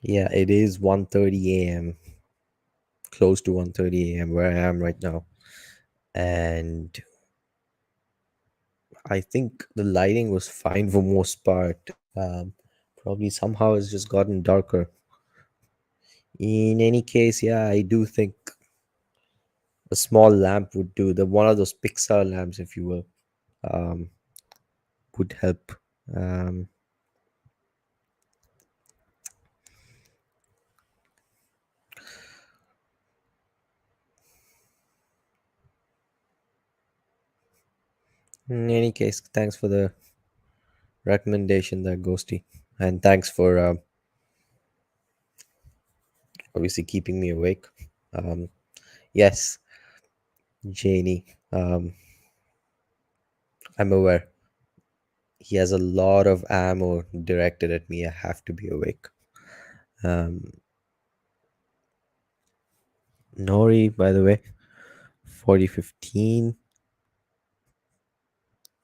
Yeah, it is 1:30 a.m. Close to 1:30 a.m. where I am right now. And I think the lighting was fine for most part. Probably somehow it's just gotten darker. In any case, yeah, I do think a small lamp would do. The one of those Pixar lamps, if you will, um, would help. Um, in any case, thanks for the recommendation, there, Ghosty, and thanks for obviously keeping me awake. Um, yes, Janie, I'm aware. He has a lot of ammo directed at me. I have to be awake. Um, Norrie, by the way, 40-15,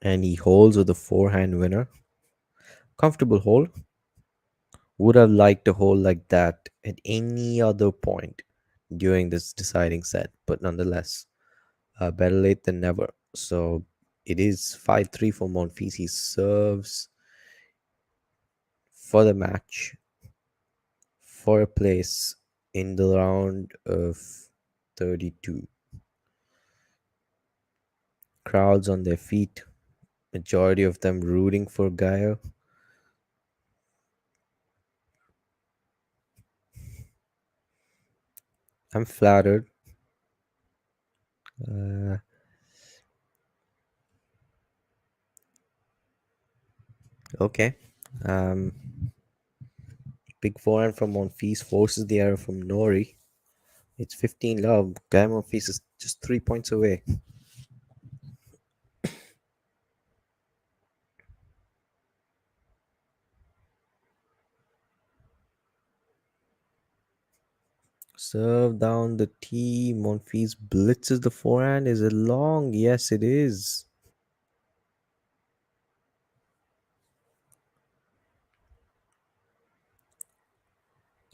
and he holds with a forehand winner. Comfortable hold. Would have liked a hole like that at any other point during this deciding set, but nonetheless, better late than never. So it is 5-3 for Monfils. He serves for the match for a place in the round of 32. Crowds on their feet, majority of them rooting for Gaël. I'm flattered. Uh, okay. Um, Big forehand from Monfils forces the error from Norrie. It's 15 love. Guy Monfils is just 3 points away. Serve down the tee. Monfils blitzes the forehand. Is it long? Yes, it is.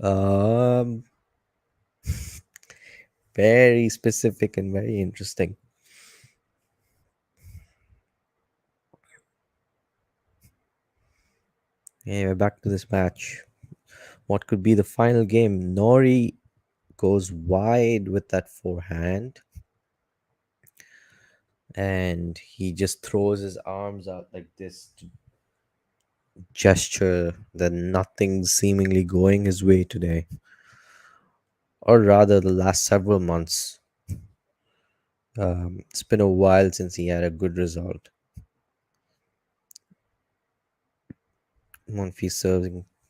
Um, Very specific and very interesting. Anyway, back to this match. What could be the final game? Norrie goes wide with that forehand, and he just throws his arms out like this to gesture that nothing's seemingly going his way today, or rather, the last several months. It's been a while since he had a good result. Monfils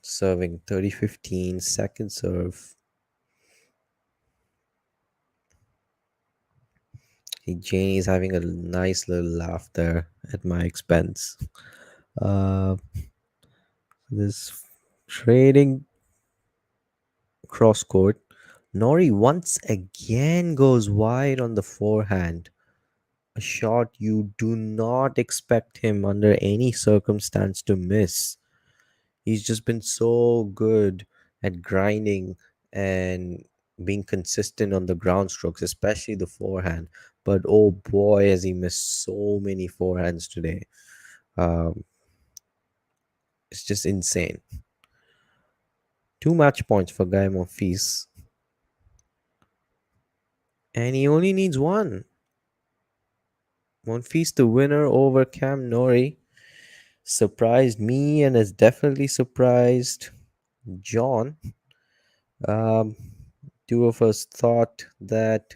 serving 30-15, second serve. Janie's having a nice little laugh there at my expense. Uh, this trading cross court. Norrie once again goes wide on the forehand. A shot you do not expect him under any circumstance to miss. He's just been so good at grinding and being consistent on the ground strokes, especially the forehand. But oh boy, has he missed so many forehands today. Um, it's just insane. 2 match points for Guy Monfils, and he only needs one. Monfils, the winner over Cam Norrie, surprised me and has definitely surprised John. Um, Two of us thought that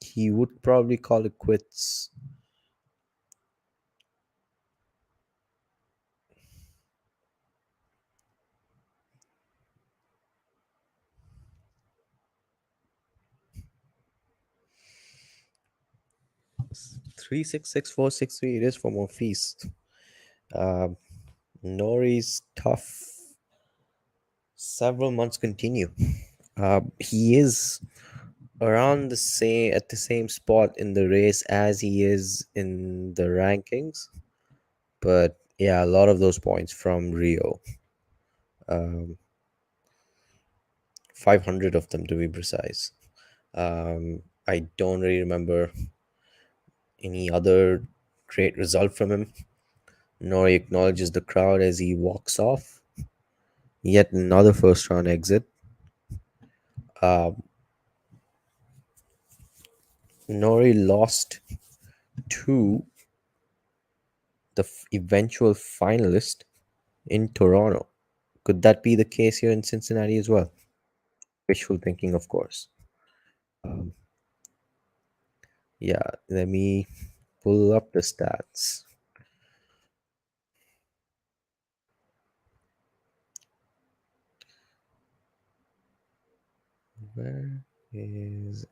he would probably call it quits. Three six six four six three. It is for Monfils. Um, Norrie's tough several months continue. He is around the same at the same spot in the race as he is in the rankings, but yeah, a lot of those points from Rio. Um, 500 of them to be precise. I don't really remember any other Great result from him. Norrie acknowledges the crowd as he walks off. Yet another first round exit. Uh, Norrie lost to the eventual finalist in Toronto. Could that be the case here in Cincinnati as well? Wishful thinking, of course. Um, yeah, let me pull up the stats. Where is.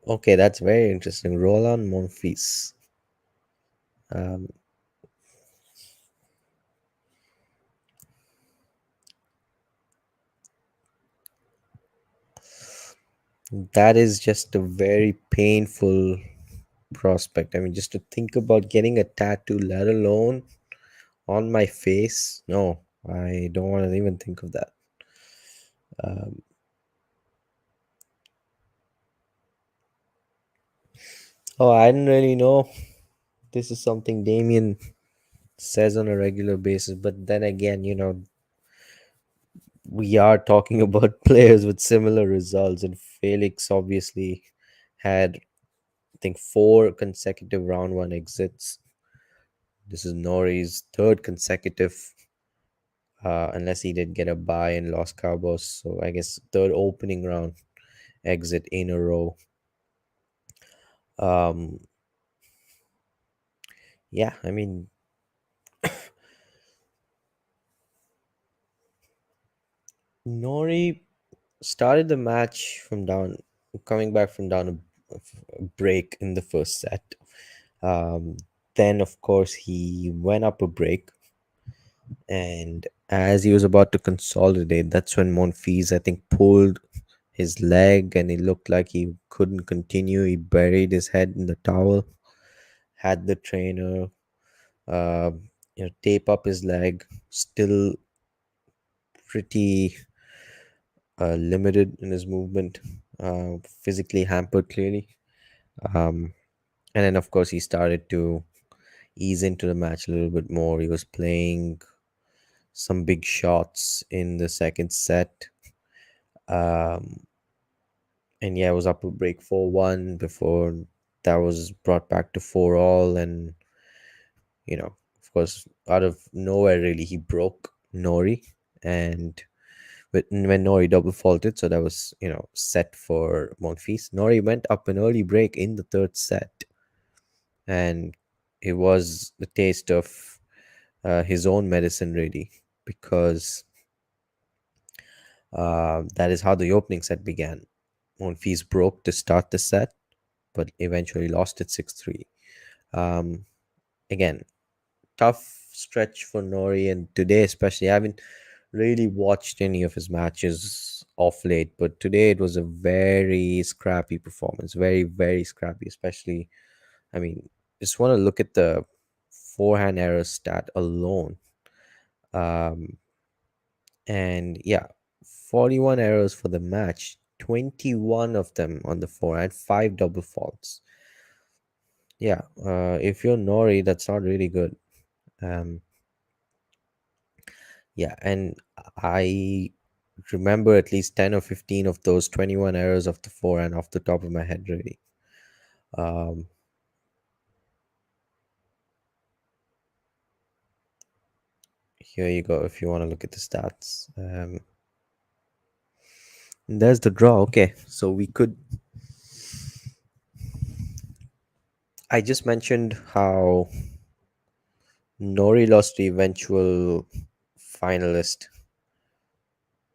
Okay, that's very interesting. Roland Monfils. Um, that is just a very painful prospect. I mean, just to think about getting a tattoo, let alone on my face. No, I don't want to even think of that. Um, oh, I didn't really know this is something Damien says on a regular basis. But then again, we are talking about players with similar results, and Felix obviously had, I think, four consecutive round one exits. This is Norrie's third consecutive, unless he did get a bye and lost Cabos. So I guess third opening round exit in a row. Um, yeah, I mean, Norrie started the match from down, coming back from down a break in the first set. Um, then, of course, he went up a break, and as he was about to consolidate, that's when Monfils, I think, pulled his leg, and it looked like he couldn't continue. He buried his head in the towel, had the trainer, uh, tape up his leg. Still pretty limited in his movement, physically hampered clearly. Um, and then, of course, he started to ease into the match a little bit more. He was playing some big shots in the second set. Um, and yeah, it was up a break 4-1 before that was brought back to 4-all. And, of course, out of nowhere, really, he broke Norrie. And when Norrie double faulted, so that was, set for Monfils. Norrie went up an early break in the third set, and it was the taste of his own medicine, really, because that is how the opening set began. Monfils broke to start the set, but eventually lost it 6-3. Um, Again, tough stretch for Norrie, and today especially, I haven't really watched any of his matches off late, but today it was a very scrappy performance, very, very scrappy, especially, I mean, just want to look at the forehand error stat alone. Um, and yeah, 41 errors for the match, 21 of them on the forehand, five double faults. Yeah, if you're Norrie, that's not really good. Um, yeah, and I remember at least 10 or 15 of those 21 errors of the forehand off the top of my head, really. Um, Here you go if you want to look at the stats. And there's the draw. Okay, so we could. I just mentioned how Nori lost the eventual finalist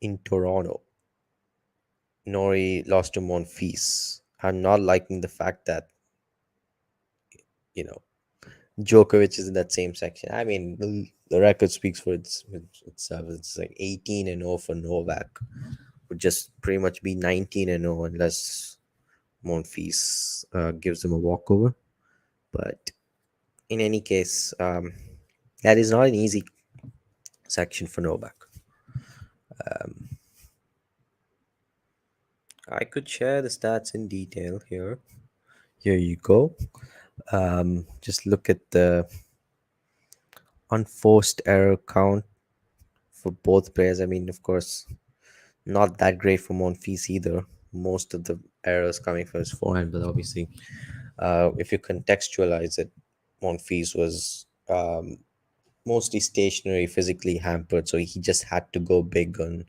in Toronto. Nori lost to Monfils. I'm not liking the fact that, you know, Djokovic is in that same section. I mean, the record speaks for itself. It's like 18-0 for Novak. Would just pretty much be 19-0 unless Monfils gives him a walkover. But in any case, that is not an easy section for Novak. Um, I could share the stats in detail here. Here you go. Just look at the unforced error count for both players. I mean, of course, not that great for Monfils either. Most of the errors coming from his forehand, but obviously, if you contextualize it, Monfils was mostly stationary, physically hampered, so he just had to go big on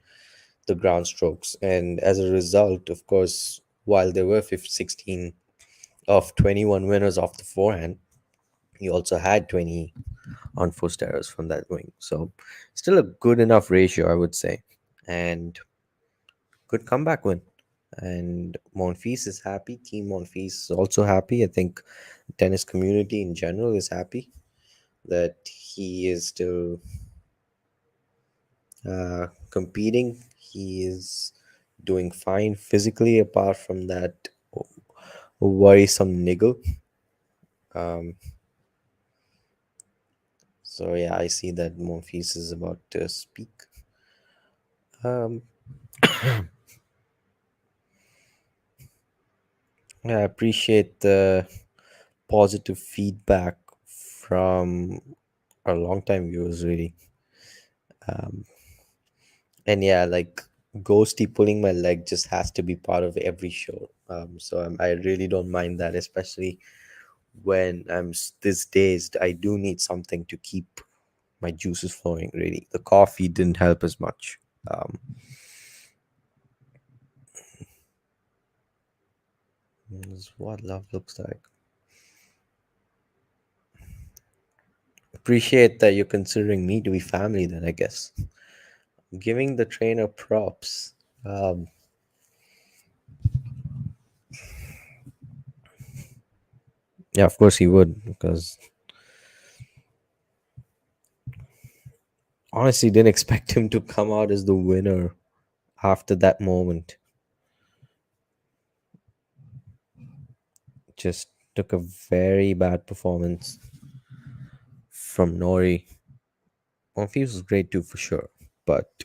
the ground strokes. And as a result, of course, while there were 16 of 21 winners off the forehand, he also had 20 unforced errors from that wing. So still a good enough ratio, I would say. And good comeback win. And Monfils is happy. Team Monfils is also happy. I think tennis community in general is happy that he is still competing. He is doing fine physically, apart from that worrisome niggle. Um, so yeah, I see that Monfils is about to speak. Um, I appreciate the positive feedback from our longtime viewers, really. Um, and yeah, like Ghosty pulling my leg just has to be part of every show. I really don't mind that, especially when this dazed. I do need something to keep my juices flowing. Really, the coffee didn't help as much. Um, this is what love looks like. Appreciate that you're considering me to be family. Then I guess giving the trainer props. Um, yeah, of course he would, because honestly didn't expect him to come out as the winner after that moment. Just took a very bad performance from Norrie. Monfils was great too, for sure, but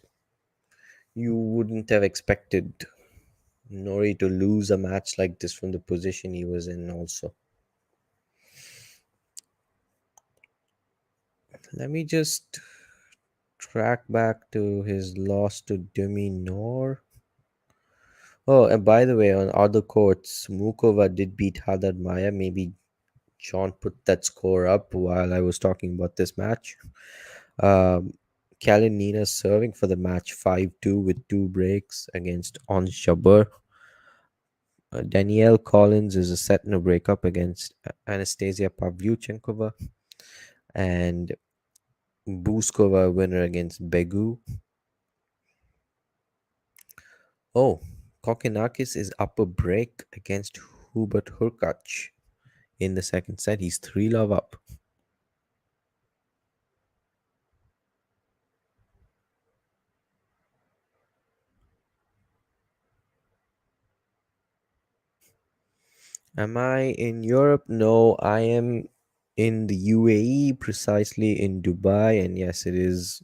you wouldn't have expected Norrie to lose a match like this from the position he was in. Also, let me just track back to his loss to Demi Noor. Oh, and by the way, on other courts, Mukova did beat Haddad Maya. Maybe John put that score up while I was talking about this match. Um, Kalinina serving for the match 5-2 with two breaks against On Shabur. Danielle Collins is a set and a breakup against Anastasia Pavlyuchenkova. And Buskova winner against Begu. Oh, Kokinakis is up a break against Hubert Hurkacz in the second set. He's 3-love up. Am I in Europe? No, I am in the UAE, precisely in Dubai, and yes, it is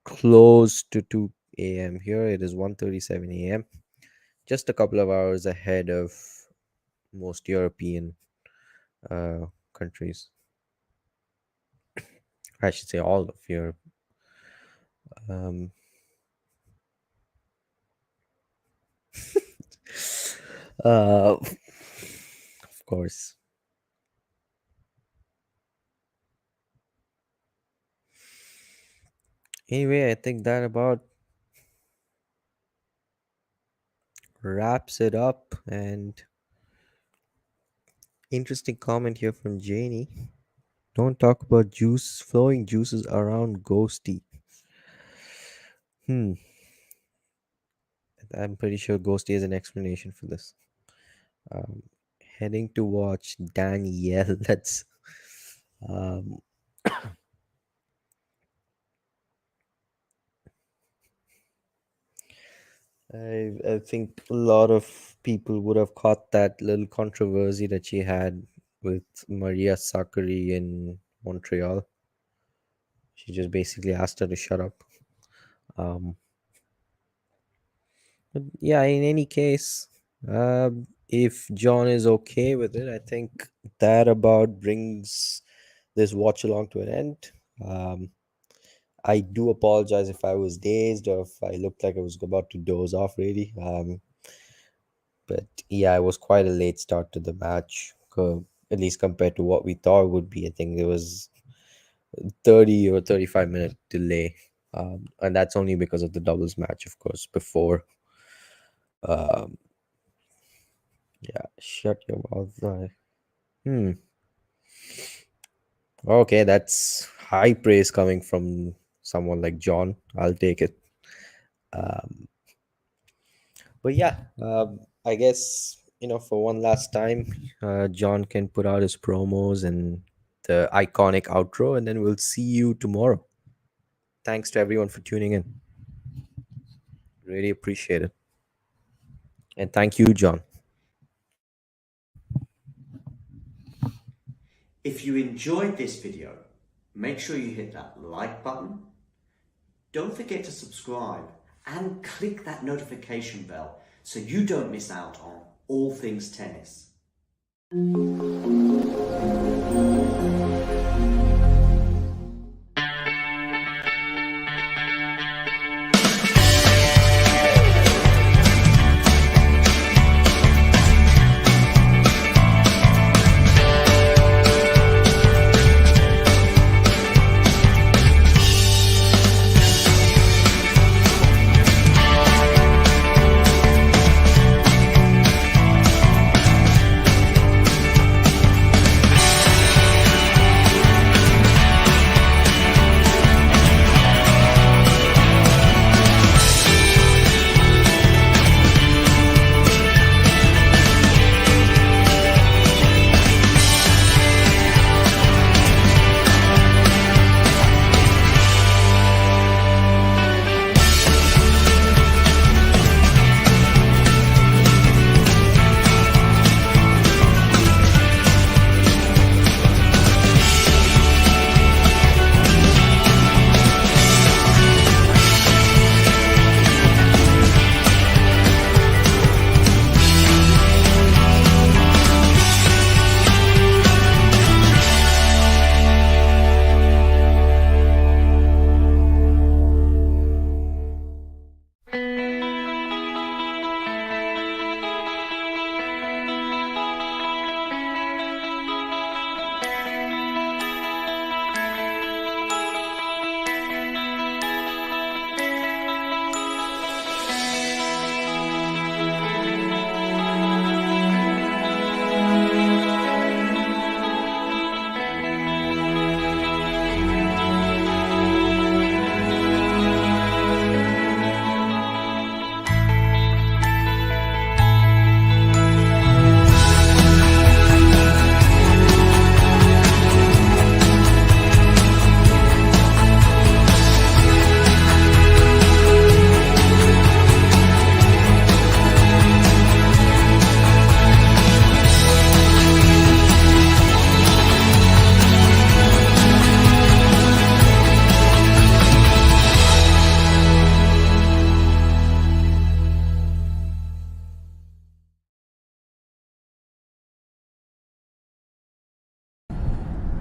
close to 2 a.m. here. It is 1:37 a.m. Just a couple of hours ahead of most European countries. I should say all of Europe. Um, of course. Anyway, I think that about wraps it up. And interesting comment here from Janie. Don't talk about juice flowing juices around Ghosty. Hmm. I'm pretty sure Ghosty has an explanation for this. Um, Heading to watch Danielle. That's um, I think a lot of people would have caught that little controversy that she had with Maria Sakkari in Montreal. She just basically asked her to shut up. Um, Yeah, in any case, if John is okay with it, I think that about brings this watch along to an end. Um, I do apologize if I was dazed or if I looked like I was about to doze off, really. But yeah, it was quite a late start to the match, at least compared to what we thought it would be. I think there was 30 or 35-minute delay. And that's only because of the doubles match, of course, before. Um, yeah, shut your mouth. Hmm. Okay, that's high praise coming from someone like John. I'll take it. Um, but yeah, I guess for one last time, John can put out his promos and the iconic outro, and then we'll see you tomorrow. Thanks to everyone for tuning in. Really appreciate it, and thank you, John. If you enjoyed this video, make sure you hit that like button. Don't forget to subscribe and click that notification bell so you don't miss out on all things tennis.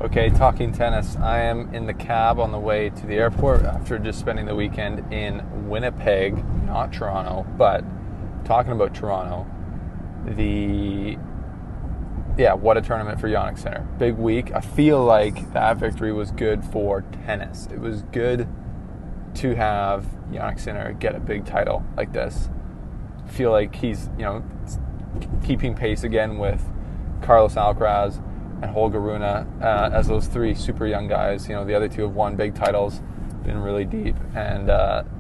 Okay, talking tennis. I am in the cab on the way to the airport after just spending the weekend in Winnipeg, not Toronto, but talking about Toronto, what a tournament for Yannick Sinner. Big week. I feel like that victory was good for tennis. It was good to have Yannick Sinner get a big title like this. I feel like he's, keeping pace again with Carlos Alcaraz and Holger Rune as those three super young guys. The other two have won big titles, been really deep. And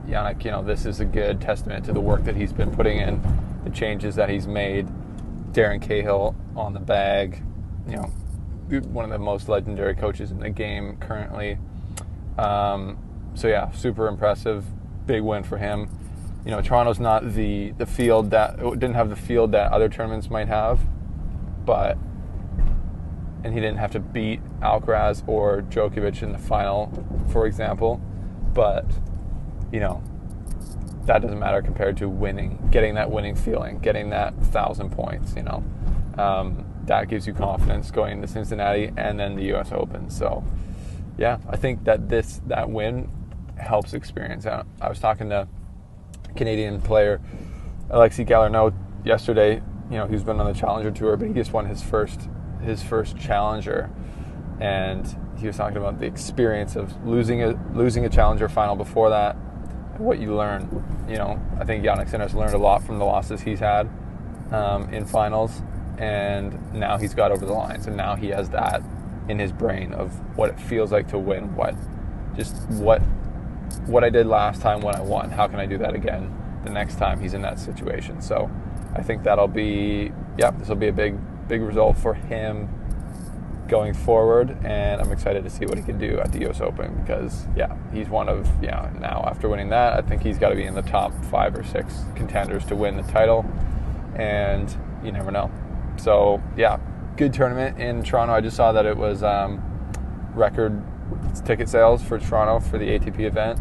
Yannick, this is a good testament to the work that he's been putting in, the changes that he's made. Darren Cahill on the bag, one of the most legendary coaches in the game currently. Super impressive. Big win for him. Toronto's not the field that didn't have the field that other tournaments might have, and he didn't have to beat Alcaraz or Djokovic in the final, for example. But, that doesn't matter compared to winning, getting that winning feeling, getting that 1,000 points, you know. That gives you confidence going into Cincinnati and then the U.S. Open. So, yeah, I think that that win helps experience. I was talking to Canadian player Alexis Galarneau yesterday. You know, he's been on the Challenger Tour, but he just won his first Challenger, and he was talking about the experience of losing a Challenger final before that, and what you learn. You know, I think Jannik Sinner's learned a lot from the losses he's had in finals, and now he's got over the lines, and now he has that in his brain of what it feels like to win, what I did last time when I won. How can I do that again the next time he's in that situation? So I think this will be a big result for him going forward, and I'm excited to see what he can do at the US Open, because he's one of, now after winning that, I think he's got to be in the top 5 or 6 contenders to win the title, and you never know. So good tournament in Toronto. I just saw that it was record ticket sales for Toronto for the ATP event,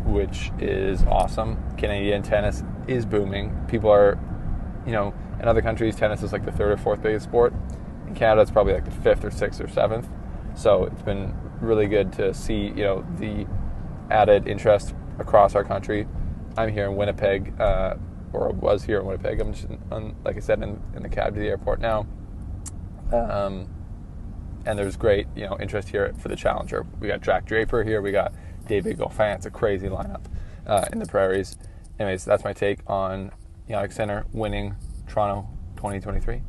which is awesome. Canadian tennis is booming. People are, in other countries, tennis is like the 3rd or 4th biggest sport. In Canada, it's probably like the 5th or 6th or 7th. So it's been really good to see, the added interest across our country. I'm here in Winnipeg, or was here in Winnipeg. I'm just, like I said, in the cab to the airport now. And there's great, interest here for the Challenger. We got Jack Draper here. We got David Goffin. It's a crazy lineup in the Prairies. Anyways, that's my take on Jannik Sinner winning Toronto 2023.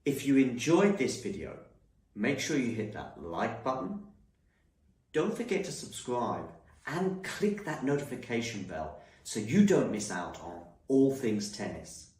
If you enjoyed this video, make sure you hit that like button. Don't forget to subscribe and click that notification bell so you don't miss out on all things tennis.